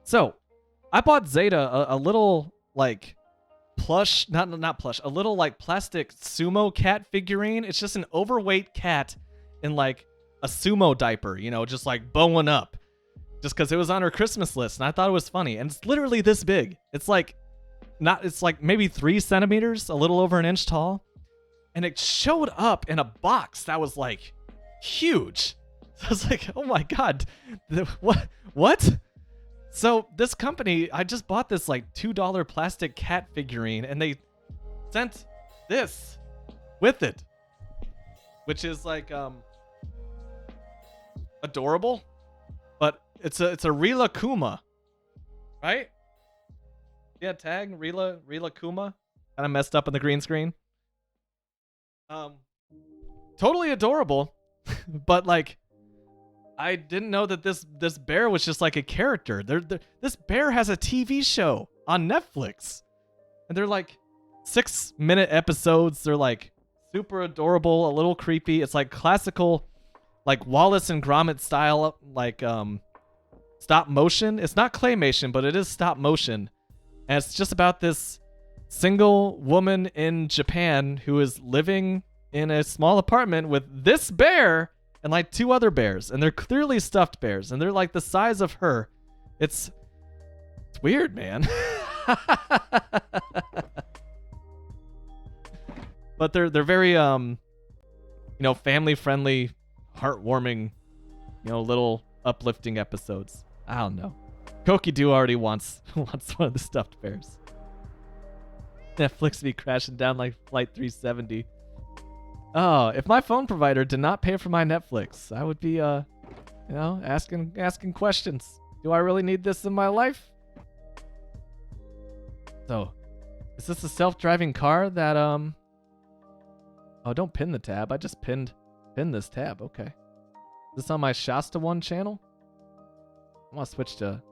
So, I bought Zeta a little like plush, not plush, a little like plastic sumo cat figurine. It's just an overweight cat in like a sumo diaper, you know, just like bowing up. Just because it was on her Christmas list, and I thought it was funny. And it's literally this big. It's like maybe 3 centimeters, a little over an inch tall. And it showed up in a box that was like huge. So I was like, oh my God, what? So this company, I just bought this like $2 plastic cat figurine, and they sent this with it, which is like adorable, but it's a Rila Kuma, right? Yeah, tag Rila Kuma. Kind of messed up on the green screen. Totally adorable, but like, I didn't know that this bear was just like a character. This bear has a TV show on Netflix, and they're like 6-minute episodes. They're like super adorable, a little creepy. It's like classical, like Wallace and Gromit style, like stop motion. It's not claymation, but it is stop motion, and it's just about this single woman in Japan who is living in a small apartment with this bear and like 2 other bears, and they're clearly stuffed bears, and they're like the size of her. It's weird, man. But they're very family friendly, heartwarming, little uplifting episodes. I don't know. Kokidoo already wants one of the stuffed bears. Netflix be crashing down like Flight 370. Oh, if my phone provider did not pay for my Netflix, I would be, asking questions. Do I really need this in my life? So, is this a self-driving car that, Oh, don't pin the tab. I just pinned this tab. Okay. Is this on my Shasta One channel? I want to switch to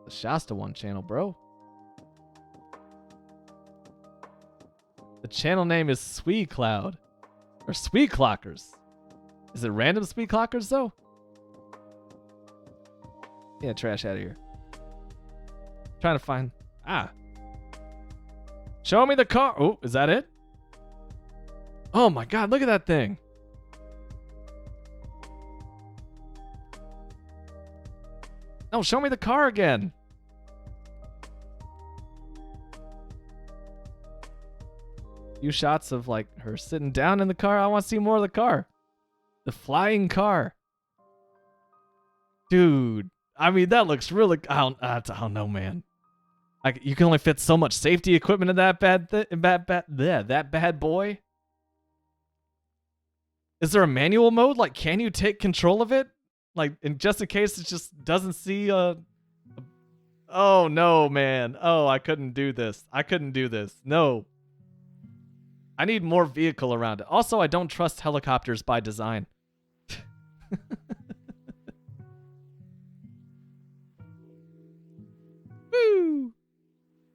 the Shasta One channel, bro. The channel name is Swee Cloud. Or Sweet Clockers. Is it random Sweet Clockers though? Yeah, trash out of here. Trying to find. Show me the car. Oh, is that it? Oh my God, look at that thing. No, show me the car again. Few shots of like her sitting down in the car. I want to see more of the car. The flying car. Dude, I mean, that looks really, I don't know, man. Like, you can only fit so much safety equipment in that bad boy. Is there a manual mode? Like, can you take control of it? Like, just in case it just doesn't see oh no, man. Oh, I couldn't do this. No. I need more vehicle around it. Also, I don't trust helicopters by design. Woo!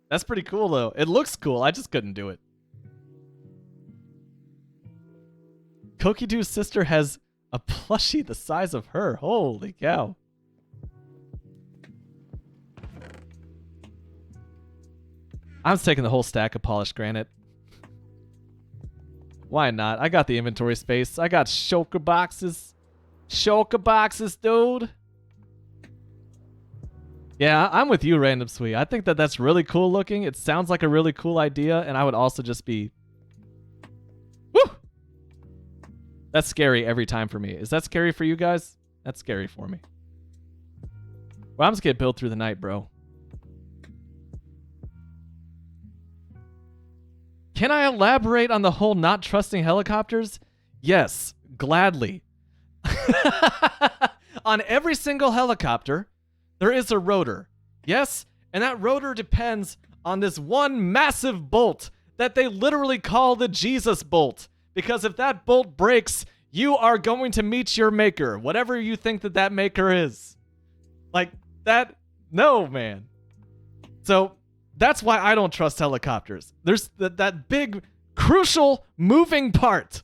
That's pretty cool, though. It looks cool. I just couldn't do it. Kokidoo's sister has a plushie the size of her. Holy cow. I'm taking the whole stack of polished granite. Why not? I got the inventory space. I got shulker boxes. Shulker boxes, dude. Yeah, I'm with you, Random Sweet. I think that's really cool looking. It sounds like a really cool idea, and I would also just be... Woo! That's scary every time for me. Is that scary for you guys? That's scary for me. Well, I'm just gonna build through the night, bro. Can I elaborate on the whole not trusting helicopters? Yes, gladly. On every single helicopter, there is a rotor. Yes, and that rotor depends on this one massive bolt that they literally call the Jesus bolt. Because if that bolt breaks, you are going to meet your maker, whatever you think that that maker is. Like that, no, man. So that's why I don't trust helicopters. There's that big, crucial moving part.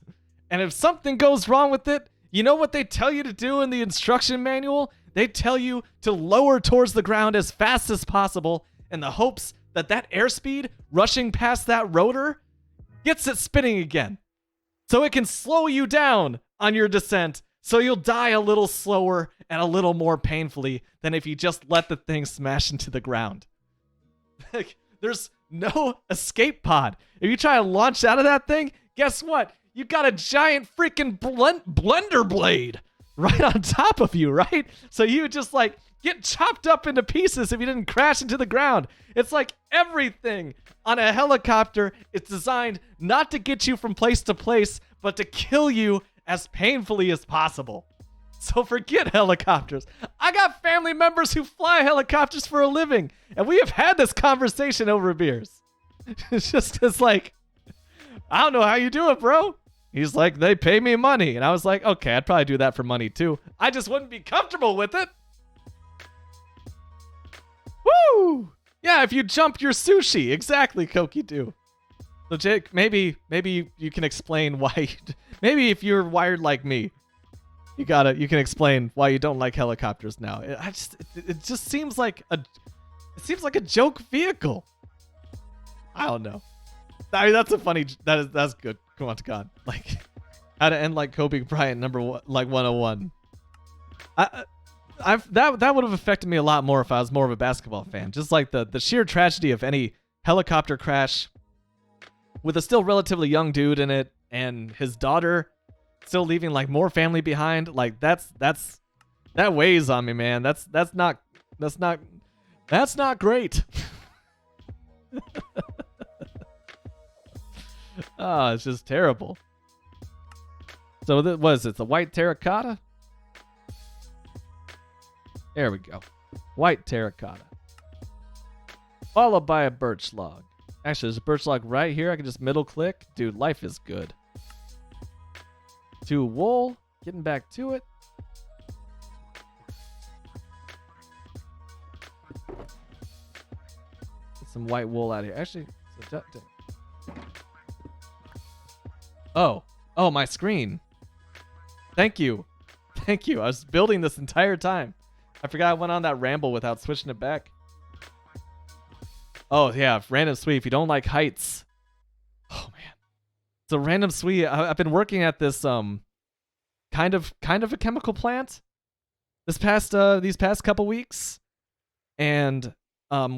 And if something goes wrong with it, you know what they tell you to do in the instruction manual? They tell you to lower towards the ground as fast as possible in the hopes that that airspeed rushing past that rotor gets it spinning again. So it can slow you down on your descent, so you'll die a little slower and a little more painfully than if you just let the thing smash into the ground. There's no escape pod. If you try to launch out of that thing, guess what? You got a giant freaking blender blade right on top of you, right? So you just like get chopped up into pieces if you didn't crash into the ground. It's like everything on a helicopter is designed not to get you from place to place, but to kill you as painfully as possible. So forget helicopters. I got family members who fly helicopters for a living, and we have had this conversation over beers. It's just because, like, I don't know how you do it, bro. He's like, they pay me money. And I was like, okay, I'd probably do that for money too. I just wouldn't be comfortable with it. Woo! Yeah, if you jump your sushi. Exactly, Koki do. So Jake, maybe you can explain why. Maybe if you're wired like me, you can explain why you don't like helicopters now. It just seems like a joke vehicle. I don't know. I mean, that's a funny. That's good. Come on to God. Like how to end like Kobe Bryant number one, like 101. That would have affected me a lot more if I was more of a basketball fan. Just like the sheer tragedy of any helicopter crash with a still relatively young dude in it and his daughter still leaving like more family behind. Like that weighs on me, man. That's not great. Oh, it's just terrible. So what is it? The white terracotta? There we go. White terracotta. Followed by a birch log. Actually, there's a birch log right here. I can just middle click. Dude, life is good. To wool. Getting back to it. Get some white wool out of here. Actually, Oh, my screen. Thank you. I was building this entire time. I forgot I went on that ramble without switching it back. Oh, yeah, random sweet. If you don't like heights. Oh, man. So random sweet. I've been working at this kind of a chemical plant these past couple weeks. And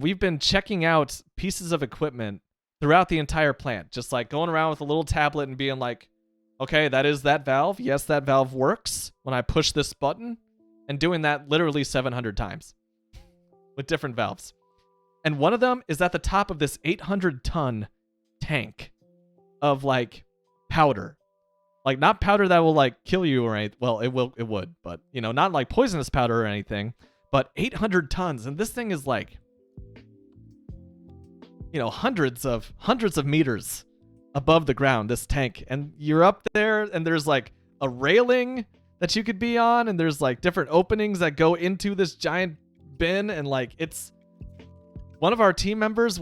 we've been checking out pieces of equipment throughout the entire plant. Just like going around with a little tablet and being like, okay, that is that valve. Yes, that valve works when I push this button. And doing that literally 700 times with different valves. And one of them is at the top of this 800-ton tank of like powder. Like not powder that will like kill you or anything. Well, it would, but you know, not like poisonous powder or anything, but 800 tons. And this thing is like, you know, hundreds of meters above the ground, this tank. And you're up there and there's like a railing that you could be on, and there's like different openings that go into this giant bin, and like it's one of our team members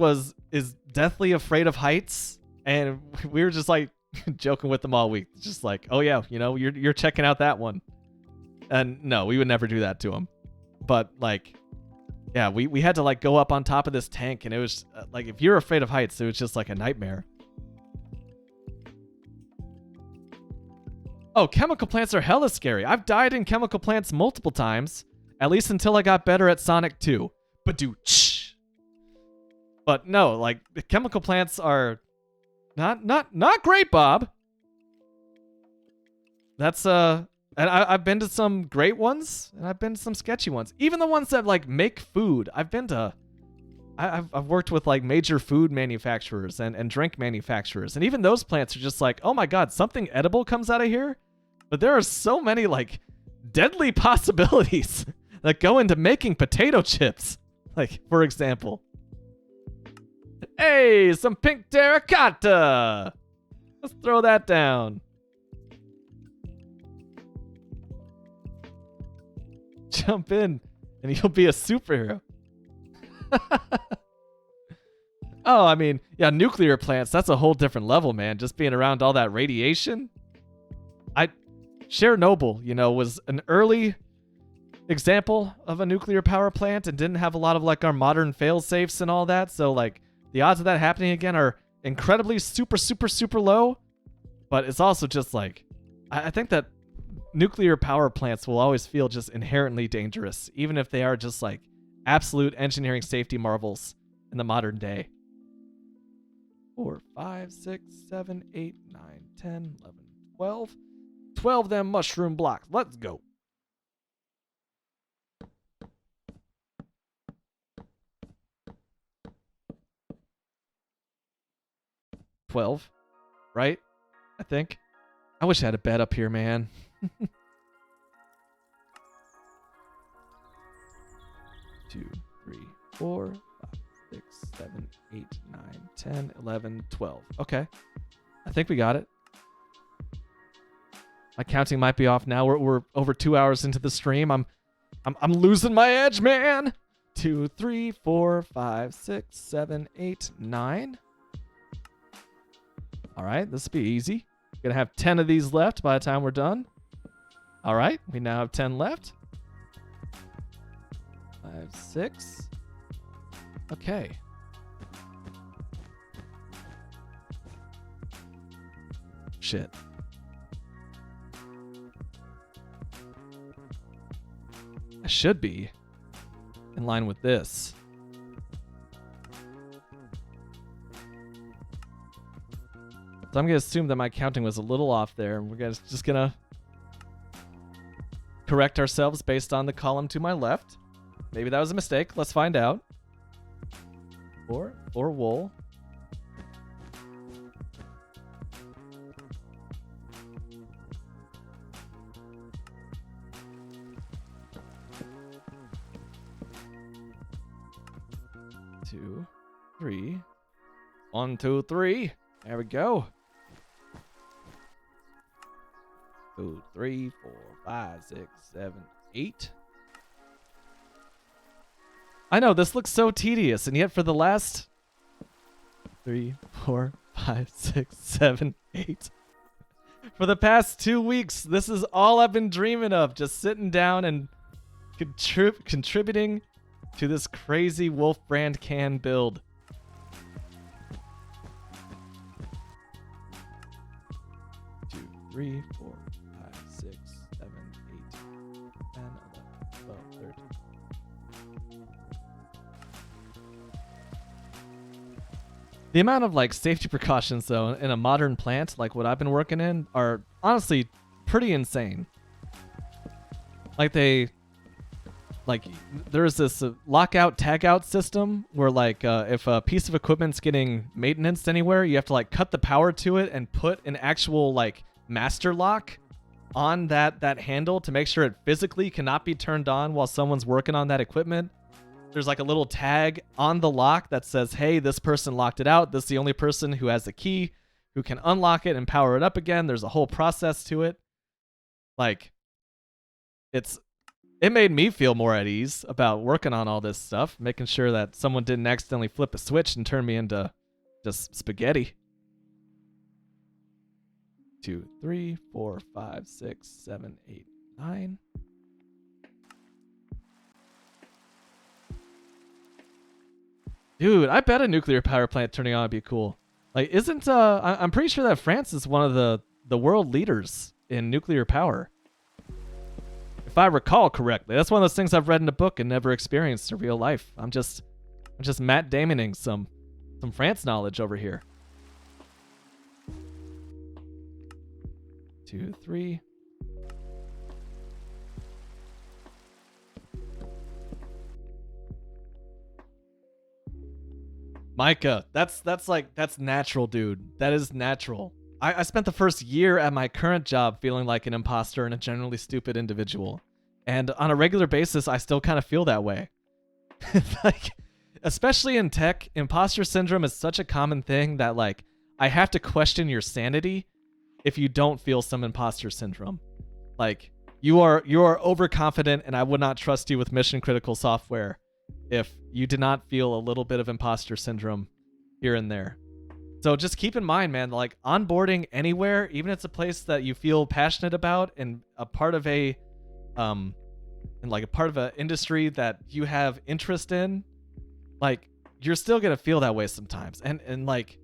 is deathly afraid of heights, and we were just like joking with them all week, just like, oh yeah, you know, you're checking out that one. And no, we would never do that to him, but like, yeah, we had to like go up on top of this tank, and it was like, if you're afraid of heights, it was just like a nightmare. Oh, chemical plants are hella scary. I've died in chemical plants multiple times, at least until I got better at Sonic 2. But no, like the chemical plants are not great, Bob. that's and I've been to some great ones and I've been to some sketchy ones. Even the ones that like make food. I've worked with like major food manufacturers and drink manufacturers, and even those plants are just like, oh my god, something edible comes out of here. But there are so many like deadly possibilities that go into making potato chips. Like, for example, hey, some pink terracotta. Let's throw that down. Jump in and you'll be a superhero. Oh, I mean, yeah, nuclear plants, that's a whole different level, man. Just being around all that radiation. Chernobyl, you know, was an early example of a nuclear power plant and didn't have a lot of like our modern fail-safes and all that. So like the odds of that happening again are incredibly super low. But it's also just like, I think that nuclear power plants will always feel just inherently dangerous, even if they are just like absolute engineering safety marvels in the modern day. 4, 5, 6, 7, 8, 9, 10, 11, 12. 12 them mushroom blocks. Let's go. $12, right? I think. I wish I had a bed up here, man. 2, 3, 4, 5, 6, 7, 8, 9, 10, 11, 12. Okay. I think we got it. My counting might be off now. We're over 2 hours into the stream. I'm losing my edge, man. 2, 3, 4, 5, 6, 7, 8, 9. All right, this will be easy. Gonna have 10 of these left by the time we're done. All right, we now have 10 left. 5, 6. Okay. Shit. I should be in line with this. So I'm going to assume that my counting was a little off there, and we're just going to correct ourselves based on the column to my left. Maybe that was a mistake. Let's find out. 4 wool. Two, 3. 1, 2, 3. There we go. 2, 3, 4, 5, 6, 7, 8. I know this looks so tedious, and yet for the last 3, 4, 5, 6, 7, 8. For the past 2 weeks, this is all I've been dreaming of, just sitting down and contributing to this crazy Wolf Brand can build. Two, 3, 4, 5, 6, 7, 8, 10, 11, 12, 13. The amount of like safety precautions though in a modern plant like what I've been working in are honestly pretty insane. Like there's this lockout tagout system where like if a piece of equipment's getting maintenance anywhere, you have to like cut the power to it and put an actual like master lock on that handle to make sure it physically cannot be turned on while someone's working on that equipment. There's like a little tag on the lock that says, hey, this person locked it out. This is the only person who has the key who can unlock it and power it up again. There's a whole process to it. Like, it made me feel more at ease about working on all this stuff, making sure that someone didn't accidentally flip a switch and turn me into just spaghetti. 2, 3, 4, 5, 6, 7, 8, 9. Dude, I bet a nuclear power plant turning on would be cool. Like, isn't I'm pretty sure that France is one of the world leaders in nuclear power. If I recall correctly. That's one of those things I've read in a book and never experienced in real life. I'm just Matt Damoning some France knowledge over here. 2, 3. Micah, that's natural, dude. That is natural. I spent the first year at my current job feeling like an imposter and a generally stupid individual. And on a regular basis, I still kind of feel that way. Like, especially in tech, imposter syndrome is such a common thing that, like, I have to question your sanity if you don't feel some imposter syndrome. Like, you are overconfident, and I would not trust you with mission critical software if you did not feel a little bit of imposter syndrome here and there. So just keep in mind, man, like, onboarding anywhere, even if it's a place that you feel passionate about and a part of a and like a part of an industry that you have interest in, like, you're still gonna feel that way sometimes. And like,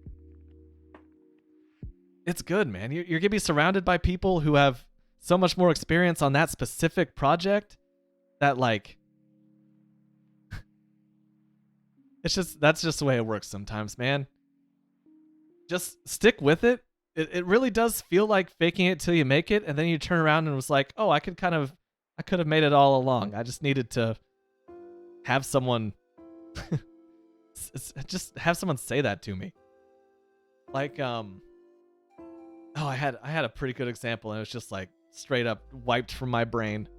it's good, man. You're gonna be surrounded by people who have so much more experience on that specific project that, like, that's just the way it works sometimes, man. Just stick with it. It really does feel like faking it till you make it, and then you turn around and was like, oh, I could have made it all along. I just needed to have someone just have someone say that to me. Like, oh, I had a pretty good example, and it was just like straight up wiped from my brain.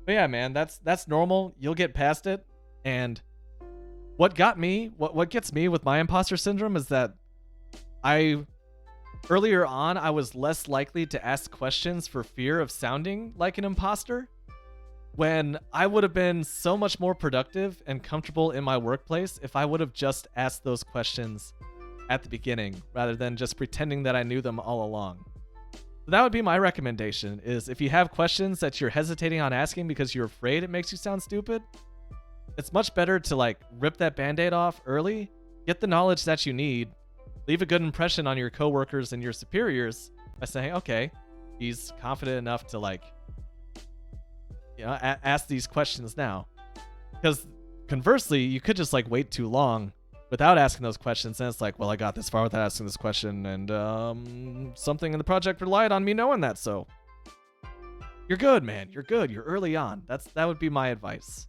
But yeah, man, that's normal. You'll get past it. And what gets me with my imposter syndrome is that earlier on, I was less likely to ask questions for fear of sounding like an imposter, when I would have been so much more productive and comfortable in my workplace if I would have just asked those questions at the beginning rather than just pretending that I knew them all along. So that would be my recommendation, is if you have questions that you're hesitating on asking because you're afraid it makes you sound stupid, it's much better to, like, rip that band-aid off early, get the knowledge that you need, leave a good impression on your coworkers and your superiors by saying, okay, he's confident enough to, like, you know, ask these questions now. Because conversely, you could just, like, wait too long without asking those questions, and it's like, well, I got this far without asking this question, and something in the project relied on me knowing that, so you're good, man. You're good. You're early on. That would be my advice.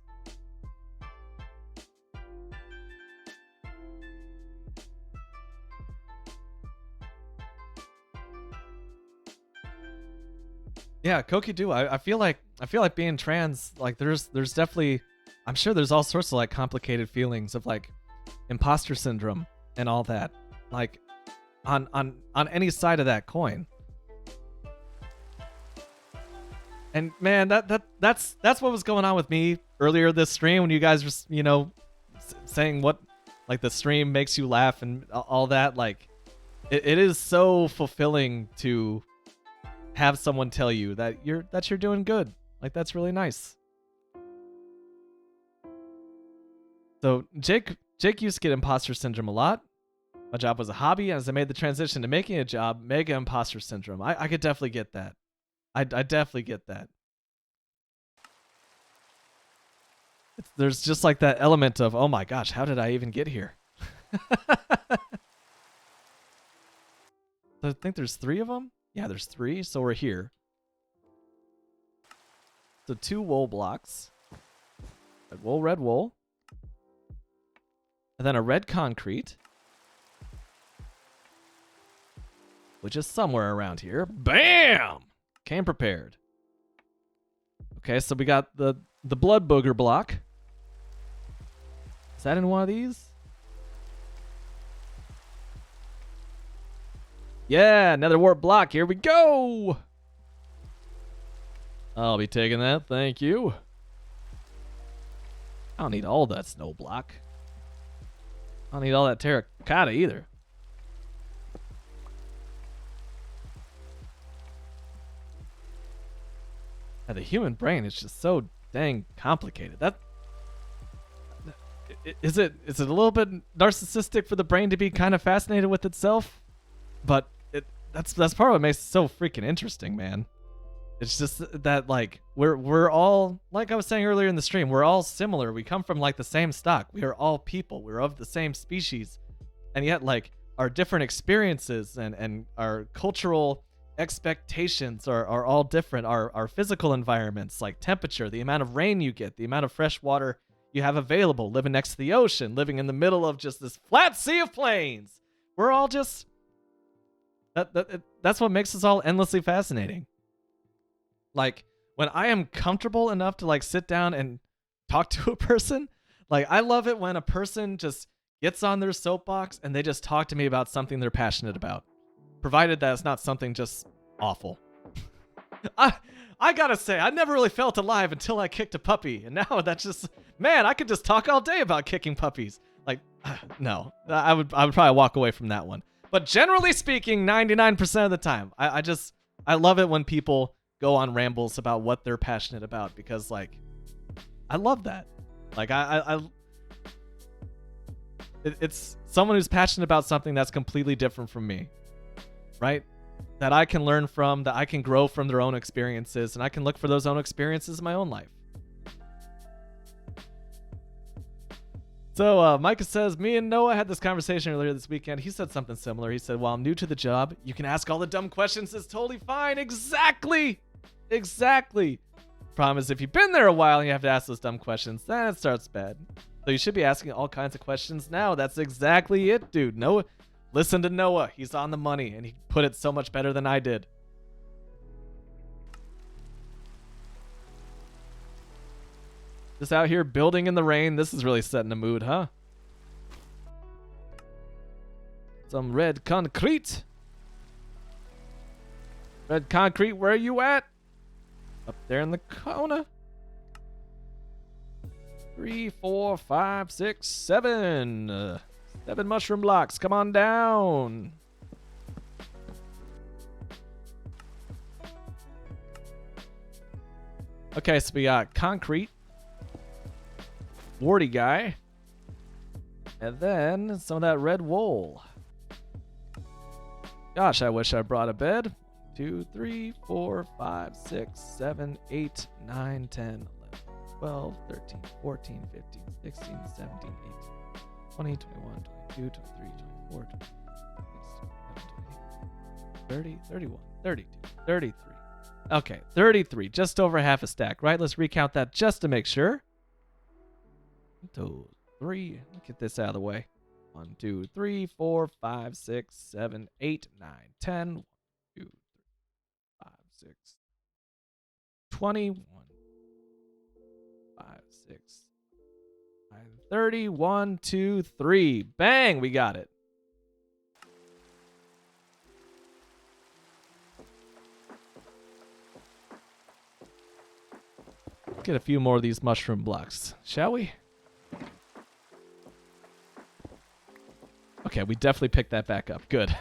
Yeah, Kokidu, I feel like being trans, like, there's definitely, I'm sure there's all sorts of, like, complicated feelings of, like, imposter syndrome and all that, like, on any side of that coin. And man, that's what was going on with me earlier this stream when you guys were, you know, saying what, like, the stream makes you laugh and all that. Like, it is so fulfilling to have someone tell you that you're doing good. Like, that's really nice. So Jake used to get imposter syndrome a lot. My job was a hobby, and as I made the transition to making a job, mega imposter syndrome. I could definitely get that. I definitely get that. There's just, like, that element of, oh my gosh, how did I even get here? I think there's 3 of them. Yeah, there's 3, so we're here. So 2 wool blocks. Red wool. And then a red concrete, which is somewhere around here. Bam! Came prepared. Okay, so we got the blood booger block. Is that in one of these? Yeah, another warp block. Here we go. I'll be taking that. Thank you. I don't need all that snow block. I don't need all that terracotta either. Yeah, the human brain is just so dang complicated. Is it a little bit narcissistic for the brain to be kind of fascinated with itself? But that's part of what makes it so freaking interesting, man. It's just that, like, we're all, like I was saying earlier in the stream, we're all similar. We come from, like, the same stock. We are all people. We're of the same species. And yet, like, our different experiences and our cultural expectations are all different. Our physical environments, like temperature, the amount of rain you get, the amount of fresh water you have available, living next to the ocean, living in the middle of just this flat sea of plains. We're all just that's what makes us all endlessly fascinating. Like when I am comfortable enough to like sit down and talk to a person, like I love it when a person just gets on their soapbox and they just talk to me about something they're passionate about, provided that it's not something just awful. I gotta say, I never really felt alive until I kicked a puppy, and now that's just, man, I could just talk all day about kicking puppies. Like, no, I would probably walk away from that one. But generally speaking, 99% of the time, I love it when people go on rambles about what they're passionate about, because like, I love that. Like it's someone who's passionate about something that's completely different from me, right? That I can learn from, that I can grow from their own experiences, and I can look for those own experiences in my own life. So Micah says, me and Noah had this conversation earlier this weekend. He said something similar. He said, while I'm new to the job, you can ask all the dumb questions. It's totally fine. Exactly. Problem is, if you've been there a while and you have to ask those dumb questions, then it starts bad. So you should be asking all kinds of questions now. That's exactly it, dude. Noah, listen to Noah. He's on the money, and he put it so much better than I did. Just out here building in the rain. This is really setting the mood, huh? Some red concrete. Red concrete, where are you at? Up there in the corner. 3, 4, 5, 6, 7. 7 mushroom blocks. Come on down. Okay, so we got concrete. Warty guy. And then some of that red wool. Gosh, I wish I brought a bed. 2, 3, 4, 5, 6, 7, 8, 9, 10, 11, 12, 13, 14, 15, 16, 17, 18, 20, 21, 22, 23, 24, 25, 26, 27, 28, 30, 31, 32, 33. Okay, 33. Just over half a stack, right? Let's recount that just to make sure. 1, 2, 3. Let me get this out of the way. 1, 2, 3, 4, 5, 6, 7, 8, 9, 10. 1, 2, 3, 5, 6, 21. 5, 6, 9, 30. 1, 2, 3. Bang! We got it. Get a few more of these mushroom blocks, shall we? Okay, we definitely picked that back up. Good.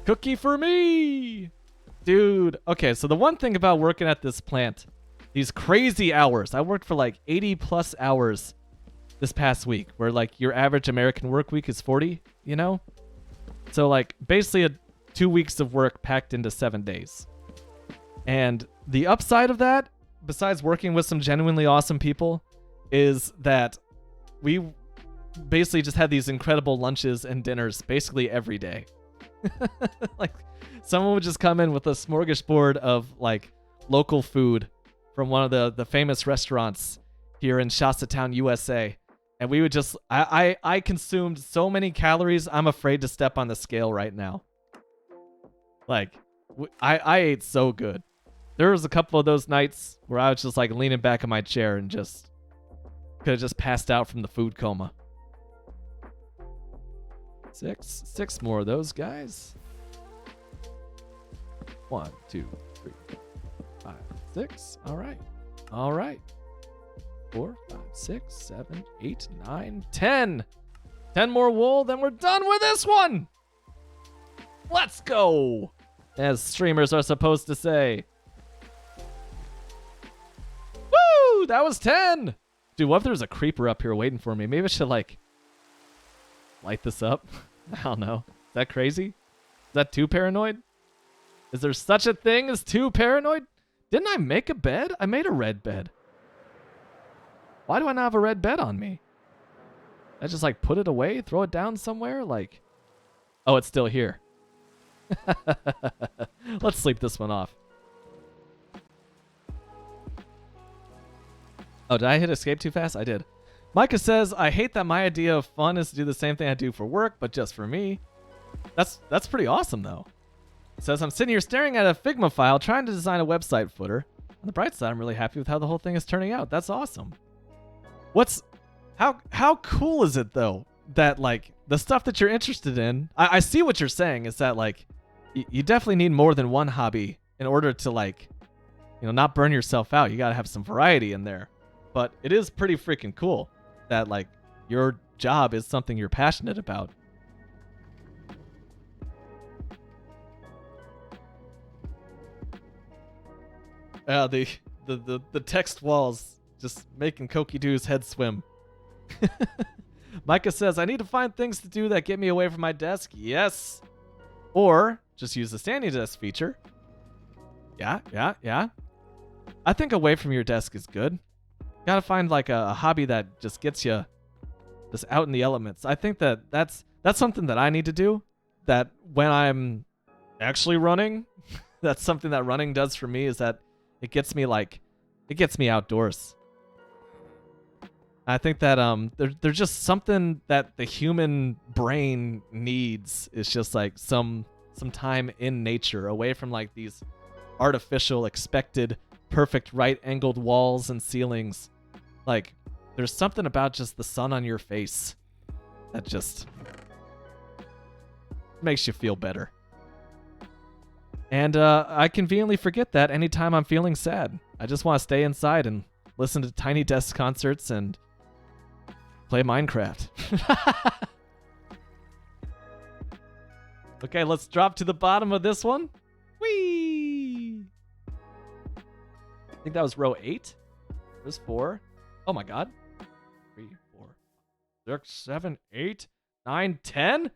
Cookie for me! Dude, okay, so the one thing about working at this plant, these crazy hours, I worked for like 80 plus hours this past week, where like your average American work week is 40, you know? So like basically 2 weeks of work packed into 7 days. And the upside of that, besides working with some genuinely awesome people, is that we basically just had these incredible lunches and dinners basically every day. Like someone would just come in with a smorgasbord of like local food from one of the famous restaurants here in Shastatown, USA. And we would just, I consumed so many calories, I'm afraid to step on the scale right now. Like, I ate so good. There was a couple of those nights where I was just like leaning back in my chair and just could have just passed out from the food coma. 6 more of those guys. 1, 2, 3, 5, 6. All right. 4, 5, 6, 7, 8, 9, 10. 10 more wool, then we're done with this one. Let's go, as streamers are supposed to say. Woo! That was 10. Dude, what if there's a creeper up here waiting for me? Maybe I should like light this up. I don't know. Is that crazy? Is that too paranoid? Is there such a thing as too paranoid? Didn't I make a bed? I made a red bed. Why do I not have a red bed on me? I just like put it away, throw it down somewhere, like, oh, it's still here. Let's sleep this one off. Oh, did I hit escape too fast? I did. Micah says, I hate that my idea of fun is to do the same thing I do for work, but just for me. That's pretty awesome, though. It says, I'm sitting here staring at a Figma file trying to design a website footer. On the bright side, I'm really happy with how the whole thing is turning out. That's awesome. How cool is it, though, that, like, the stuff that you're interested in, I see what you're saying, is that, like, you definitely need more than one hobby in order to, like, you know, not burn yourself out. You gotta have some variety in there. But it is pretty freaking cool that, like, your job is something you're passionate about. The text walls just making Koki Doo's head swim. Micah says, I need to find things to do that get me away from my desk. Yes. Or just use the standing desk feature. Yeah. I think away from your desk is good. Gotta find like a hobby that just gets you just out in the elements. I think that's something that I need to do. That when I'm actually running, that's something that running does for me, is that it gets me outdoors. I think that there's just something that the human brain needs. It's just like some time in nature, away from like these artificial, expected, perfect right-angled walls and ceilings. Like, there's something about just the sun on your face that just makes you feel better. And I conveniently forget that anytime I'm feeling sad. I just want to stay inside and listen to Tiny Desk concerts and play Minecraft. Okay, let's drop to the bottom of this one. Whee! I think that was row 8. There's 4. Oh my god. 3, 4, 6, 7, 8, 9, 10.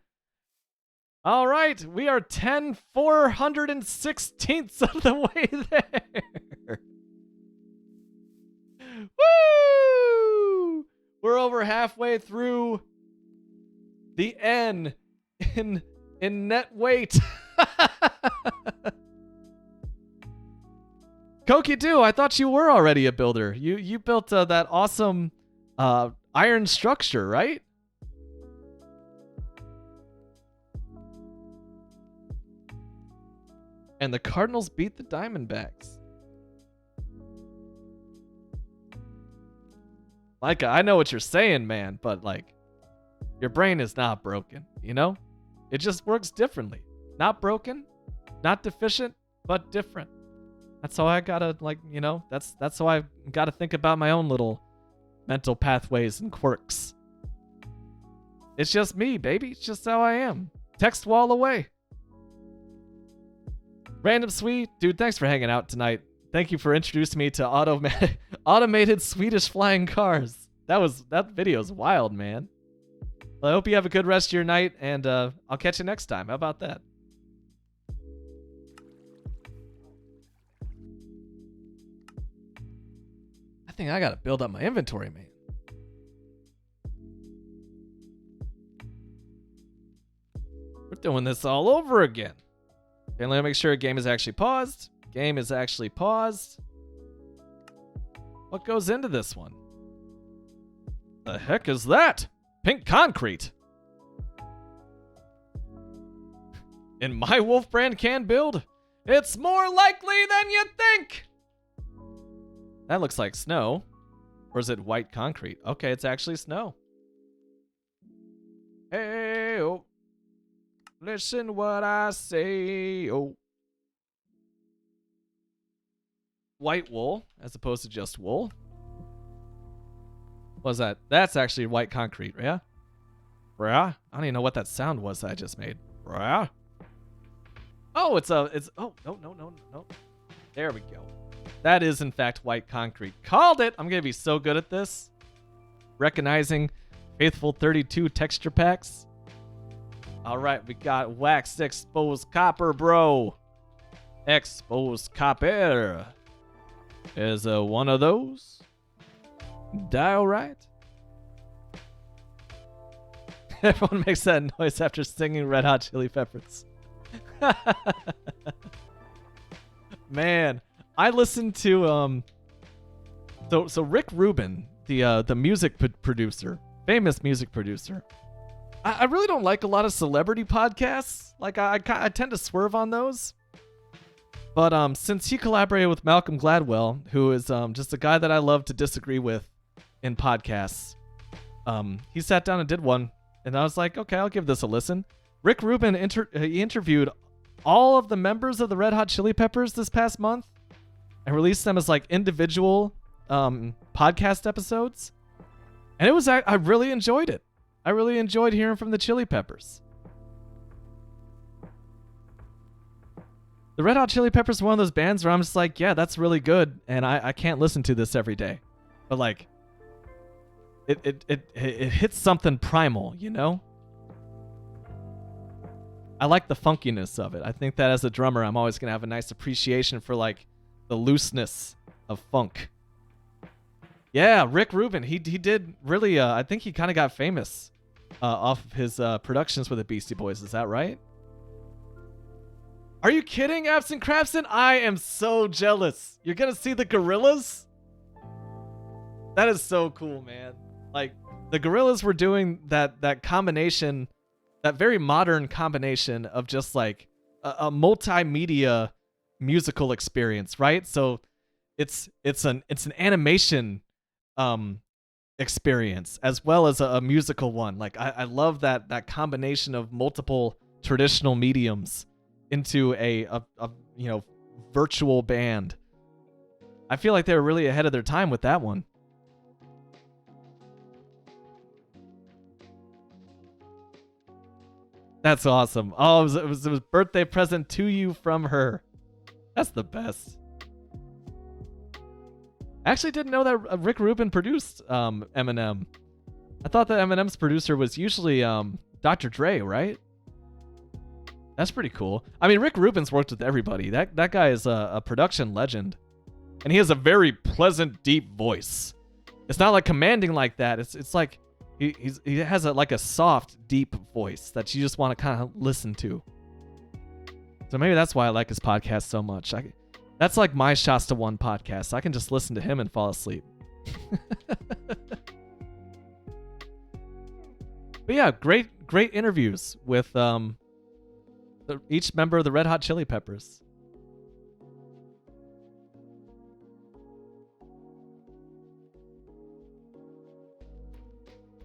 All right, we are 10/416ths of the way there. Woo! We're over halfway through the N in net weight. Koki Doo, I thought you were already a builder. You built that awesome iron structure, right? And the Cardinals beat the Diamondbacks. Micah, I know what you're saying, man, but like, your brain is not broken, you know? It just works differently. Not broken, not deficient, but different. That's how I gotta, like, you know, that's how I gotta think about my own little mental pathways and quirks. It's just me, baby. It's just how I am. Text wall away. Random Sweet, dude, thanks for hanging out tonight. Thank you for introducing me to automated Swedish flying cars. That video's wild, man. Well, I hope you have a good rest of your night, and I'll catch you next time. How about that? I think I gotta build up my inventory, man. We're doing this all over again. Okay, let me make sure a game is actually paused. Game is actually paused. What goes into this one? The heck is that? Pink concrete. In my Wolf brand can build, it's more likely than you think. That looks like snow. Or is it white concrete? Okay, it's actually snow. Hey, oh. Listen what I say, oh. White wool, as opposed to just wool. What was that? That's actually white concrete, yeah? Yeah? I don't even know what that sound was that I just made. Yeah? Oh, it's oh, no. There we go. That is, in fact, white concrete. Called it! I'm gonna be so good at this. Recognizing Faithful 32 texture packs. All right, we got waxed exposed copper, bro. Exposed copper is one of those. Dial right. Everyone makes that noise after singing Red Hot Chili Peppers. Man, I listened to so Rick Rubin, the music producer, famous music producer. I really don't like a lot of celebrity podcasts. Like I tend to swerve on those. But since he collaborated with Malcolm Gladwell, who is just a guy that I love to disagree with in podcasts, he sat down and did one, and I was like, okay, I'll give this a listen. Rick Rubin he interviewed all of the members of the Red Hot Chili Peppers this past month and released them as like individual podcast episodes, and I really enjoyed it. I really enjoyed hearing from the Chili Peppers. The Red Hot Chili Peppers are one of those bands where I'm just like, yeah, that's really good, and I can't listen to this every day, but like, it hits something primal, you know? I like the funkiness of it. I think that as a drummer, I'm always gonna have a nice appreciation for like the looseness of funk. Yeah, Rick Rubin, he did really. I think he kind of got famous off of his productions with the Beastie Boys. Is that right? Are you kidding, Absent Crabson? I am so jealous. You're gonna see the Gorillaz? That is so cool, man. Like, the Gorillaz were doing that combination, that very modern combination of just like a multimedia musical experience, right? So it's an animation experience as well as a musical one. Like I love that combination of multiple traditional mediums into a virtual band. I feel like they were really ahead of their time with that one. That's awesome. Oh, it was birthday present to you from her. That's the best. I actually didn't know that Rick Rubin produced Eminem. I thought that Eminem's producer was usually Dr. Dre, right? That's pretty cool. I mean, Rick Rubin's worked with everybody. That guy is a production legend. And he has a very pleasant, deep voice. It's not like commanding like that. It's like he has a soft, deep voice that you just want to kind of listen to. So maybe that's why I like his podcast so much. That's like my Shasta One podcast. I can just listen to him and fall asleep. But yeah, great interviews with each member of the Red Hot Chili Peppers.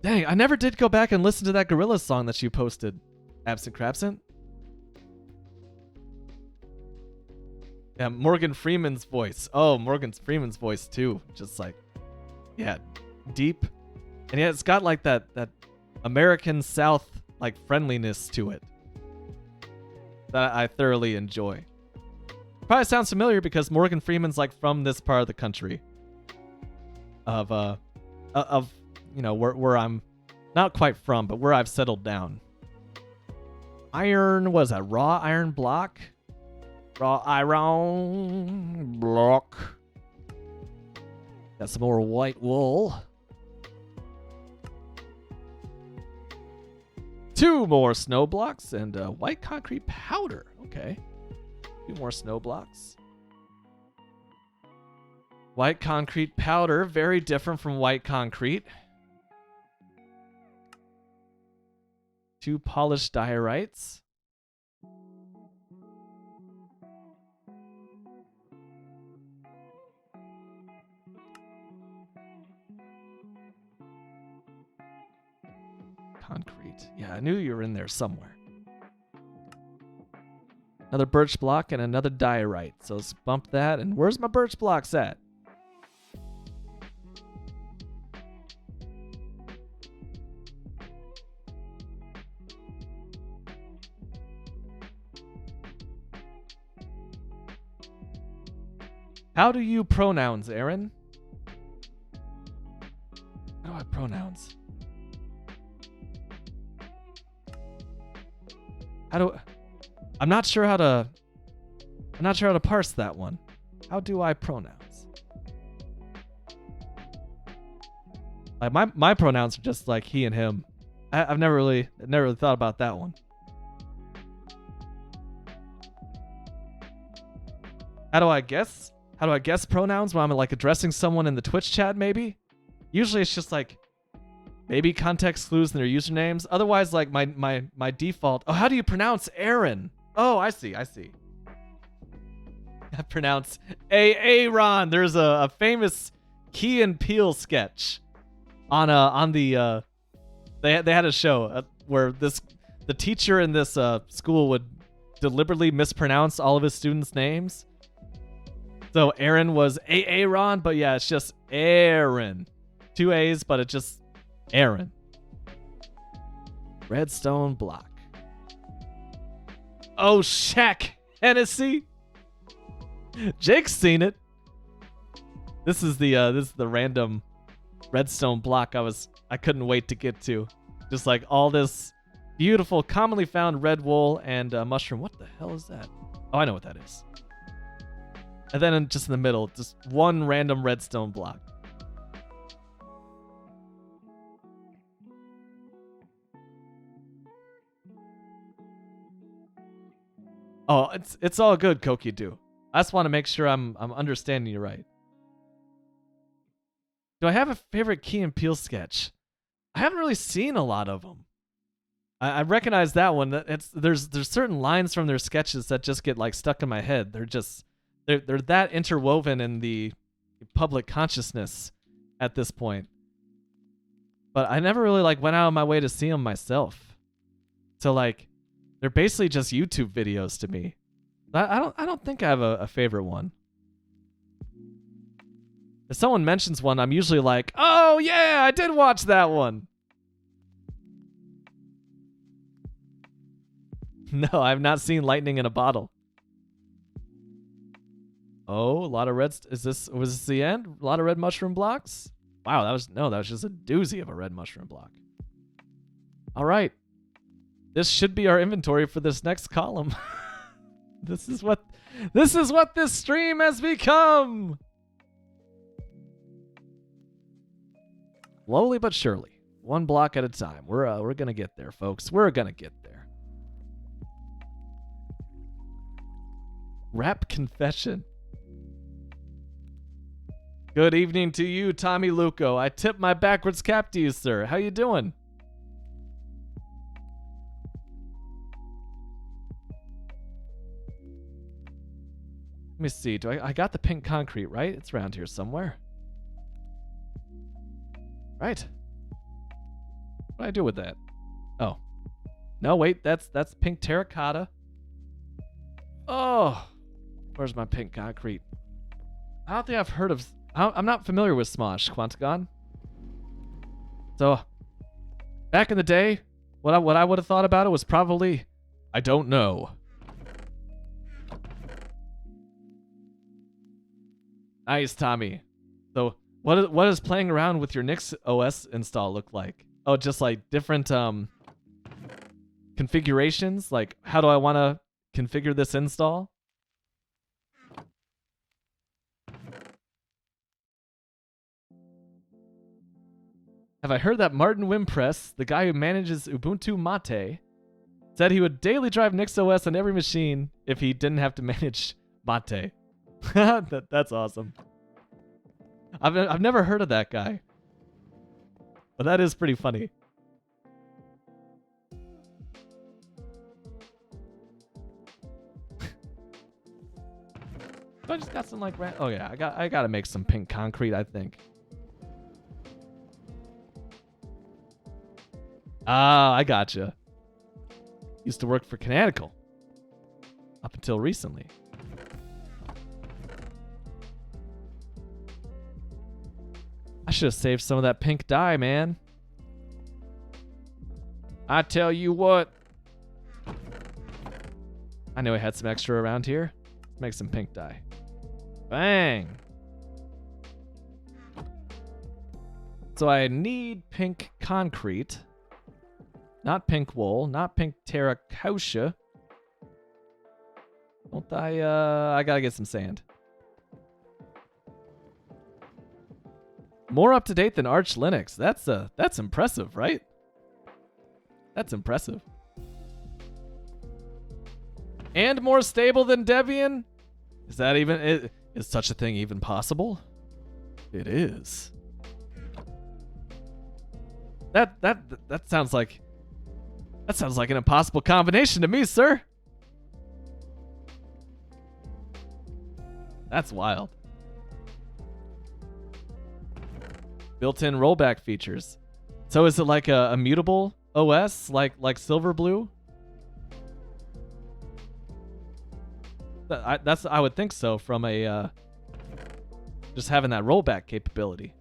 Dang, I never did go back and listen to that Gorillaz song that you posted, Absent Crabsent. Yeah, Morgan Freeman's voice. Oh, Morgan Freeman's voice too. Just like, yeah, deep. And yeah, it's got like that American South like friendliness to it that I thoroughly enjoy. Probably sounds familiar because Morgan Freeman's like from this part of the country. Of where I'm not quite from, but where I've settled down. What is that? Raw Iron Block? Raw Iron Block. Got some more white wool. 2 more snow blocks and white concrete powder. Okay. 2 more snow blocks. White concrete powder, very different from white concrete. 2 polished diorites. Concrete. Yeah, I knew you were in there somewhere. Another birch block and another diorite. So let's bump that. And where's my birch blocks at? How do you pronouns, Aaron? How do I pronouns? I'm not sure how to parse that one. How do I pronouns? Like my pronouns are just like he and him. I've never really thought about that one. How do I guess? How do I guess pronouns when I'm like addressing someone in the Twitch chat? Maybe. Usually it's just like maybe context clues in their usernames. Otherwise, like my default. Oh, how do you pronounce Aaron? Oh, I see. I pronounce Aaron. There's a famous Key and Peele sketch on the they had a show where the teacher in this school would deliberately mispronounce all of his students' names. So Aaron was Aaron, but yeah, it's just Aaron. 2 A's, but it's just Aaron. Redstone block. Oh, Shaq Hennessy. Jake's seen it. This is the random redstone block I couldn't wait to get to. Just like all this beautiful, commonly found red wool and mushroom. What the hell is that? Oh, I know what that is. And then just in the middle, just one random redstone block. Oh, it's all good, Kokidu. I just want to make sure I'm understanding you right. Do I have a favorite Key and Peele sketch? I haven't really seen a lot of them. I recognize that one. There's certain lines from their sketches that just get like stuck in my head. They're that interwoven in the public consciousness at this point. But I never really like went out of my way to see them myself. So like they're basically just YouTube videos to me. I don't think I have a favorite one. If someone mentions one, I'm usually like, "Oh yeah, I did watch that one." No, I've not seen lightning in a bottle. Oh, a lot of red. Was this the end? A lot of red mushroom blocks? Wow, that was just a doozy of a red mushroom block. All right. This should be our inventory for this next column. This is what this stream has become. Slowly but surely, one block at a time. We're gonna get there, folks. We're gonna get there. Rap confession. Good evening to you, Tommy Luco. I tip my backwards cap to you, sir. How you doing? Let me see. I got the pink concrete, right? It's around here somewhere. Right. What do I do with that? Oh. No, wait. That's pink terracotta. Oh. Where's my pink concrete? I don't think I've heard of... I'm not familiar with Smosh, Quantagon. So, back in the day, what I would have thought about it was probably, I don't know. Nice, Tommy. So, what does playing around with your Nix OS install look like? Oh, just like different configurations? Like, how do I want to configure this install? Have I heard that Martin Wimpress, the guy who manages Ubuntu Mate, said he would daily drive NixOS on every machine if he didn't have to manage Mate? That's awesome. I've never heard of that guy, but that is pretty funny. I just got some like oh yeah, I gotta make some pink concrete, I think. Ah, I gotcha. Used to work for Canonical. Up until recently. I should have saved some of that pink dye, man. I tell you what. I know I had some extra around here. Let's make some pink dye. Bang. So I need pink concrete. Not pink wool, not pink terracotta. Don't I gotta get some sand. More up to date than Arch Linux. That's impressive, right? That's impressive. And more stable than Debian? Is that even is such a thing even possible? It is. That sounds like an impossible combination to me, sir. That's wild. Built-in rollback features. So is it like a mutable OS like Silverblue? I would think so from a just having that rollback capability.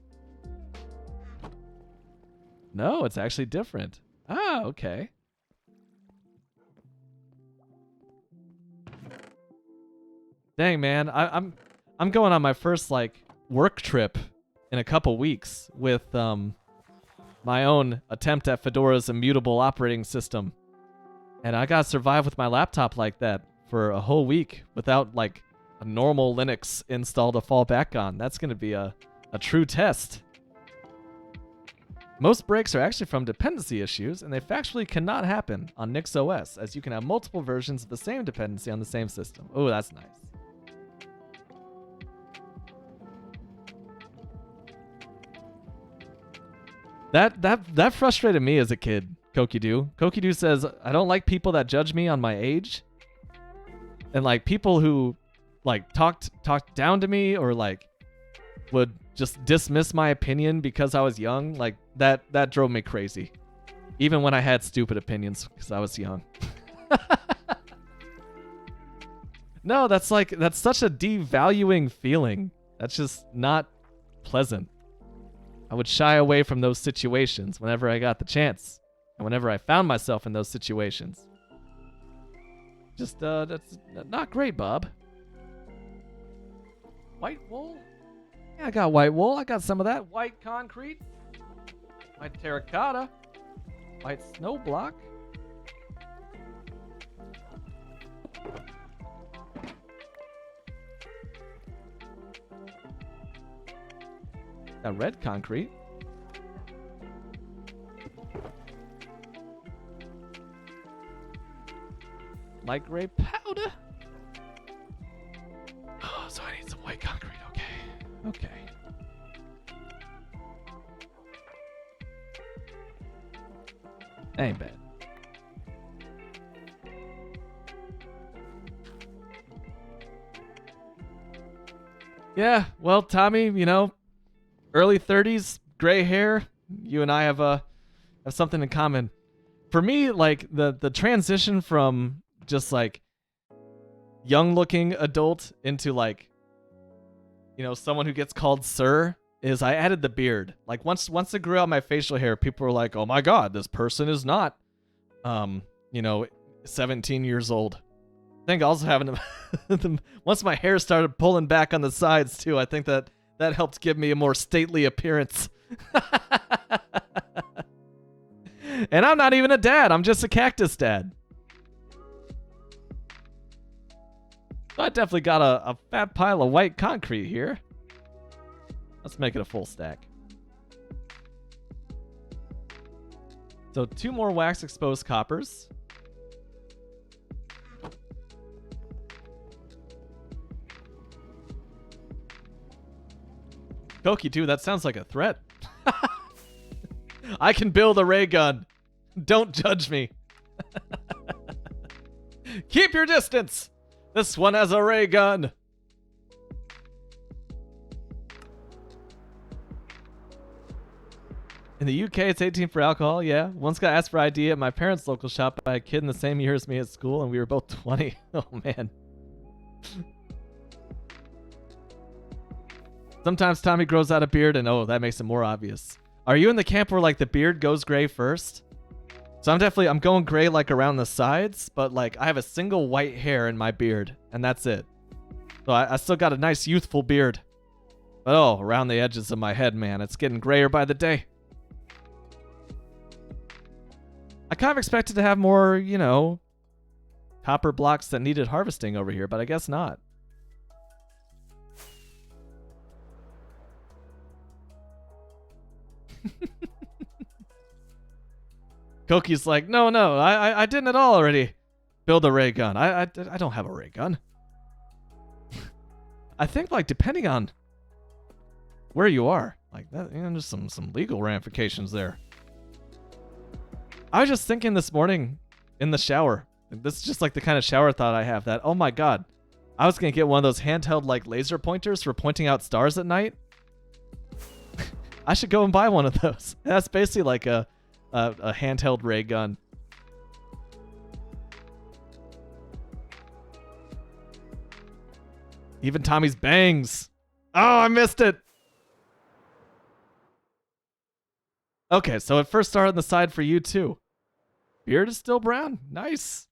No, it's actually different. Ah, okay. Dang, man, I'm going on my first like work trip in a couple weeks with my own attempt at Fedora's immutable operating system, and I gotta survive with my laptop like that for a whole week without like a normal Linux install to fall back on. That's gonna be a true test. Most breaks are actually from dependency issues, and they factually cannot happen on NixOS, as you can have multiple versions of the same dependency on the same system. Oh, that's nice. That frustrated me as a kid, Kokidu. Kokidu says, I don't like people that judge me on my age. And like people who like talked down to me or like would just dismiss my opinion because I was young, like that drove me crazy. Even when I had stupid opinions because I was young. No, that's such a devaluing feeling. That's just not pleasant. I would shy away from those situations whenever I got the chance, and whenever I found myself in those situations. Just, that's not great, Bob. White wool? Yeah, I got white wool. I got some of that. White concrete. White terracotta. White snow block. Got red concrete. Light gray powder. Oh, so I need some white concrete. Okay. Okay. Ain't bad. Yeah, well, Tommy, you know, early 30s, gray hair. You and I have something in common. For me, like the transition from just like young looking adult into like, you know, someone who gets called sir is I added the beard. Like once I grew out my facial hair, people were like, "Oh my God, this person is not, you know, 17 years old." I think also having once my hair started pulling back on the sides too, I think that helped give me a more stately appearance. And I'm not even a dad. I'm just a cactus dad. So I definitely got a fat pile of white concrete here. Let's make it a full stack. So 2 more wax exposed coppers. Koki, dude, that sounds like a threat. I can build a ray gun. Don't judge me. Keep your distance. This one has a ray gun. In the UK, it's 18 for alcohol, yeah. Once got asked for ID at my parents' local shop by a kid in the same year as me at school, and we were both 20. Oh, man. Sometimes Tommy grows out a beard, and oh, that makes it more obvious. Are you in the camp where, like, the beard goes gray first? So I'm going gray, like, around the sides, but, like, I have a single white hair in my beard, and that's it. So I still got a nice youthful beard. But, oh, around the edges of my head, man, it's getting grayer by the day. I kind of expected to have more, you know, copper blocks that needed harvesting over here, but I guess not. Koki's like, no, I didn't at all already build a ray gun. I don't have a ray gun. I think like depending on where you are, like that, there's some legal ramifications there. I was just thinking this morning in the shower. This is just like the kind of shower thought I have that, oh my god, I was gonna get one of those handheld like laser pointers for pointing out stars at night. I should go and buy one of those. That's basically like a handheld ray gun. Even Tommy's bangs. Oh, I missed it. Okay, so it first started on the side for you too. Beard is still brown. Nice.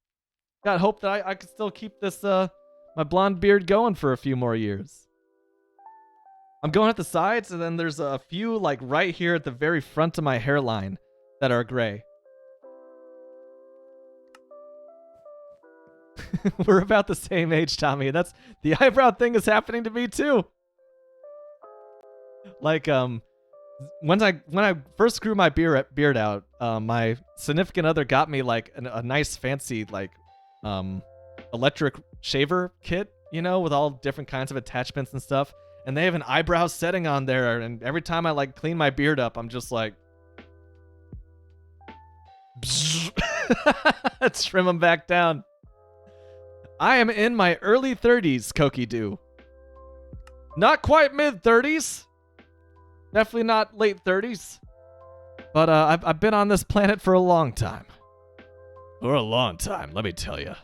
Got hope that I could still keep this my blonde beard going for a few more years. I'm going at the sides, and then there's a few like right here at the very front of my hairline that are gray. We're about the same age, Tommy. That's the eyebrow thing is happening to me too. Like when I first grew my beard out, my significant other got me like a nice fancy like electric shaver kit, you know, with all different kinds of attachments and stuff. And they have an eyebrow setting on there, and every time I like clean my beard up, I'm just like trim them back down. I am in my early 30s, Koki-Do. Not quite mid-30s. Definitely not late 30s. But I've been on this planet for a long time. For a long time, let me tell you.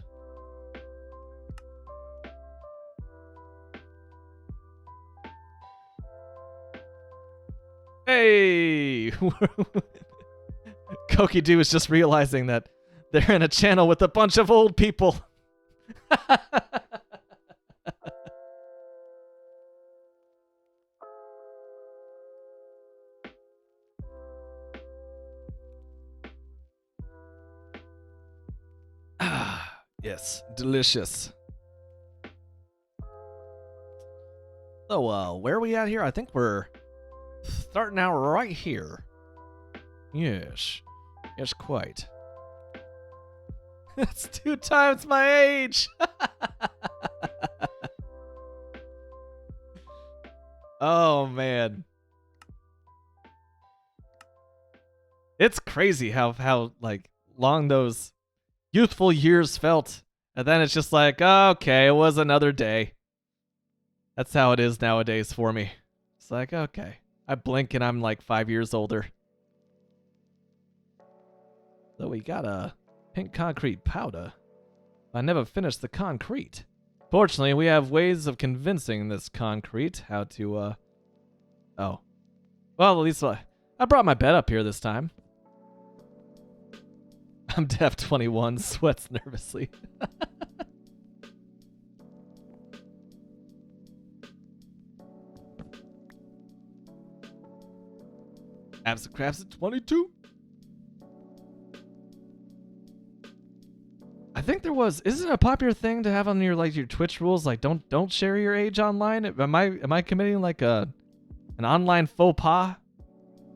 Hey! Koki-Do is just realizing that they're in a channel with a bunch of old people. Yes, delicious. So, where are we at here? I think we're starting out right here. Yes. Yes, quite. That's 2 times my age! Oh, man. It's crazy how like long those youthful years felt. And then it's just like, oh, okay, it was another day. That's how it is nowadays for me. It's like, okay. I blink and I'm like 5 years older. So we got a pink concrete powder. I never finished the concrete. Fortunately, we have ways of convincing this concrete how to, oh. Well, at least I brought my bed up here this time. I'm Def 21, sweats nervously. Abs and Crabs at 22. I think there was, isn't it a popular thing to have on your like your Twitch rules, like don't share your age online? Am I committing like an online faux pas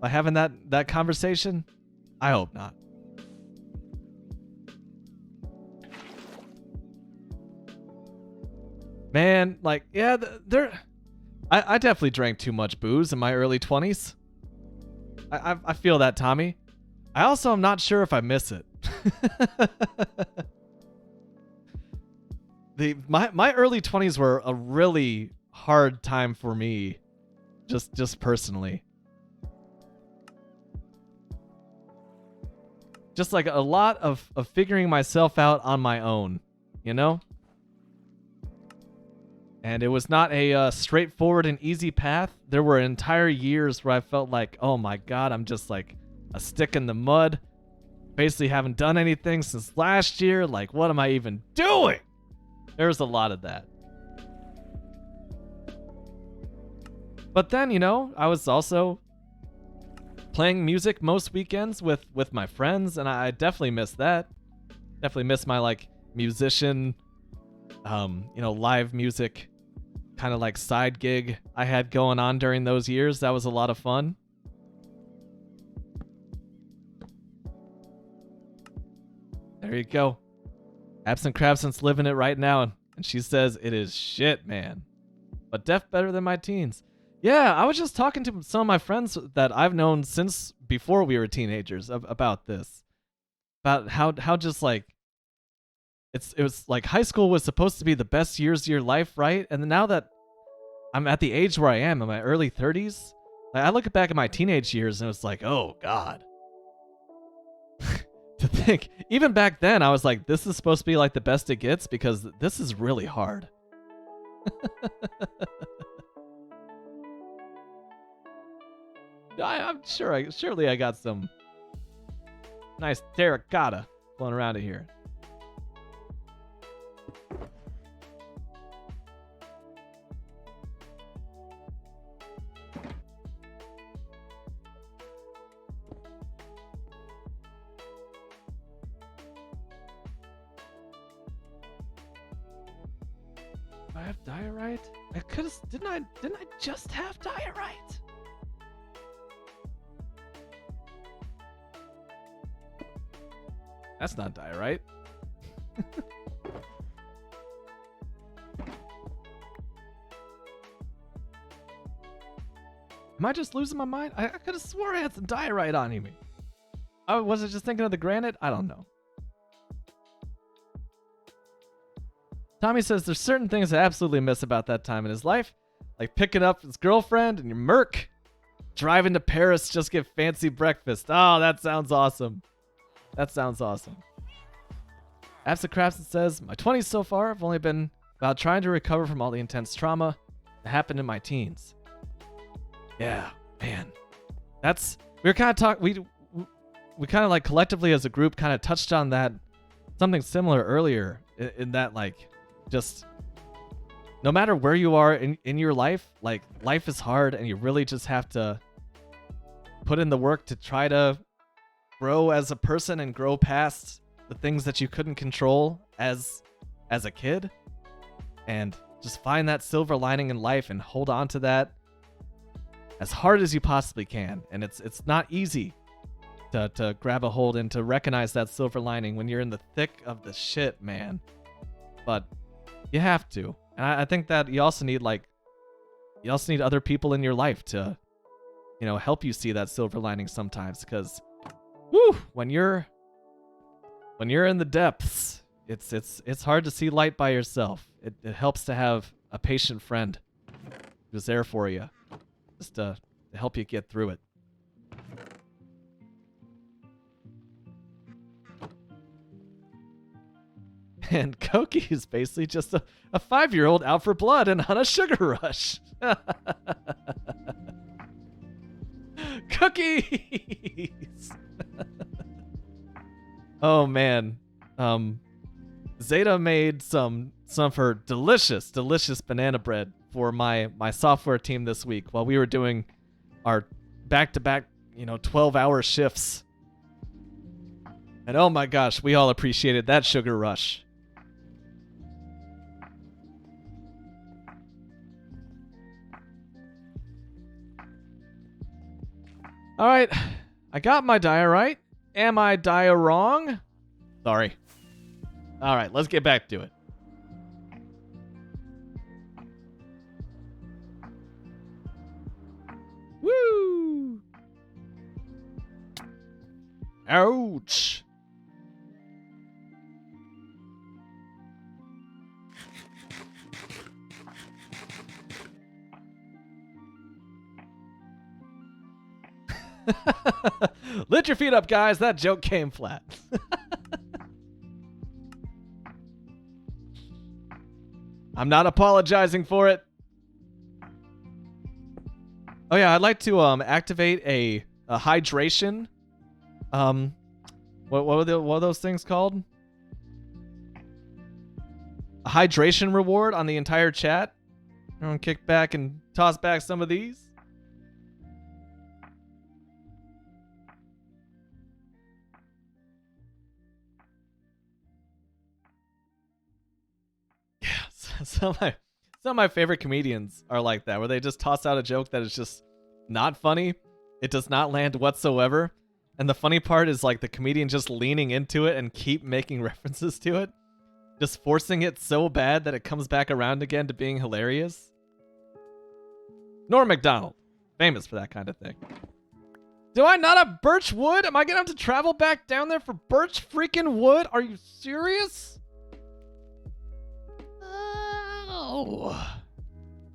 by having that conversation? I hope not. Man, like, yeah, I definitely drank too much booze in my early 20s. I feel that, Tommy. I also am not sure if I miss it. My early 20s were a really hard time for me, just personally. Just like a lot of figuring myself out on my own, you know? And it was not a straightforward and easy path. There were entire years where I felt like, oh my god, I'm just like a stick in the mud. Basically haven't done anything since last year. Like, what am I even doing? There's a lot of that. But then, you know, I was also playing music most weekends with my friends, and I definitely miss that. Definitely miss my, like, musician, you know, live music kind of like side gig I had going on during those years. That was a lot of fun. There you go. Absent Crabson's living it right now, and she says it is shit, man. but death better than my teens. Yeah, I was just talking to some of my friends that I've known since before we were teenagers about this. About how just like it was like high school was supposed to be the best years of your life, right? And then now that I'm at the age where I am in my early 30s, like I look back at my teenage years and it's like, oh God. To think, even back then, I was like, this is supposed to be like the best it gets because this is really hard. I'm sure, surely I got some nice terracotta flowing around in here. I have diorite? I could have. Didn't I just have diorite? That's not diorite. Am I just losing my mind? I could have swore I had some diorite on me. Oh, was I just thinking of the granite? I don't know. Tommy says there's certain things I absolutely miss about that time in his life, like picking up his girlfriend and your Merc, driving to Paris just get fancy breakfast. Oh, that sounds awesome. That sounds awesome. Absent Craftsman says, my 20s so far have only been about trying to recover from all the intense trauma that happened in my teens. Yeah, man. We were kind of talking, we kind of like collectively as a group kind of touched on that, something similar earlier in that like, just no matter where you are in your life, like life is hard and you really just have to put in the work to try to grow as a person and grow past the things that you couldn't control as a kid, and just find that silver lining in life and hold on to that as hard as you possibly can. And it's not easy to grab a hold and to recognize that silver lining when you're in the thick of the shit, man. But you have to. And I think that you also need other people in your life to, help you see that silver lining sometimes, because when you're in the depths, it's hard to see light by yourself. It helps to have a patient friend who's there for you, just to help you get through it. And Koki is basically just a 5-year-old out for blood and on a sugar rush. Cookies! Oh, man. Zeta made some of her delicious banana bread for my software team this week while we were doing our back-to-back, 12-hour shifts. And oh my gosh, we all appreciated that sugar rush. All right, I got my diorite. Am I wrong? Sorry. All right, let's get back to it. Woo! Ouch! Lift your feet up, guys. That joke came flat. I'm not apologizing for it. Oh yeah, I'd like to activate a hydration. What are those things called? A hydration reward on the entire chat. I'm gonna kick back and toss back some of these. Some of my favorite comedians are like that, where they just toss out a joke that is just not funny. It does not land whatsoever. And the funny part is like the comedian just leaning into it and keep making references to it. Just forcing it so bad that it comes back around again to being hilarious. Norm Macdonald. Famous for that kind of thing. Do I not have birch wood? Am I gonna have to travel back down there for birch freaking wood? Are you serious? Oh.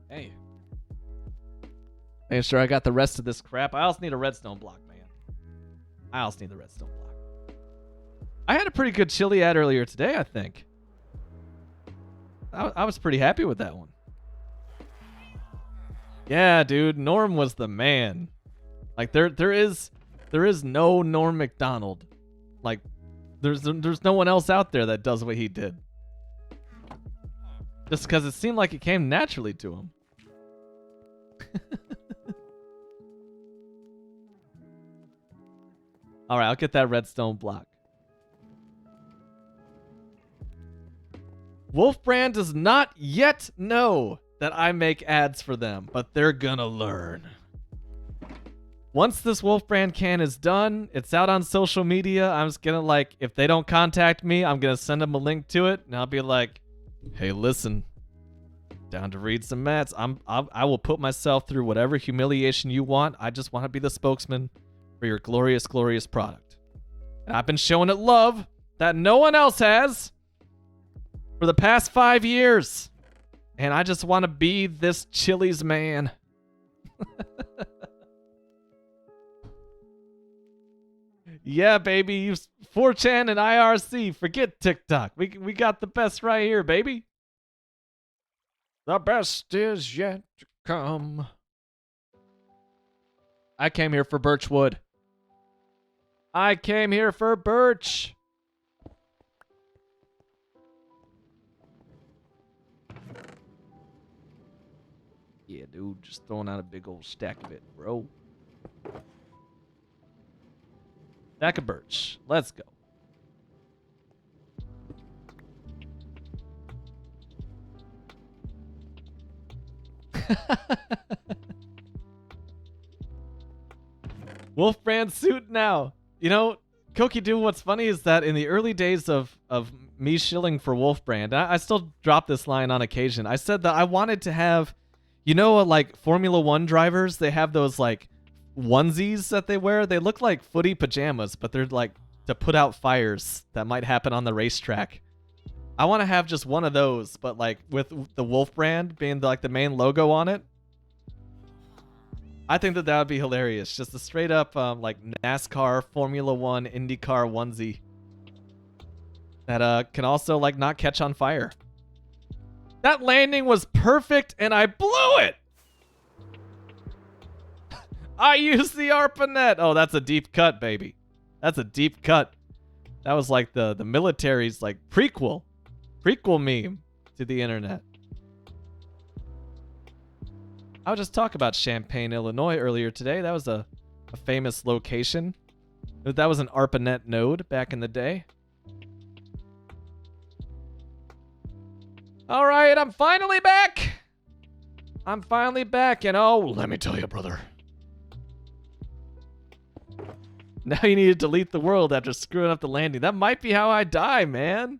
Hey. Make sure I got the rest of this crap. I also need a redstone block, man. I also need the redstone block. I had a pretty good chili ad earlier today, I think. I was pretty happy with that one. Yeah, dude, Norm was the man. Like there is no Norm Macdonald. Like there's no one else out there that does what he did. Just because it seemed like it came naturally to him. All right, I'll get that redstone block. Wolf Brand does not yet know that I make ads for them, but they're gonna learn. Once this Wolf Brand can is done, it's out on social media. I'm just gonna, like, if they don't contact me, I'm gonna send them a link to it, and I'll be like, hey, listen, down to read some mats. I will put myself through whatever humiliation you want. I just want to be the spokesman for your glorious, glorious product. And I've been showing it love that no one else has for the past 5 years. And I just want to be this Chili's man. Yeah, baby. Use 4chan and IRC. Forget TikTok. We got the best right here, baby. The best is yet to come. I came here for birchwood. I came here for birch. Yeah, dude, just throwing out a big old stack of it, bro. Stack of birch. Let's go. Wolf Brand suit now. You know, Koki Doo, what's funny is that in the early days of me shilling for Wolf Brand, I still drop this line on occasion. I said that I wanted to have, you know, like Formula One drivers, they have those like onesies that they wear. They look like footy pajamas, but they're like to put out fires that might happen on the racetrack. I want to have just one of those, but like with the Wolf Brand being like the main logo on it. I think that would be hilarious. Just a straight up like NASCAR, Formula One, IndyCar onesie that can also like not catch on fire. That landing was perfect and I blew it. I used the ARPANET. Oh, that's a deep cut, baby. That's a deep cut. That was like the military's like prequel meme to the internet. I was just talking about Champaign, Illinois earlier today. That was a famous location. That was an ARPANET node back in the day. All right, I'm finally back. I'm finally back, and oh, let me tell you, brother. Now you need to delete the world after screwing up the landing. That might be how I die, man.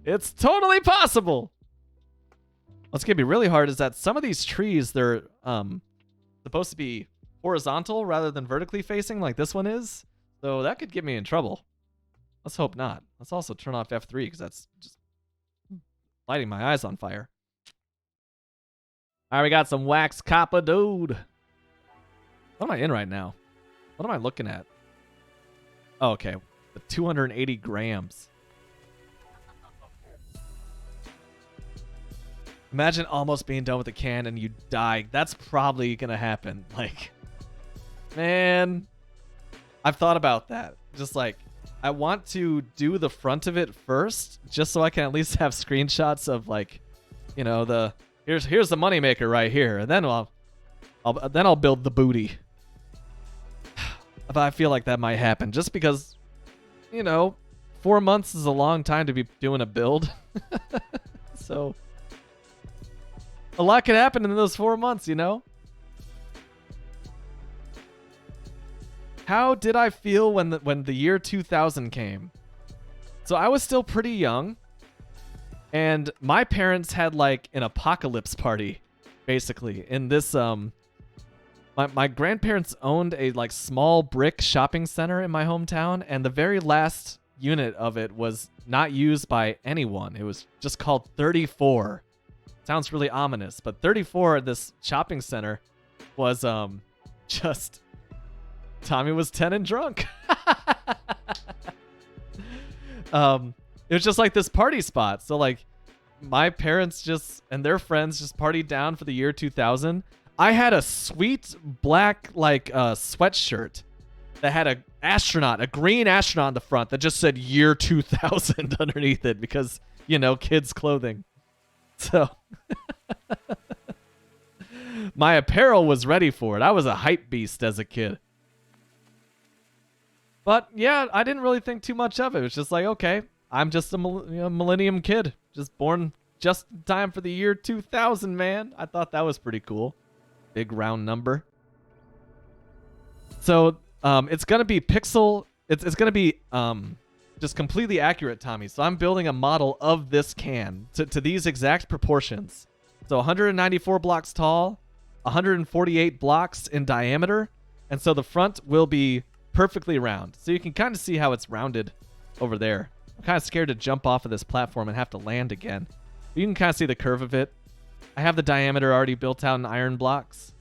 It's totally possible. What's gonna be really hard is that some of these trees, they're supposed to be horizontal rather than vertically facing like this one is. So that could get me in trouble. Let's hope not. Let's also turn off F3 because that's just lighting my eyes on fire. All right, we got some wax copper, dude. What am I in right now? What am I looking at? Oh, okay. The 280 grams. Imagine almost being done with the can and you die. That's probably gonna happen. Like, man, I've thought about that. Just like, I want to do the front of it first, just so I can at least have screenshots of like, you know, the here's the moneymaker right here, and then I'll build the booty. But I feel like that might happen, just because, you know, 4 months is a long time to be doing a build. So a lot could happen in those 4 months, you know? How did I feel when the year 2000 came? So I was still pretty young. And my parents had like an apocalypse party, basically. In this, my grandparents owned a like small brick shopping center in my hometown, and the very last unit of it was not used by anyone. It was just called 34. Sounds really ominous, but 34 at this shopping center was just Tommy was 10 and drunk. It was just like this party spot. So like my parents just and their friends just partied down for the year 2000. I had a sweet black like sweatshirt that had a green astronaut in the front that just said year 2000 underneath it because, you know, kids clothing. So my apparel was ready for it. I was a hype beast as a kid. But yeah, I didn't really think too much of it. It was just like, okay, I'm just a millennium kid, just born just in time for the year 2000, man. I thought that was pretty cool. Big round number. So it's going to be pixel. It's going to be just completely accurate, Tommy. So I'm building a model of this can to these exact proportions. So 194 blocks tall, 148 blocks in diameter. And so the front will be perfectly round. So you can kind of see how it's rounded over there. I'm kind of scared to jump off of this platform and have to land again. But you can kind of see the curve of it. I have the diameter already built out in iron blocks.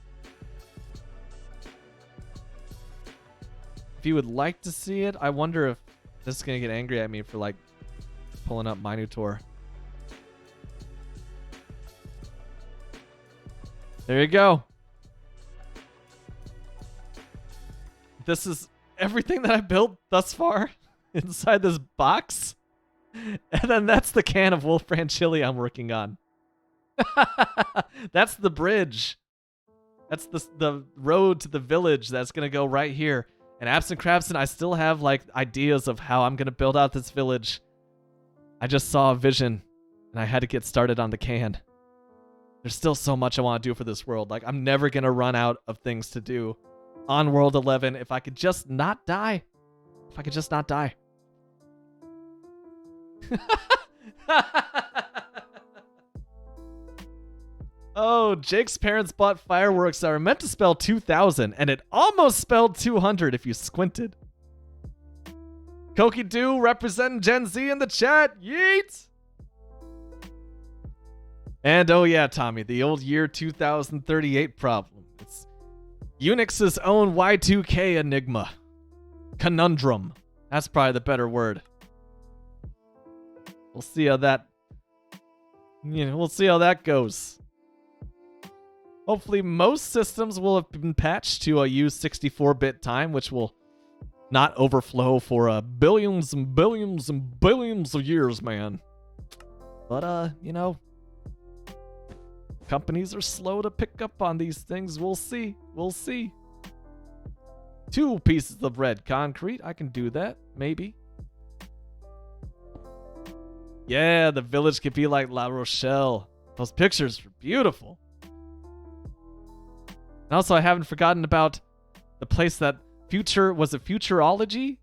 If you would like to see it, I wonder if this is going to get angry at me for like pulling up Minotaur. There you go. This is everything that I built thus far inside this box. And then that's the can of Wolf Brand chili I'm working on. That's the bridge. That's the road to the village that's going to go right here. And Absent Crabson, I still have like ideas of how I'm going to build out this village. I just saw a vision and I had to get started on the can. There's still so much I want to do for this world. Like, I'm never going to run out of things to do on World 11 if I could just not die. If I could just not die. Oh, Jake's parents bought fireworks that were meant to spell 2000, and it almost spelled 200 if you squinted. Koki Doo representing Gen Z in the chat. Yeet! And oh yeah, Tommy, the old year 2038 problem. It's Unix's own Y2K enigma. Conundrum. That's probably the better word. We'll see how that... we'll see how that goes. Hopefully most systems will have been patched to use 64-bit time, which will not overflow for billions and billions and billions of years, man. But, companies are slow to pick up on these things. We'll see. We'll see. 2 pieces of red concrete. I can do that. Maybe. Yeah, the village could be like La Rochelle. Those pictures are beautiful. And also, I haven't forgotten about the place that was it Futurology?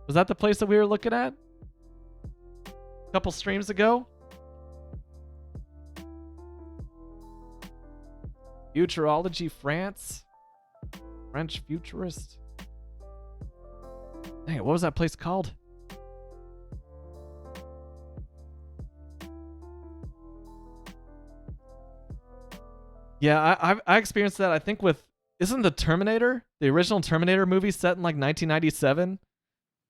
Was that the place that we were looking at a couple streams ago? Futurology France? French futurist? Dang it, what was that place called? Yeah, I experienced that, I think, with... Isn't the Terminator, the original Terminator movie, set in, like, 1997?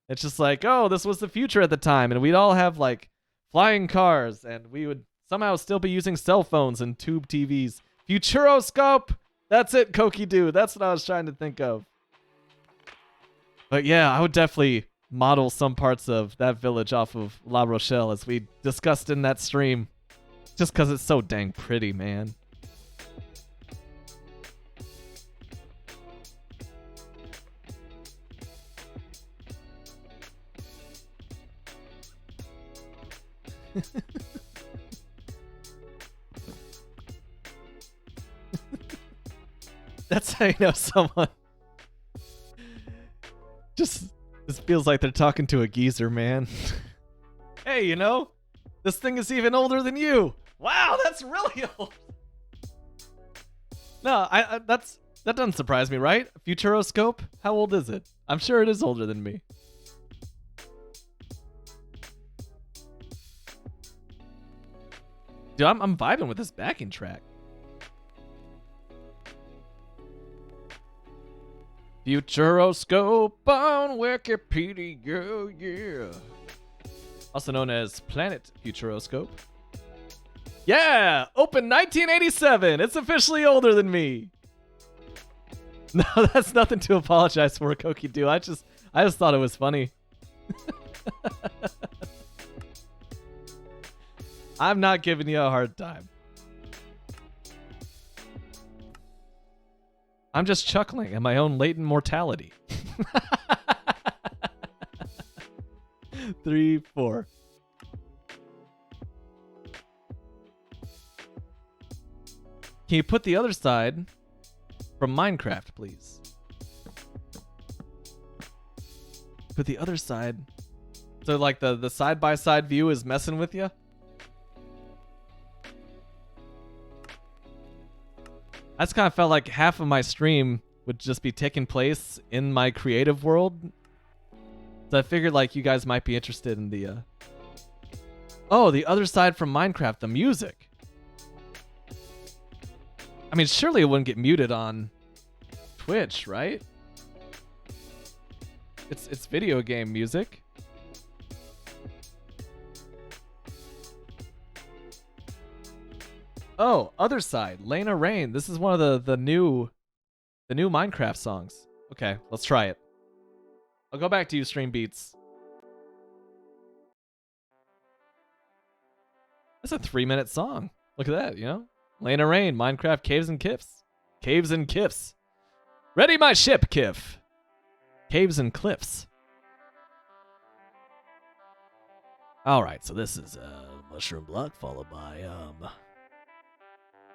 It's just like, oh, this was the future at the time, and we'd all have, like, flying cars, and we would somehow still be using cell phones and tube TVs. Futuroscope! That's it, Koki Doo. That's what I was trying to think of. But yeah, I would definitely model some parts of that village off of La Rochelle, as we discussed in that stream. Just because it's so dang pretty, man. That's how you know someone just feels like they're talking to a geezer, man. Hey, This thing is even older than you. Wow, that's really old. No, that doesn't surprise me, right? Futuroscope? How old is it? I'm sure it is older than me. Dude, I'm vibing with this backing track. Futuroscope on Wikipedia, yeah. Also known as Planet Futuroscope. Yeah, open 1987. It's officially older than me. No, that's nothing to apologize for, Koki Do. I just thought it was funny. I'm not giving you a hard time. I'm just chuckling at my own latent mortality. 3, 4. Can you put the other side from Minecraft, please? Put the other side. So like the side-by-side view is messing with you? I just kind of felt like half of my stream would just be taking place in my creative world. So I figured like you guys might be interested in the oh, the other side from Minecraft, the music. I mean, surely it wouldn't get muted on Twitch, right? It's video game music. Oh, other side, Lena Rain. This is one of the new Minecraft songs. Okay, let's try it. I'll go back to you, Stream Beats. That's a 3-minute song. Look at that, you know? Lena Rain, Minecraft Caves and Cliffs. Caves and Cliffs. Ready my ship, Kiff. Caves and Cliffs. Alright, so this is Mushroom Block followed by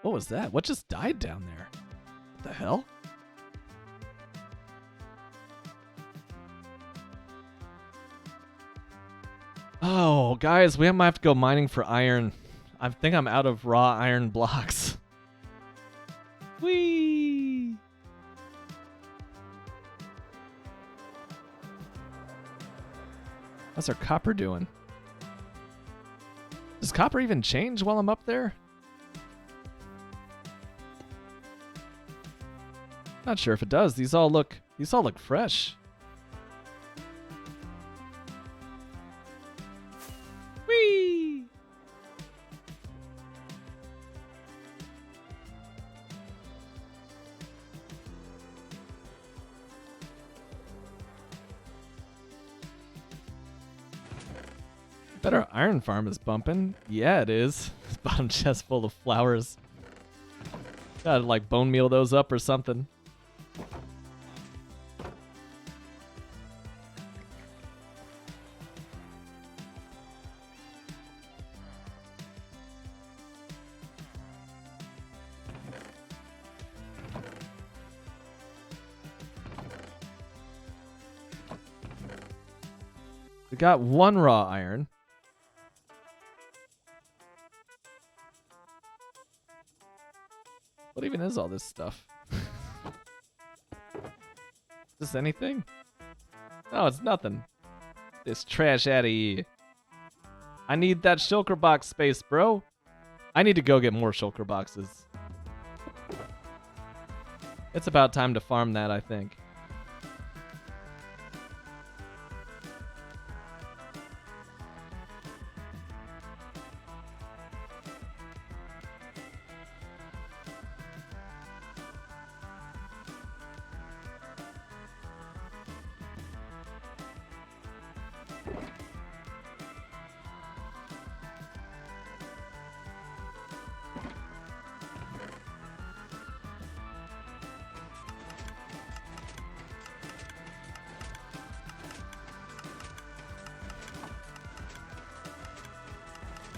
what was that? What just died down there? What the hell? Oh, guys, we might have to go mining for iron. I think I'm out of raw iron blocks. Whee! How's our copper doing? Does copper even change while I'm up there? Not sure if it does. These all look fresh. Whee! Bet our iron farm is bumping. Yeah, it is. Bottom chest full of flowers. Gotta like bone meal those up or something. We got 1 raw iron. What even is all this stuff? Is this anything? No, it's nothing. This trash out of here. I need that shulker box space, bro. I need to go get more shulker boxes. It's about time to farm that, I think.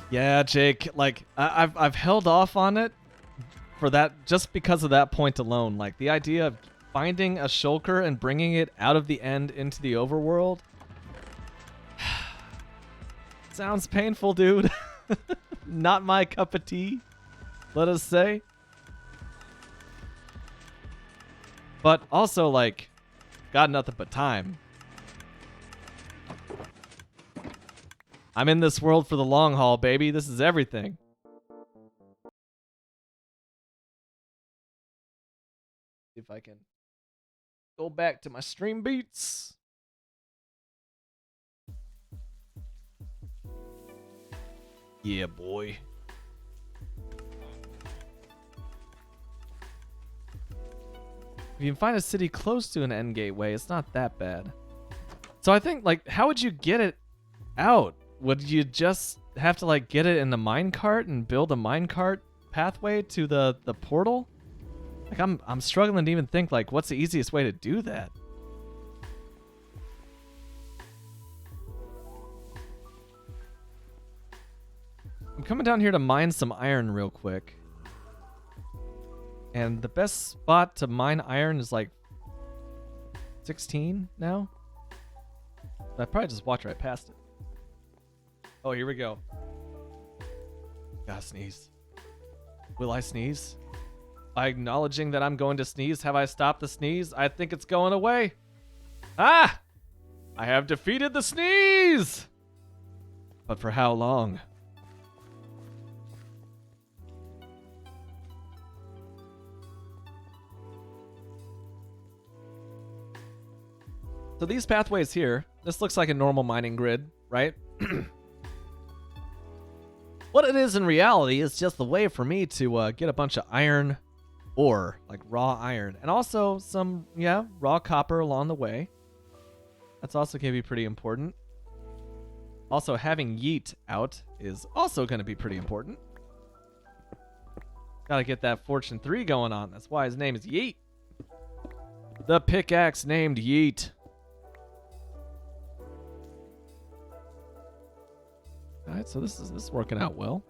Yeah, Jake, like I've held off on it for that just because of that point alone. Like the idea of finding a shulker and bringing it out of the end into the overworld sounds painful, dude. Not my cup of tea, let us say. But also, like, got nothing but time. I'm in this world for the long haul, baby. This is everything. See if I can go back to my stream beats. Yeah, boy. If you can find a city close to an end gateway, it's not that bad. So I think, like, how would you get it out? Would you just have to, like, get it in the minecart and build a minecart pathway to the portal? Like, I'm struggling to even think, like, what's the easiest way to do that? I'm coming down here to mine some iron real quick. And the best spot to mine iron is like 16 now. I probably just walked right past it. Oh, here we go. Gotta sneeze. Will I sneeze? By acknowledging that I'm going to sneeze, have I stopped the sneeze? I think it's going away. Ah! I have defeated the sneeze! But for how long? So these pathways here, this looks like a normal mining grid, right? What it is in reality is just the way for me to get a bunch of iron ore, like raw iron, and also some, raw copper along the way. That's also going to be pretty important. Also, having Yeet out is also going to be pretty important. Gotta get that Fortune 3 going on. That's why his name is Yeet. The pickaxe named Yeet. All right, so this is working out well.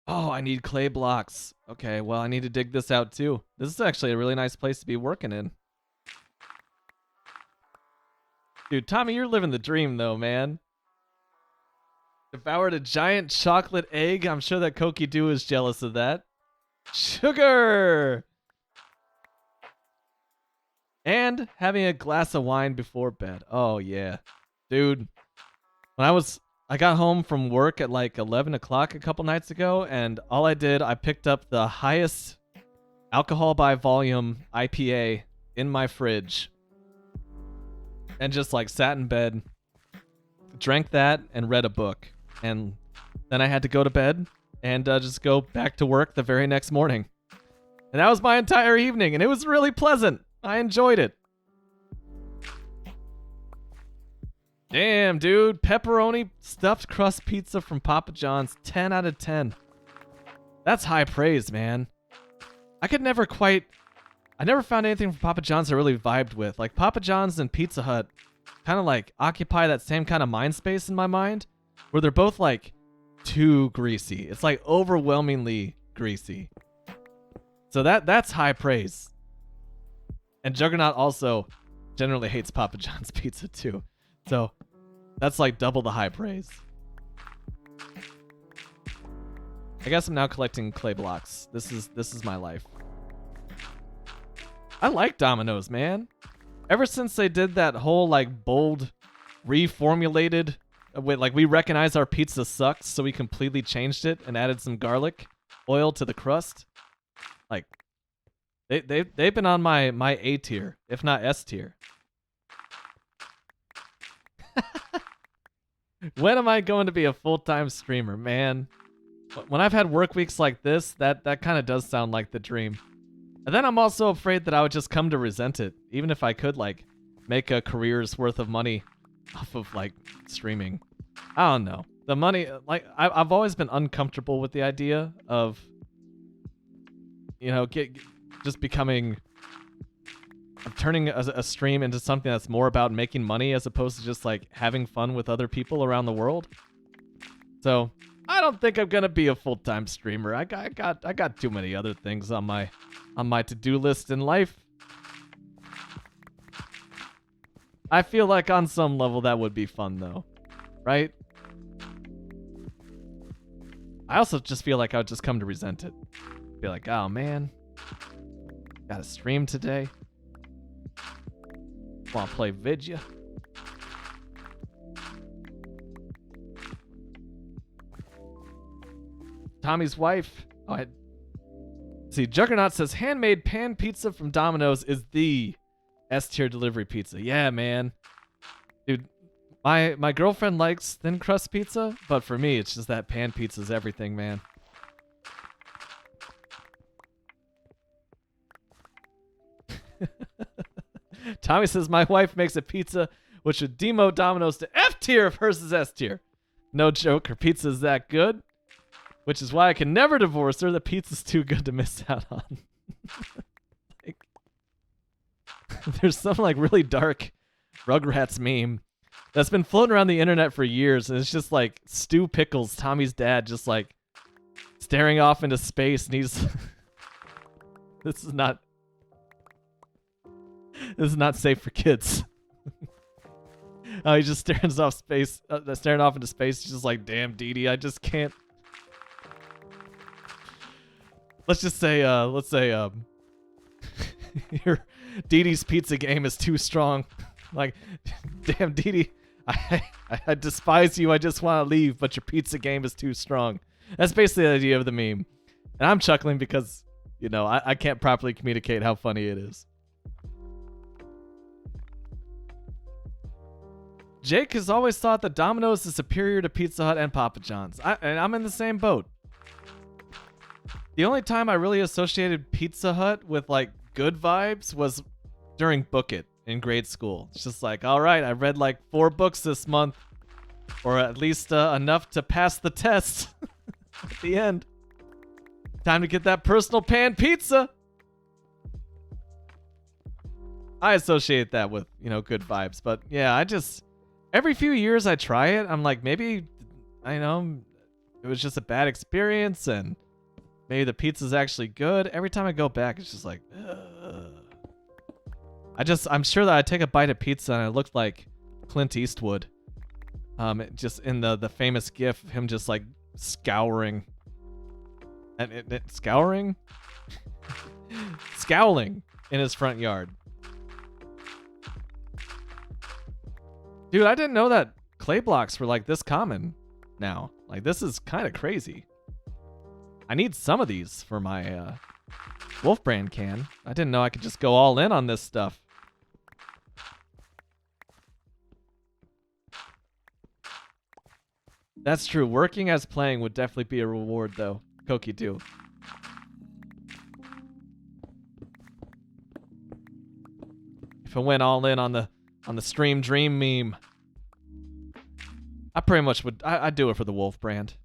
Oh, I need clay blocks. Okay, well, I need to dig this out too. This is actually a really nice place to be working in. Dude, Tommy, you're living the dream though, man. Devoured a giant chocolate egg. I'm sure that Koki Doo is jealous of that. Sugar! And having a glass of wine before bed. Oh, yeah. Dude, when I got home from work at like 11 o'clock a couple nights ago, and all I did, I picked up the highest alcohol by volume IPA in my fridge and just like sat in bed, drank that, and read a book. And then I had to go to bed and just go back to work the very next morning. And that was my entire evening, and it was really pleasant. I enjoyed it. Damn, dude. Pepperoni stuffed crust pizza from Papa John's. 10 out of 10. That's high praise, man. I never found anything from Papa John's I really vibed with. Like, Papa John's and Pizza Hut kind of like occupy that same kind of mind space in my mind, where they're both like too greasy. It's like overwhelmingly greasy. So that's high praise. And Juggernaut also generally hates Papa John's pizza too. So that's like double the high praise. I guess I'm now collecting clay blocks. This is my life. I like Domino's, man. Ever since they did that whole like bold reformulated like we recognize our pizza sucks, so we completely changed it and added some garlic oil to the crust. Like they've been on my A tier, if not S tier. When am I going to be a full-time streamer, man? When I've had work weeks like this, that kind of does sound like the dream. And then I'm also afraid that I would just come to resent it, even if I could like make a career's worth of money off of like streaming. I don't know. The money, like I've always been uncomfortable with the idea of, just becoming, turning a stream into something that's more about making money as opposed to just like having fun with other people around the world. So I don't think I'm gonna be a full-time streamer. I got too many other things on my to-do list in life. I feel like on some level that would be fun though, right? I also just feel like I would just come to resent it. Be like, oh man, gotta stream today. Wanna play Vidya? Tommy's wife. Oh, see, Juggernaut says handmade pan pizza from Domino's is the S-tier delivery pizza. Yeah, man. Dude, my girlfriend likes thin crust pizza, but for me, it's just that pan pizza's everything, man. Tommy says my wife makes a pizza which would demote Domino's to F tier if hers is S tier. No joke, her pizza is that good. Which is why I can never divorce her. The pizza's too good to miss out on. Like, there's some like really dark Rugrats meme that's been floating around the internet for years, and it's just like Stu Pickles, Tommy's dad, just like staring off into space, and he's this is not safe for kids. He's just staring off into space, just like, damn, Dee Dee, I just can't. Let's say your Dee Dee's pizza game is too strong. Like, damn, Dee Dee, I despise you. I just want to leave, but your pizza game is too strong. That's basically the idea of the meme. And I'm chuckling because, you know, I can't properly communicate how funny it is. Jake has always thought that Domino's is superior to Pizza Hut and Papa John's. And I'm in the same boat. The only time I really associated Pizza Hut with like good vibes was during Book It in grade school. It's just like, all right, I read like 4 books this month, or at least enough to pass the test at the end. Time to get that personal pan pizza. I associate that with, you know, good vibes. But yeah, every few years I try it. I'm like, maybe, I know, it was just a bad experience and maybe the pizza's actually good. Every time I go back, it's just like, ugh. I'm sure that I take a bite of pizza and it looked like Clint Eastwood. Just in the famous gif of him just like scouring. Scouring? Scowling in his front yard. Dude, I didn't know that clay blocks were like this common now. Like, this is kind of crazy. I need some of these for my Wolf Brand can. I didn't know I could just go all in on this stuff. That's true. Working as playing would definitely be a reward, though. Koki do. If I went all in on the Stream Dream meme, I pretty much would. I'd do it for the Wolf Brand.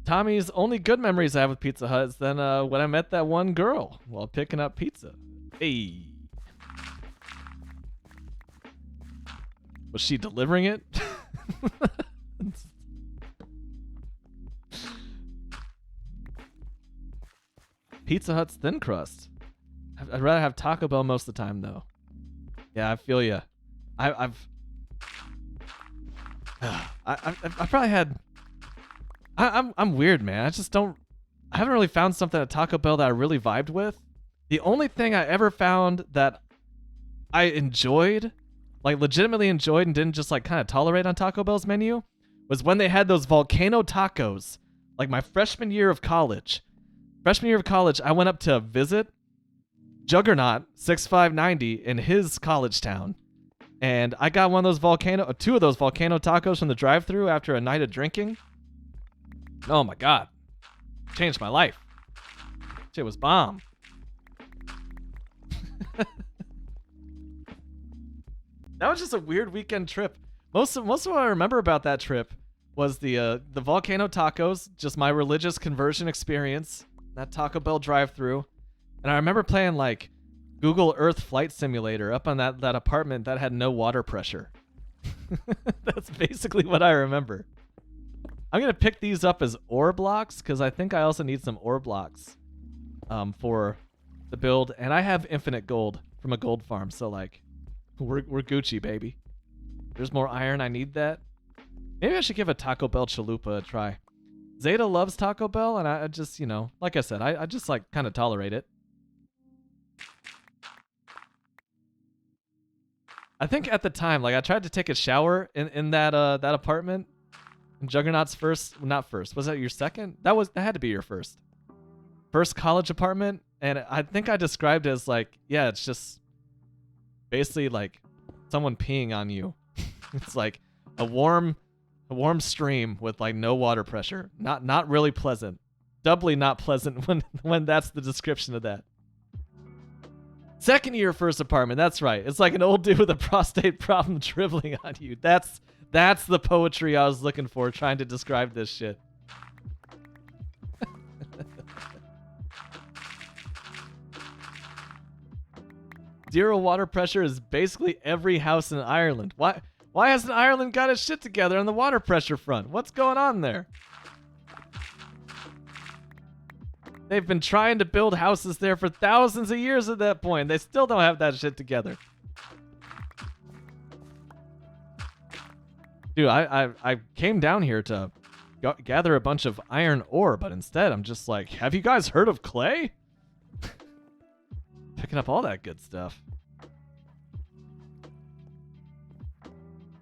Tommy's only good memories I have with Pizza Hut is then when I met that one girl while picking up pizza. Hey. Was she delivering it? Pizza Hut's thin crust. I'd rather have Taco Bell most of the time, though. Yeah, I feel ya. I've probably had. I'm weird, man. I haven't really found something at Taco Bell that I really vibed with. The only thing I ever found that I enjoyed, like legitimately enjoyed and didn't just like kind of tolerate on Taco Bell's menu, was when they had those volcano tacos. Like my freshman year of college. I went up to visit Juggernaut 6590 in his college town. And I got two of those volcano tacos from the drive-thru after a night of drinking. Oh my god. Changed my life. Shit was bomb. That was just a weird weekend trip. Most of what I remember about that trip was the volcano tacos, just my religious conversion experience, that Taco Bell drive-thru. And I remember playing like Google Earth Flight Simulator up on that apartment that had no water pressure. That's basically what I remember. I'm gonna pick these up as ore blocks because I think I also need some ore blocks for the build, and I have infinite gold from a gold farm, so like we're Gucci, baby. There's more iron. I need that. Maybe I should give a Taco Bell chalupa a try. Zeta loves Taco Bell, and I just, you know, like I said, I just like kind of tolerate it. I think at the time, like I tried to take a shower in that that apartment. In Juggernaut's first, not first. Was that your second? That had to be your first college apartment, and I think I described it as like, yeah, it's just basically like someone peeing on you. It's like a warm stream with like no water pressure. Not really pleasant. Doubly not pleasant when that's the description of that. Second year first apartment, that's right. It's like an old dude with a prostate problem dribbling on you. That's the poetry I was looking for trying to describe this shit. Zero water pressure is basically every house in Ireland. Why hasn't Ireland got its shit together on the water pressure front? What's going on there? They've been trying to build houses there for thousands of years at that point. They still don't have that shit together. Dude, I came down here to gather a bunch of iron ore, but instead I'm just like, have you guys heard of clay? Picking up all that good stuff.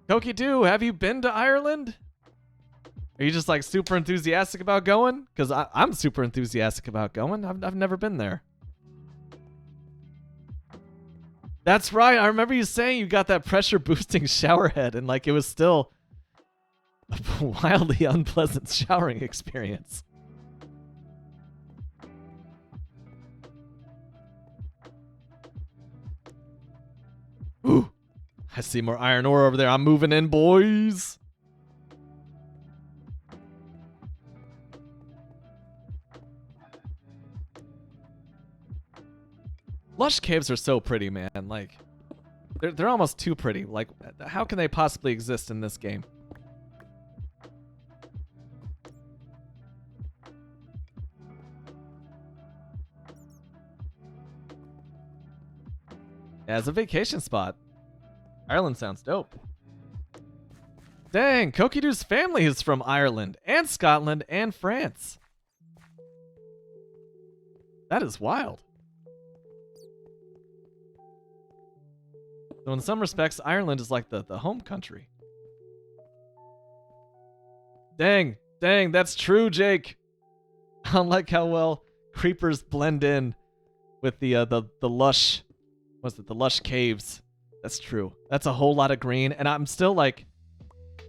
Koki2, have you been to Ireland? Are you just like super enthusiastic about going? Because I'm super enthusiastic about going. I've never been there. That's right. I remember you saying you got that pressure boosting shower head and like it was still a wildly unpleasant showering experience. Ooh, I see more iron ore over there. I'm moving in, boys. Lush caves are so pretty, man. Like, they're almost too pretty. Like, how can they possibly exist in this game? Yeah, it's a vacation spot. Ireland sounds dope. Dang, Kokidu's family is from Ireland and Scotland and France. That is wild. So in some respects, Ireland is like the home country. Dang, that's true, Jake. I don't like how well creepers blend in with the lush, the lush caves. That's true. That's a whole lot of green, and I'm still like,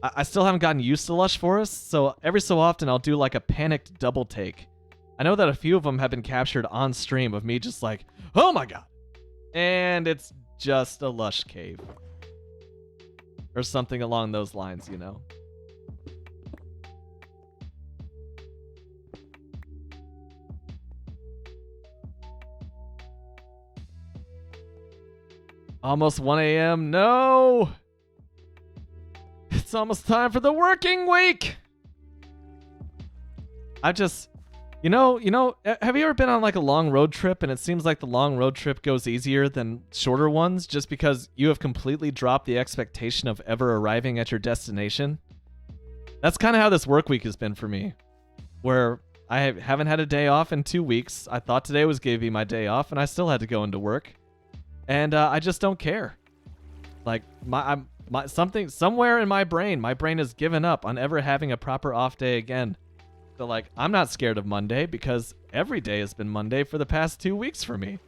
I still haven't gotten used to lush forests, so every so often I'll do like a panicked double take. I know that a few of them have been captured on stream of me just like, oh my god. And it's just a lush cave. Or something along those lines, you know? Almost 1 a.m. No! It's almost time for the working week! I just... You know, have you ever been on like a long road trip and it seems like the long road trip goes easier than shorter ones just because you have completely dropped the expectation of ever arriving at your destination? That's kind of how this work week has been for me, where I haven't had a day off in 2 weeks. I thought today was going to be my day off and I still had to go into work. And I just don't care. Like somewhere in my brain has given up on ever having a proper off day again. So like, I'm not scared of Monday because every day has been Monday for the past 2 weeks for me.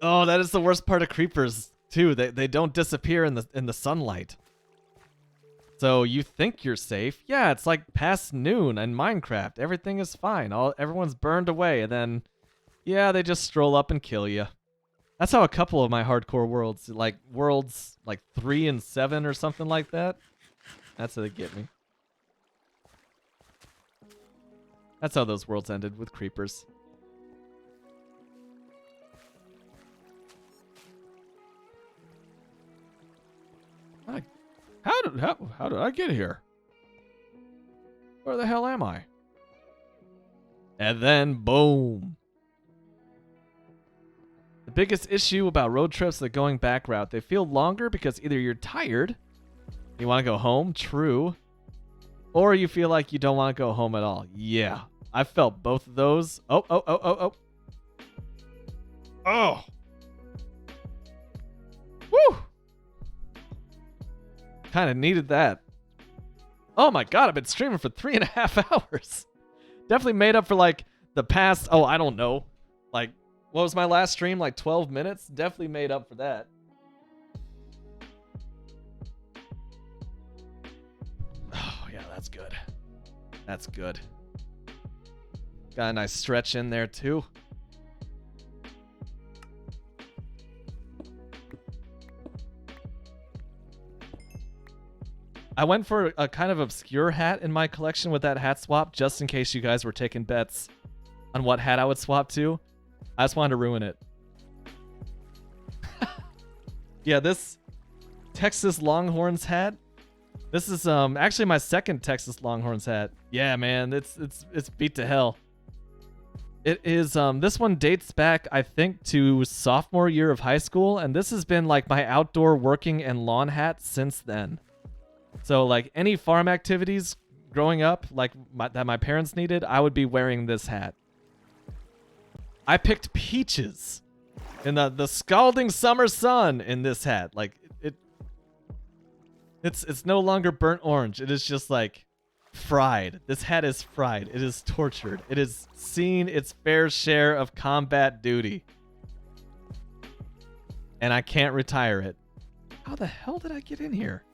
Oh, that is the worst part of creepers too. They don't disappear in the sunlight. So you think you're safe. Yeah, it's like past noon in Minecraft. Everything is fine. Everyone's burned away, and then yeah, they just stroll up and kill you. That's how a couple of my hardcore worlds like 3 and 7 or something like that. That's how they get me. That's how those worlds ended, with creepers. how did I get here? Where the hell am I? And then, boom. The biggest issue about road trips, the going back route, they feel longer because either you're tired, you want to go home, true, or you feel like you don't want to go home at all. Yeah, I felt both of those. Oh. Woo! Kind of needed that. Oh my god, I've been streaming for 3.5 hours. Definitely made up for like the past, I don't know. Like, what was my last stream? Like 12 minutes? Definitely made up for that. Oh yeah, that's good. That's good. Got a nice stretch in there too. I went for a kind of obscure hat in my collection with that hat swap, just in case you guys were taking bets on what hat I would swap to. I just wanted to ruin it. Yeah, this Texas Longhorns hat. This is actually my second Texas Longhorns hat. Yeah, man, it's beat to hell. It is this one dates back, I think, to sophomore year of high school, and this has been like my outdoor working and lawn hat since then. So like any farm activities growing up, like that my parents needed, I would be wearing this hat. I picked peaches in the scalding summer sun in this hat. Like it's no longer burnt orange. It is just like fried. This hat is fried. It is tortured. It has seen its fair share of combat duty. And I can't retire it. How the hell did I get in here?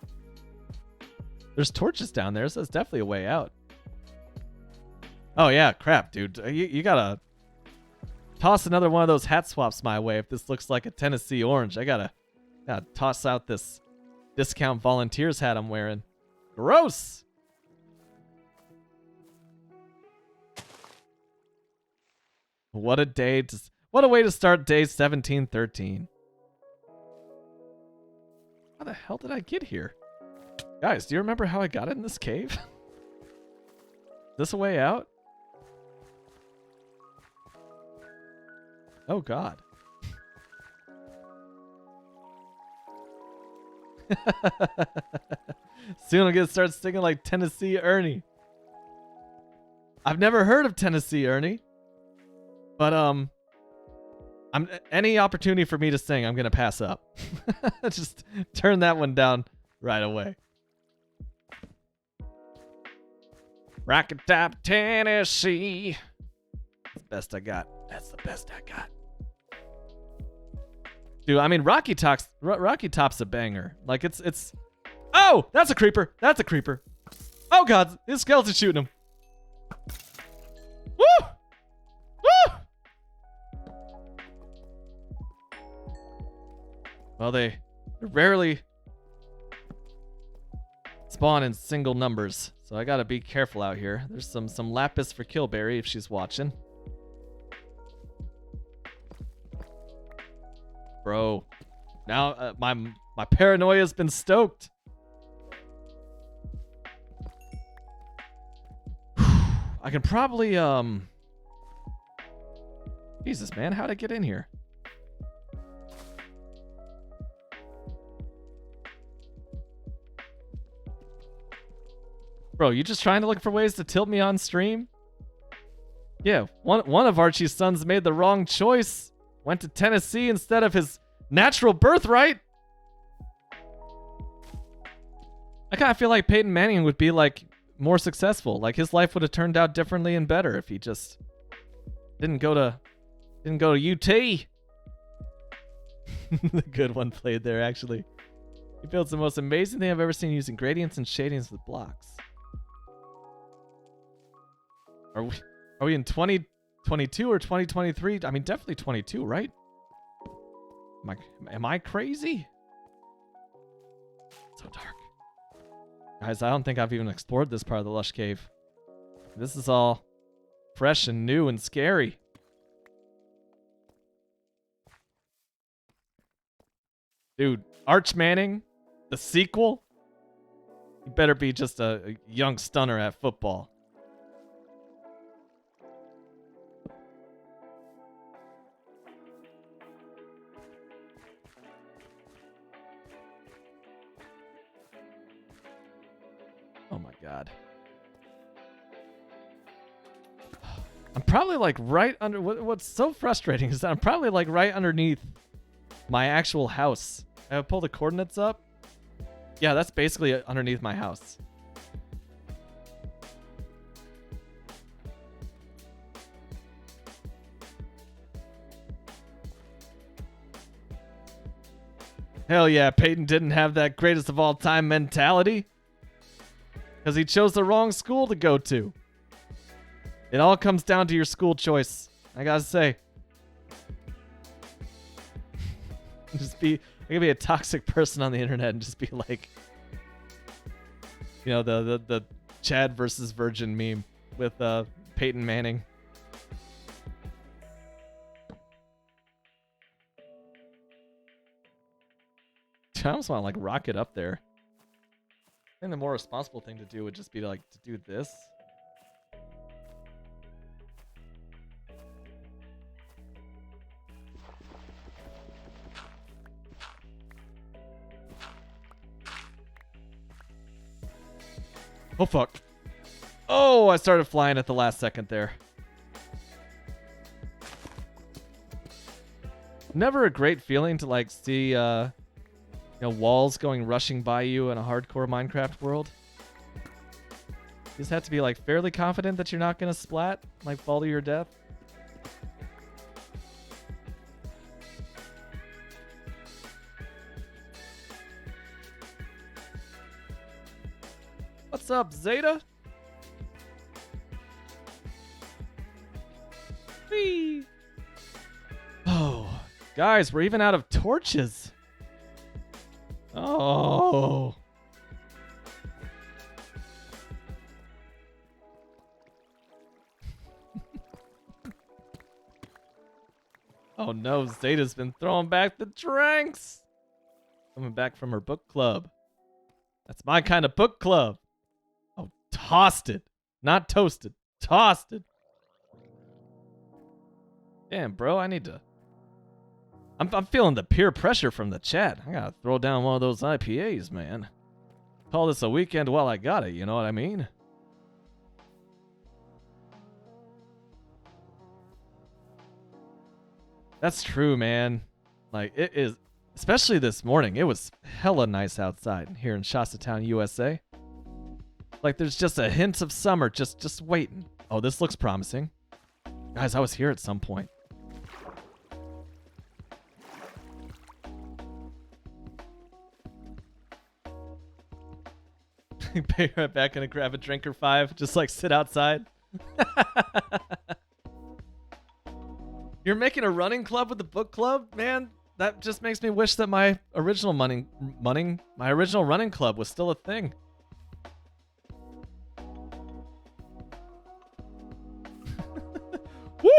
There's torches down there, so it's definitely a way out. Oh yeah, crap, dude. You gotta toss another one of those hat swaps my way if this looks like a Tennessee orange. I gotta toss out this discount volunteers hat I'm wearing. Gross! What a way to start day 1713. How the hell did I get here? Guys, do you remember how I got in this cave? Is this a way out? Oh god. Soon I'm gonna start singing like Tennessee Ernie. I've never heard of Tennessee Ernie. But any opportunity for me to sing, I'm gonna pass up. Just turn that one down right away. Rocket Top Tennessee. That's the best I got. That's the best I got. Dude, I mean Rocky Top's a banger. Like it's oh, that's a creeper. That's a creeper. Oh god, his skeleton's shooting him. Woo! Woo! Well, they rarely spawn in single numbers, so I gotta be careful out here. There's some lapis for Killberry if she's watching. Bro, now my paranoia's been stoked. I can probably Jesus, man, how'd I get in here? Bro, you just trying to look for ways to tilt me on stream? Yeah, one of Archie's sons made the wrong choice. Went to Tennessee instead of his natural birthright. I kind of feel like Peyton Manning would be like more successful. Like his life would have turned out differently and better if he just didn't go to UT. The good one played there, actually. He builds the most amazing thing I've ever seen using gradients and shadings with blocks. Are we in 2022 or 2023? I mean, definitely 22, right? Am I crazy? So dark. Guys, I don't think I've even explored this part of the Lush Cave. This is all fresh and new and scary. Dude, Arch Manning, the sequel? You better be just a young stunner at football. Oh my god. I'm probably like right under what's so frustrating is that I'm probably like right underneath my actual house. I pull the coordinates up. Yeah, that's basically underneath my house. Hell yeah, Peyton didn't have that greatest of all time mentality. Because he chose the wrong school to go to. It all comes down to your school choice. I gotta say. I could be a toxic person on the internet and just be like, you know, the Chad versus Virgin meme with Peyton Manning. I almost want to like rock it up there. I think the more responsible thing to do would just be to do this. Oh, fuck. Oh, I started flying at the last second there. Never a great feeling to like see you know, walls going rushing by you in a hardcore Minecraft world. You just have to be like fairly confident that you're not gonna splat, like fall to your death. What's up, Zeta? Whee! Oh, guys, we're even out of torches. Oh. Oh no, Zeta's been throwing back the drinks. Coming back from her book club. That's my kind of book club. Oh, tossed it. Not toasted. Tossed it. Damn, bro, I need to... I'm feeling the peer pressure from the chat. I gotta throw down one of those IPAs, man. Call this a weekend while I got it, you know what I mean? That's true, man. Like, it is... Especially this morning. It was hella nice outside here in Shastatown, USA. Like, there's just a hint of summer just waiting. Oh, this looks promising. Guys, I was here at some point. Be right back and grab a drink or five. Just like sit outside. You're making a running club with the book club? Man, that just makes me wish that my original my original running club was still a thing. Woo!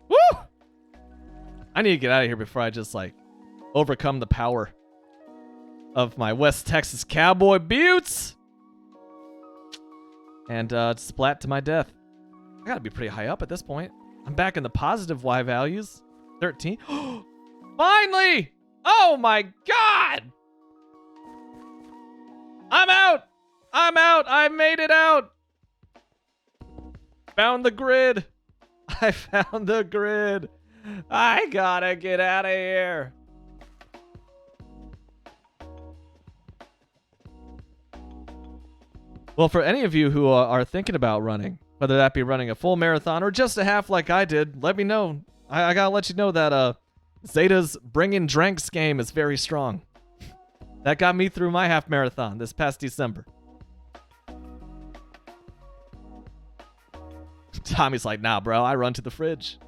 Woo! I need to get out of here before I just like overcome the power of my West Texas cowboy buttes. And splat to my death. I gotta be pretty high up at this point. I'm back in the positive Y values. 13. Finally! Oh my god! I'm out! I'm out! I made it out! Found the grid. I found the grid. I gotta get out of here. Well, for any of you who are thinking about running, whether that be running a full marathon or just a half like I did, let me know. I gotta let you know that Zeta's Bringin' Drinks game is very strong. That got me through my half marathon this past December. Tommy's like, nah, bro, I run to the fridge.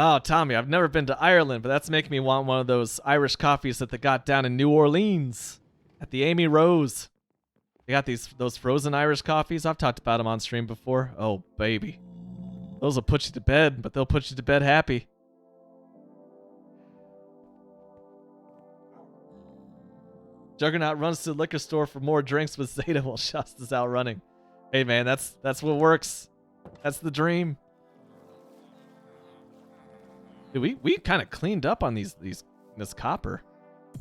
Oh, Tommy, I've never been to Ireland, but that's making me want one of those Irish coffees that they got down in New Orleans at the Amy Rose. They got those frozen Irish coffees. I've talked about them on stream before. Oh, baby. Those will put you to bed, but they'll put you to bed happy. Juggernaut runs to the liquor store for more drinks with Zeta while Shasta's out running. Hey man, that's what works. That's the dream. Dude, we kind of cleaned up on this copper.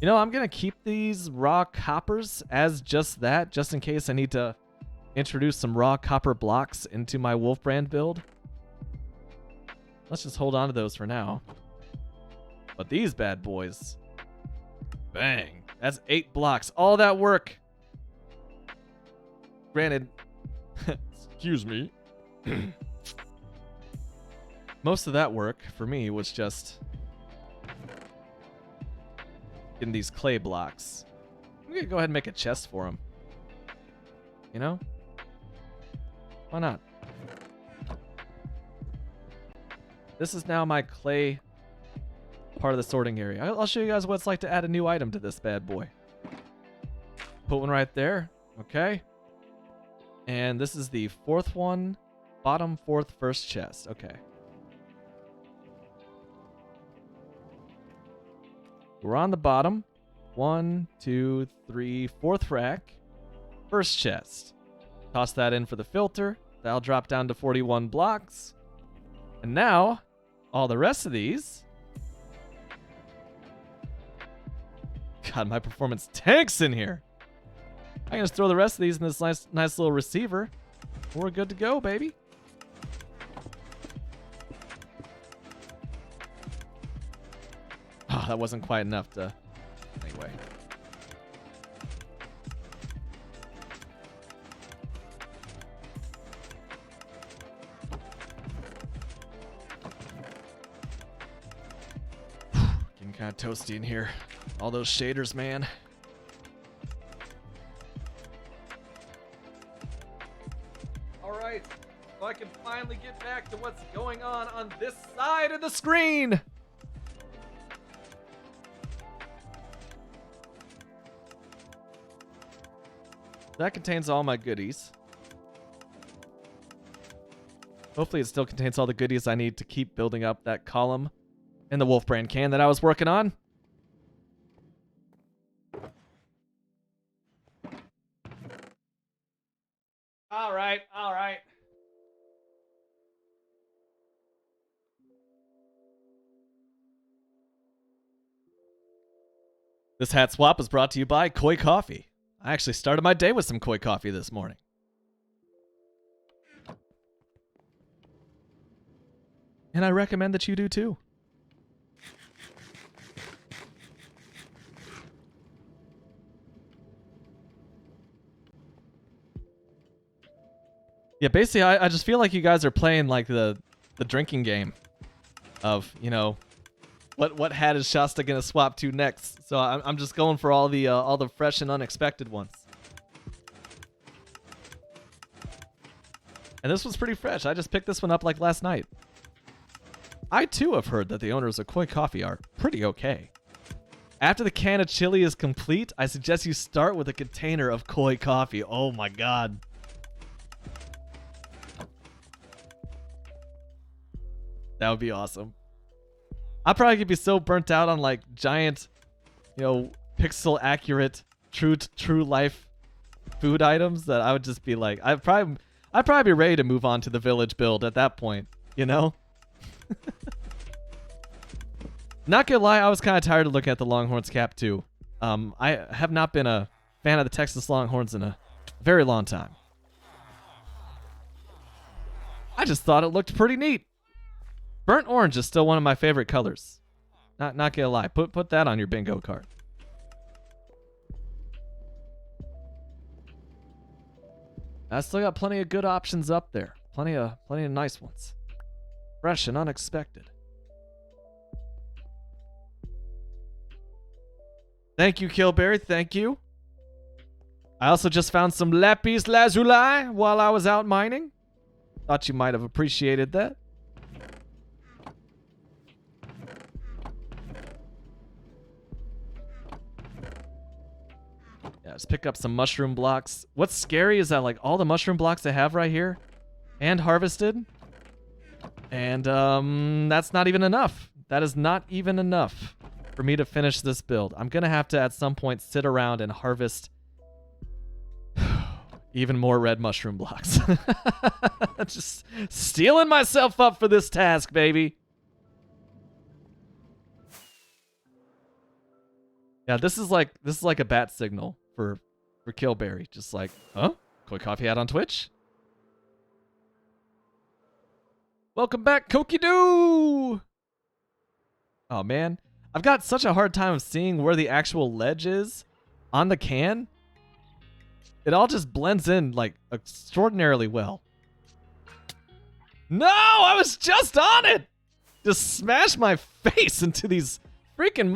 You know, I'm gonna keep these raw coppers as just that, just in case I need to introduce some raw copper blocks into my Wolf Brand build. Let's just hold on to those for now. But these bad boys, bang, that's 8 blocks. All that work. Granted, excuse me. Most of that work for me was just getting these clay blocks. I'm gonna go ahead and make a chest for them. You know? Why not? This is now my clay part of the sorting area. I'll show you guys what it's like to add a new item to this bad boy. Put one right there. Okay. And this is the 4th one. Bottom 4th first chest. Okay. We're on the bottom. 1, 2, 3, 4th rack. First chest. Toss that in for the filter. That'll drop down to 41 blocks. And now, all the rest of these. God, my performance tanks in here. I can just throw the rest of these in this nice little receiver. We're good to go, baby. Oh, that wasn't quite enough to... Anyway. Getting kind of toasty in here. All those shaders, man. Alright, so I can finally get back to what's going on this side of the screen. That contains all my goodies. Hopefully it still contains all the goodies I need to keep building up that column in the Wolf Brand can that I was working on. All right, all right. This hat swap is brought to you by Koi Coffee. I actually started my day with some Koi Coffee this morning. And I recommend that you do too. Yeah, basically, I just feel like you guys are playing like the drinking game of, you know, what hat is Shasta gonna swap to next? So I'm just going for all the fresh and unexpected ones. And this one's pretty fresh. I just picked this one up like last night. I too have heard that the owners of Koi Coffee are pretty okay. After the can of chili is complete, I suggest you start with a container of Koi Coffee. Oh my god. That would be awesome. I probably could be so burnt out on like giant, you know, pixel accurate, true life food items that I would just be like, I'd probably be ready to move on to the village build at that point, you know? Not gonna lie, I was kind of tired of looking at the Longhorns cap too. I have not been a fan of the Texas Longhorns in a very long time. I just thought it looked pretty neat. Burnt orange is still one of my favorite colors. Not gonna lie. Put that on your bingo card. I still got plenty of good options up there. Plenty of nice ones. Fresh and unexpected. Thank you, Killberry. Thank you. I also just found some lapis lazuli while I was out mining. Thought you might have appreciated that. Yeah, let's pick up some mushroom blocks. What's scary is that like all the mushroom blocks I have right here and harvested. And that's not even enough. That is not even enough. for me to finish this build. I'm gonna have to at some point sit around and harvest even more red mushroom blocks. Just stealing myself up for this task, baby. Yeah, this is like a bat signal for Killberry. Just like, huh? Koi Coffee Hat on Twitch? Welcome back, Kokidoo! Oh man, I've got such a hard time of seeing where the actual ledge is on the can. It all just blends in like extraordinarily well. No, I was just on it! Just smash my face into these freaking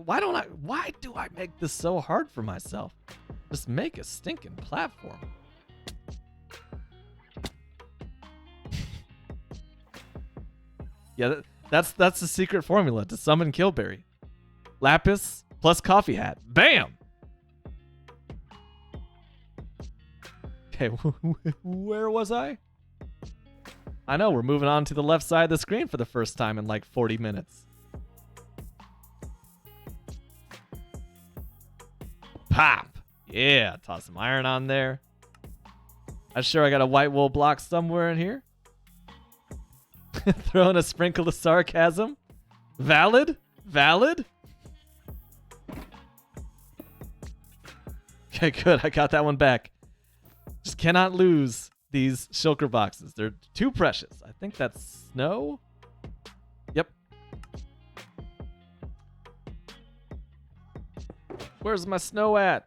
why do I make this so hard for myself? Just make a stinking platform. Yeah, that's the secret formula to summon Killberry. Lapis plus coffee hat. Bam! Okay, where was I? I know, we're moving on to the left side of the screen for the first time in like 40 minutes. Pop! Yeah, toss some iron on there. I'm sure I got a white wool block somewhere in here. Throw in a sprinkle of sarcasm. Valid? Valid? Okay, good. I got that one back. Just cannot lose these shulker boxes. They're too precious. I think that's snow. Yep. Where's my snow at?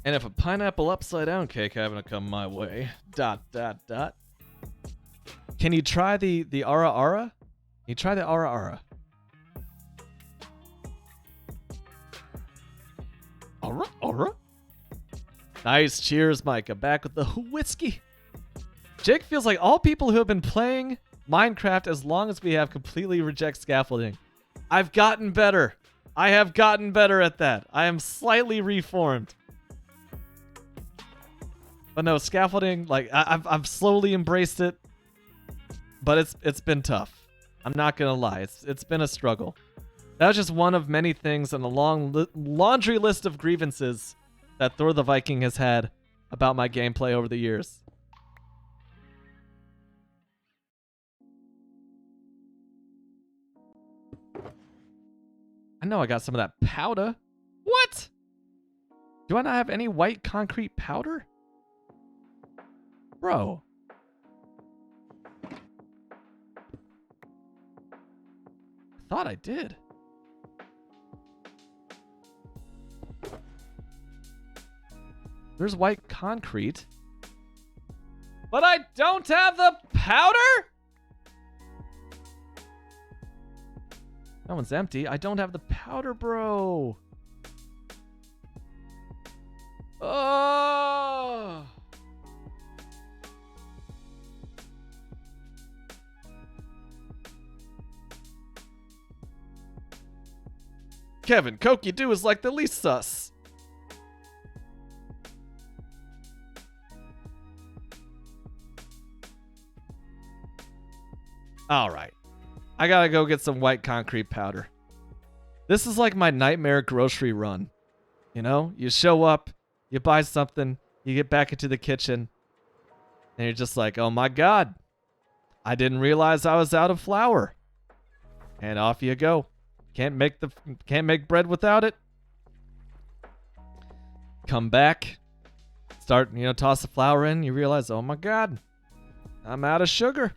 And if a pineapple upside down cake happened to come my way, ... Can you try the Ara Ara? Can you try the Ara Ara? Ara Ara? Nice, cheers, Micah. Back with the whiskey. Jake feels like all people who have been playing Minecraft as long as we have completely reject scaffolding. I've gotten better. I have gotten better at that. I am slightly reformed. But no, scaffolding, like I've slowly embraced it, but it's been tough. I'm not gonna lie, it's been a struggle. That was just one of many things on a long laundry list of grievances that Thor the Viking has had about my gameplay over the years. I know I got some of that powder. What? Do I not have any white concrete powder? Bro. I thought I did. There's white concrete. But I don't have the powder? That one's empty. I don't have the powder, bro. Oh. Kevin, Kokidoo is like the least sus. All right. I gotta go get some white concrete powder. This is like my nightmare grocery run. You know, you show up, you buy something, you get back into the kitchen, and you're just like, oh my God, I didn't realize I was out of flour. And off you go. Can't make bread without it. Come back, start, toss the flour in, you realize, oh my God, I'm out of sugar.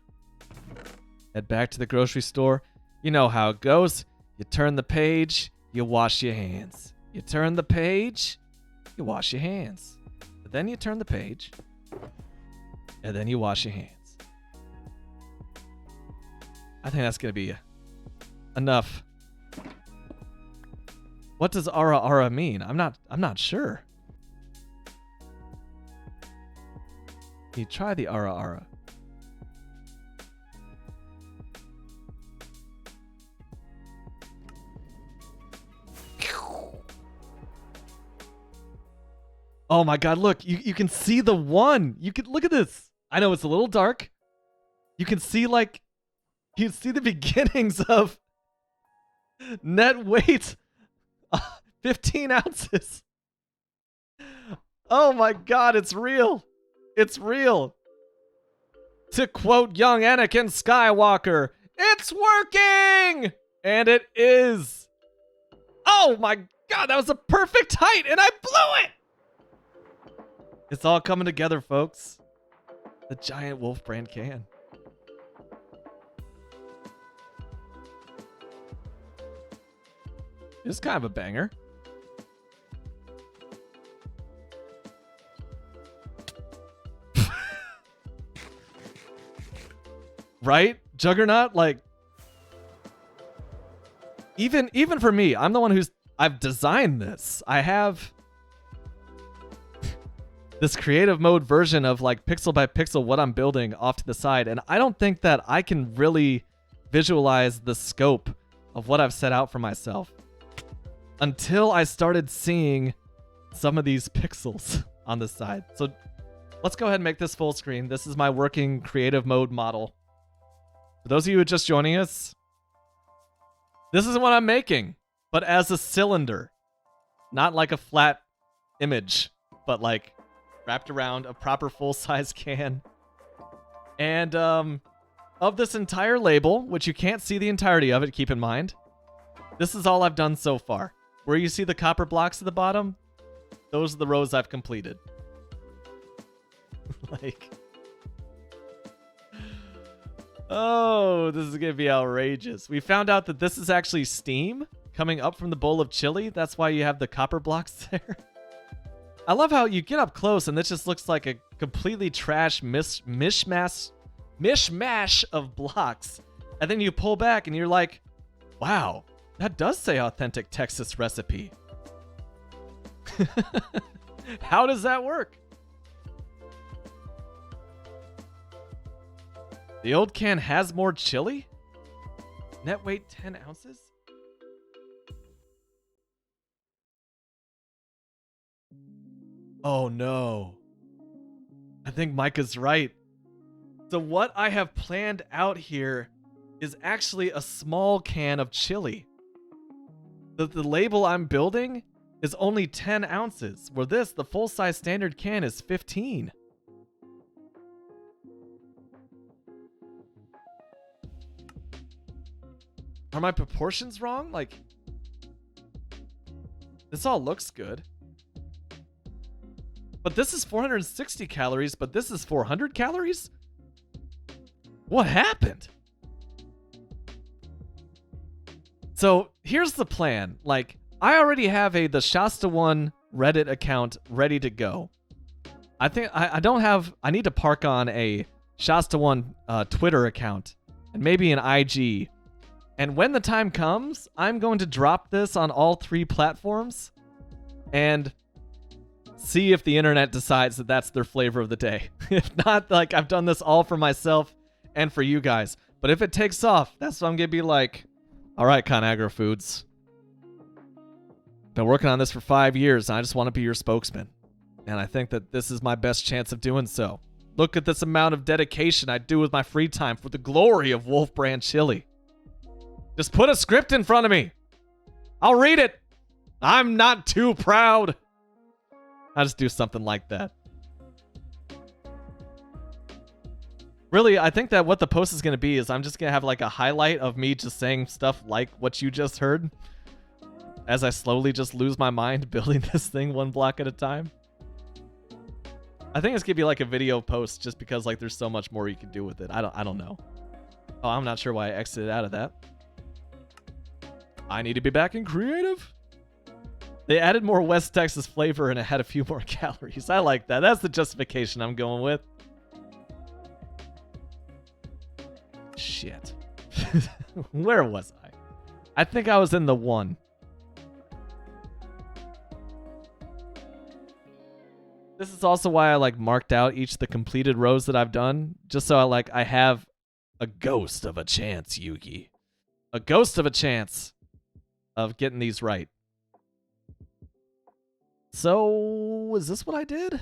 Head back to the grocery store. You know how it goes. You turn the page, you wash your hands. You turn the page, you wash your hands. But then you turn the page, and then you wash your hands. I think that's going to be enough. What does Ara Ara mean? I'm not sure. You try the Ara Ara. Oh my God, look, you can see the one. You can look at this. I know it's a little dark. You can see like, you can see the beginnings of net weight, 15 ounces. Oh my God, it's real. It's real. To quote young Anakin Skywalker, it's working! And it is. Oh my God, that was a perfect height and I blew it! It's all coming together, folks. The giant Wolf brand can. It's kind of a banger. Right? Juggernaut, like, even for me, I'm the one I've designed this. I have this creative mode version of like pixel by pixel what I'm building off to the side, and I don't think that I can really visualize the scope of what I've set out for myself until I started seeing some of these pixels on the side. So let's go ahead and make this full screen. This is my working creative mode model. For those of you who are just joining us, this is what I'm making, but as a cylinder. Not like a flat image, but like wrapped around a proper full-size can. And of this entire label, which you can't see the entirety of it, keep in mind, this is all I've done so far. Where you see the copper blocks at the bottom, those are the rows I've completed. Like... Oh, this is going to be outrageous. We found out that this is actually steam coming up from the bowl of chili. That's why you have the copper blocks there. I love how you get up close and this just looks like a completely trash mishmash of blocks. And then you pull back and you're like, wow, that does say authentic Texas recipe. How does that work? The old can has more chili? Net weight 10 ounces? Oh no. I think Micah's right. So what I have planned out here is actually a small can of chili. The label I'm building is only 10 ounces, where this, the full-size standard can, is 15. Are my proportions wrong? Like, this all looks good. But this is 460 calories, but this is 400 calories? What happened? So here's the plan. Like, I already have the Shasta One Reddit account ready to go. I think I don't have, I need to park on a Shasta One Twitter account and maybe an IG. And when the time comes, I'm going to drop this on all 3 platforms and see if the internet decides that that's their flavor of the day. If not, like, I've done this all for myself and for you guys. But if it takes off, that's what I'm going to be like, all right, ConAgra Foods. Been working on this for 5 years, and I just want to be your spokesman. And I think that this is my best chance of doing so. Look at this amount of dedication I do with my free time for the glory of Wolf Brand Chili. Just put a script in front of me. I'll read it. I'm not too proud. I'll just do something like that. Really, I think that what the post is going to be is I'm just going to have like a highlight of me just saying stuff like what you just heard as I slowly just lose my mind building this thing one block at a time. I think it's going to be like a video post just because like there's so much more you can do with it. I don't know. Oh, I'm not sure why I exited out of that. I need to be back in creative. They added more West Texas flavor and it had a few more calories. I like that. That's the justification I'm going with. Shit. Where was I? I think I was in the 1. This is also why I like marked out each of the completed rows that I've done, just so I have a ghost of a chance, Yugi. A ghost of a chance of getting these right. So, is this what I did?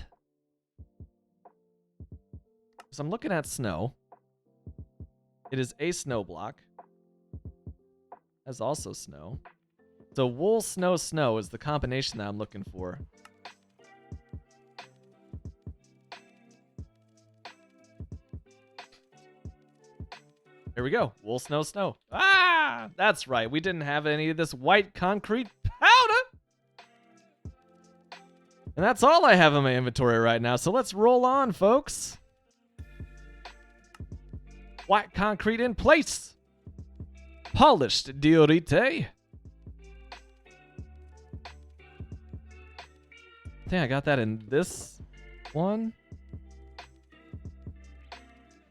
So I'm looking at snow. It is a snow block. That's also snow. So wool, snow, snow is the combination that I'm looking for. Here we go. Wool, snow, snow. Ah, that's right. We didn't have any of this white concrete powder. And that's all I have in my inventory right now. So let's roll on, folks. White concrete in place. Polished diorite. I think I got that in this one.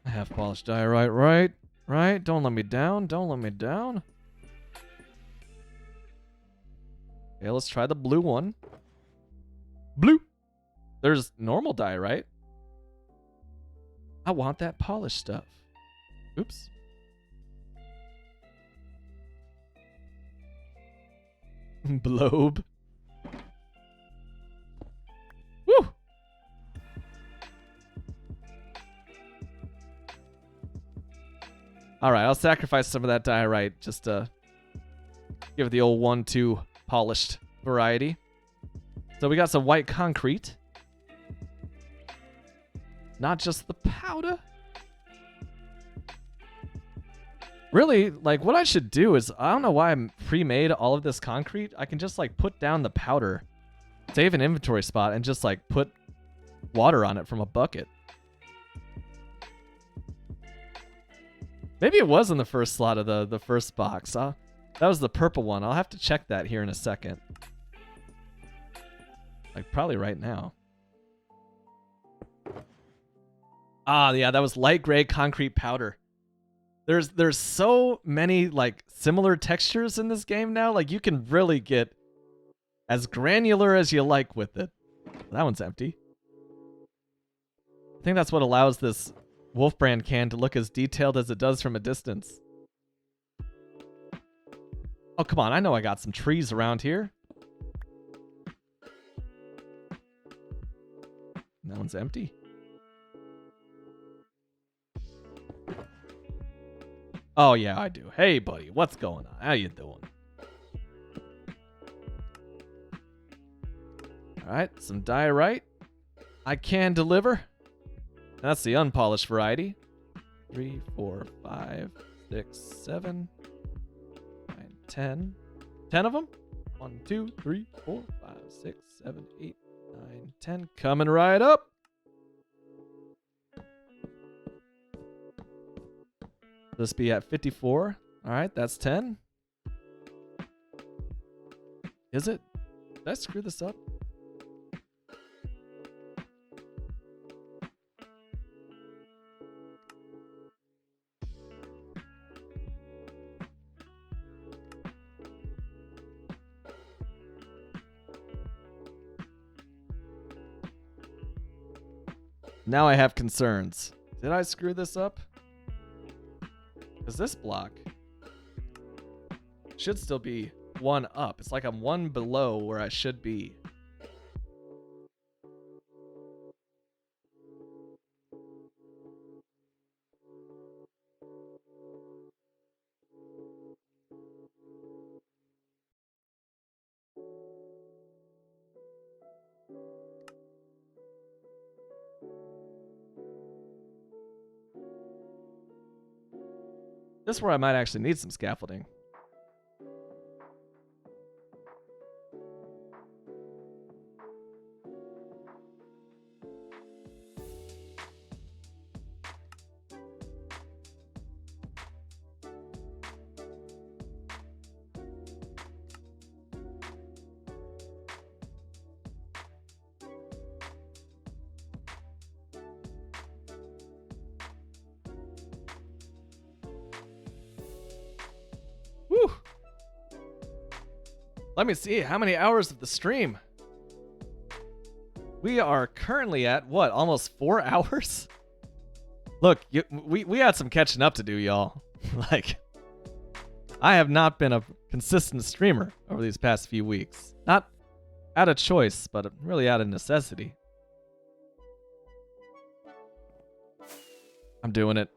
I have polished diorite, right? Don't let me down. Don't let me down. Okay, let's try the blue one. Blue. There's normal diorite. I want that polished stuff. Oops. Blobe. Woo! Alright, I'll sacrifice some of that diorite just to give it the old 1-2 polished variety. So we got some white concrete. Not just the powder. Really, like, what I should do is, I don't know why I pre-made all of this concrete. I can just, like, put down the powder, save an inventory spot, and just, like, put water on it from a bucket. Maybe it was in the first slot of the first box. That was the purple one. I'll have to check that here in a second. Like, probably right now. Ah, yeah, that was light gray concrete powder. There's so many, like, similar textures in this game now. Like, you can really get as granular as you like with it. That one's empty. I think that's what allows this Wolf Brand can to look as detailed as it does from a distance. Oh, come on. I know I got some trees around here. That one's empty. Oh, yeah, I do. Hey, buddy, what's going on? How you doing? All right, some diorite. I can deliver. That's the unpolished variety. 3, 4, 5, 6, 7, 9, 10. 10 of them? 1, 2, 3, 4, 5, 6, 7, 8, 9, 10. Coming right up. This be at 54. All right, that's 10. Is it? Did I screw this up? Now I have concerns. Did I screw this up? Because this block should still be 1 up. It's like I'm 1 below where I should be. This is where I might actually need some scaffolding. Whew. Let me see how many hours of the stream. We are currently at what, almost 4 hours? Look, we had some catching up to do, y'all. Like, I have not been a consistent streamer over these past few weeks. Not out of choice, but really out of necessity. I'm doing it.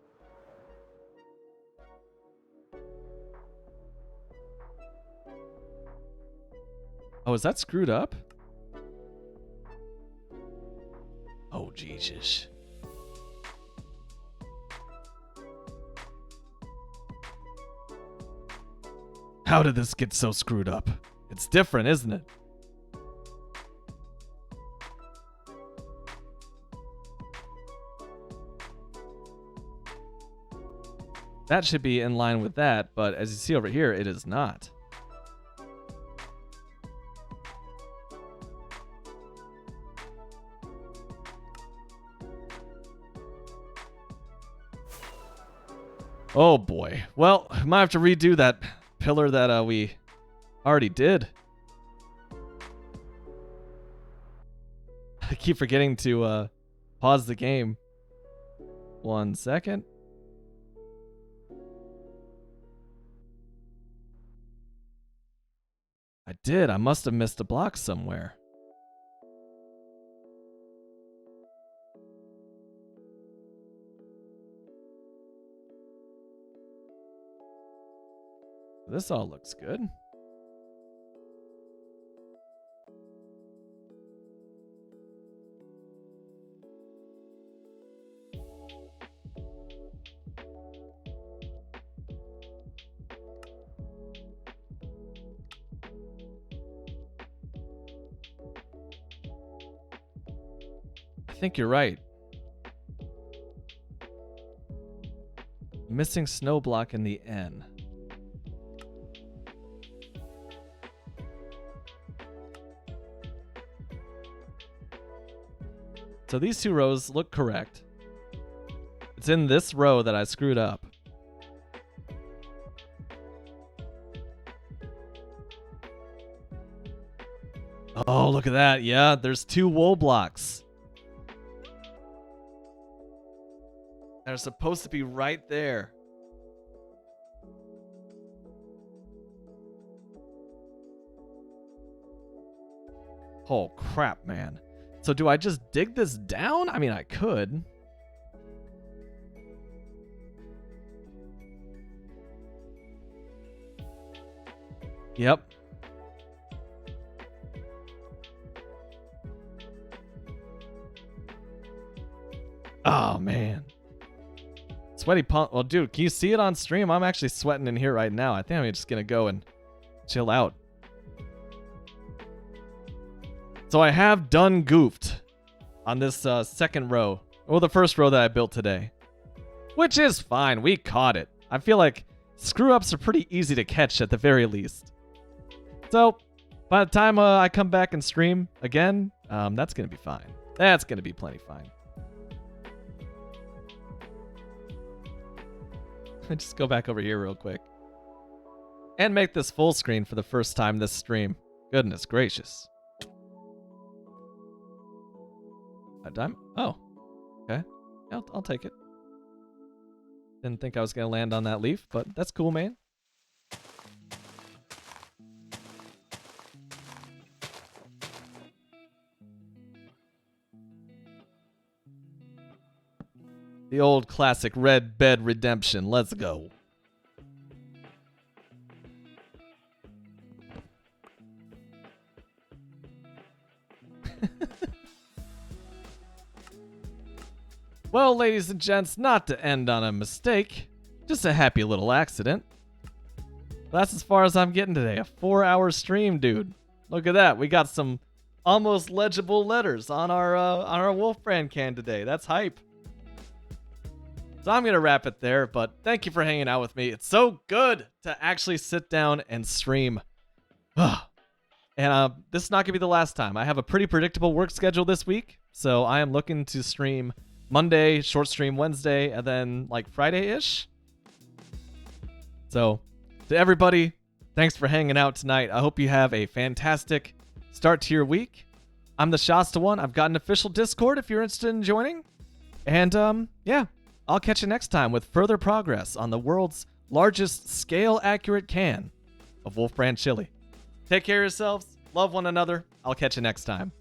Oh, is that screwed up? Oh, Jesus. How did this get so screwed up? It's different, isn't it? That should be in line with that, but as you see over here, it is not. Oh boy. Well, I might have to redo that pillar that we already did. I keep forgetting to pause the game. 1 second. I did. I must have missed a block somewhere. This all looks good. I think you're right. Missing snow block in the N. So these two rows look correct. It's in this row that I screwed up. Oh, look at that. Yeah, there's 2 wool blocks. They're supposed to be right there. Oh, crap, man. So do I just dig this down? I mean, I could. Yep. Oh, man. Sweaty palm. Well, dude, can you see it on stream? I'm actually sweating in here right now. I think I'm just going to go and chill out. So I have done goofed on this second row, or the first row that I built today, which is fine. We caught it. I feel like screw-ups are pretty easy to catch at the very least. So by the time I come back and stream again, that's going to be fine. That's going to be plenty fine. Just go back over here real quick and make this full screen for the first time this stream. Goodness gracious. A dime? Oh, okay. I'll take it. Didn't think I was going to land on that leaf, but that's cool, man. The old classic Red Bed Redemption. Let's go. Well, ladies and gents, not to end on a mistake, just a happy little accident. That's as far as I'm getting today. A 4-hour stream, dude. Look at that. We got some almost legible letters on our Wolf Brand can today. That's hype. So I'm gonna wrap it there, but thank you for hanging out with me. It's so good to actually sit down and stream. And this is not gonna be the last time. I have a pretty predictable work schedule this week, so I am looking to stream Monday, short stream Wednesday, and then like Friday-ish. So to everybody, thanks for hanging out tonight. I hope you have a fantastic start to your week. I'm the Shasta One. I've got an official Discord if you're interested in joining. And yeah, I'll catch you next time with further progress on the world's largest scale-accurate can of Wolf Brand chili. Take care of yourselves. Love one another. I'll catch you next time.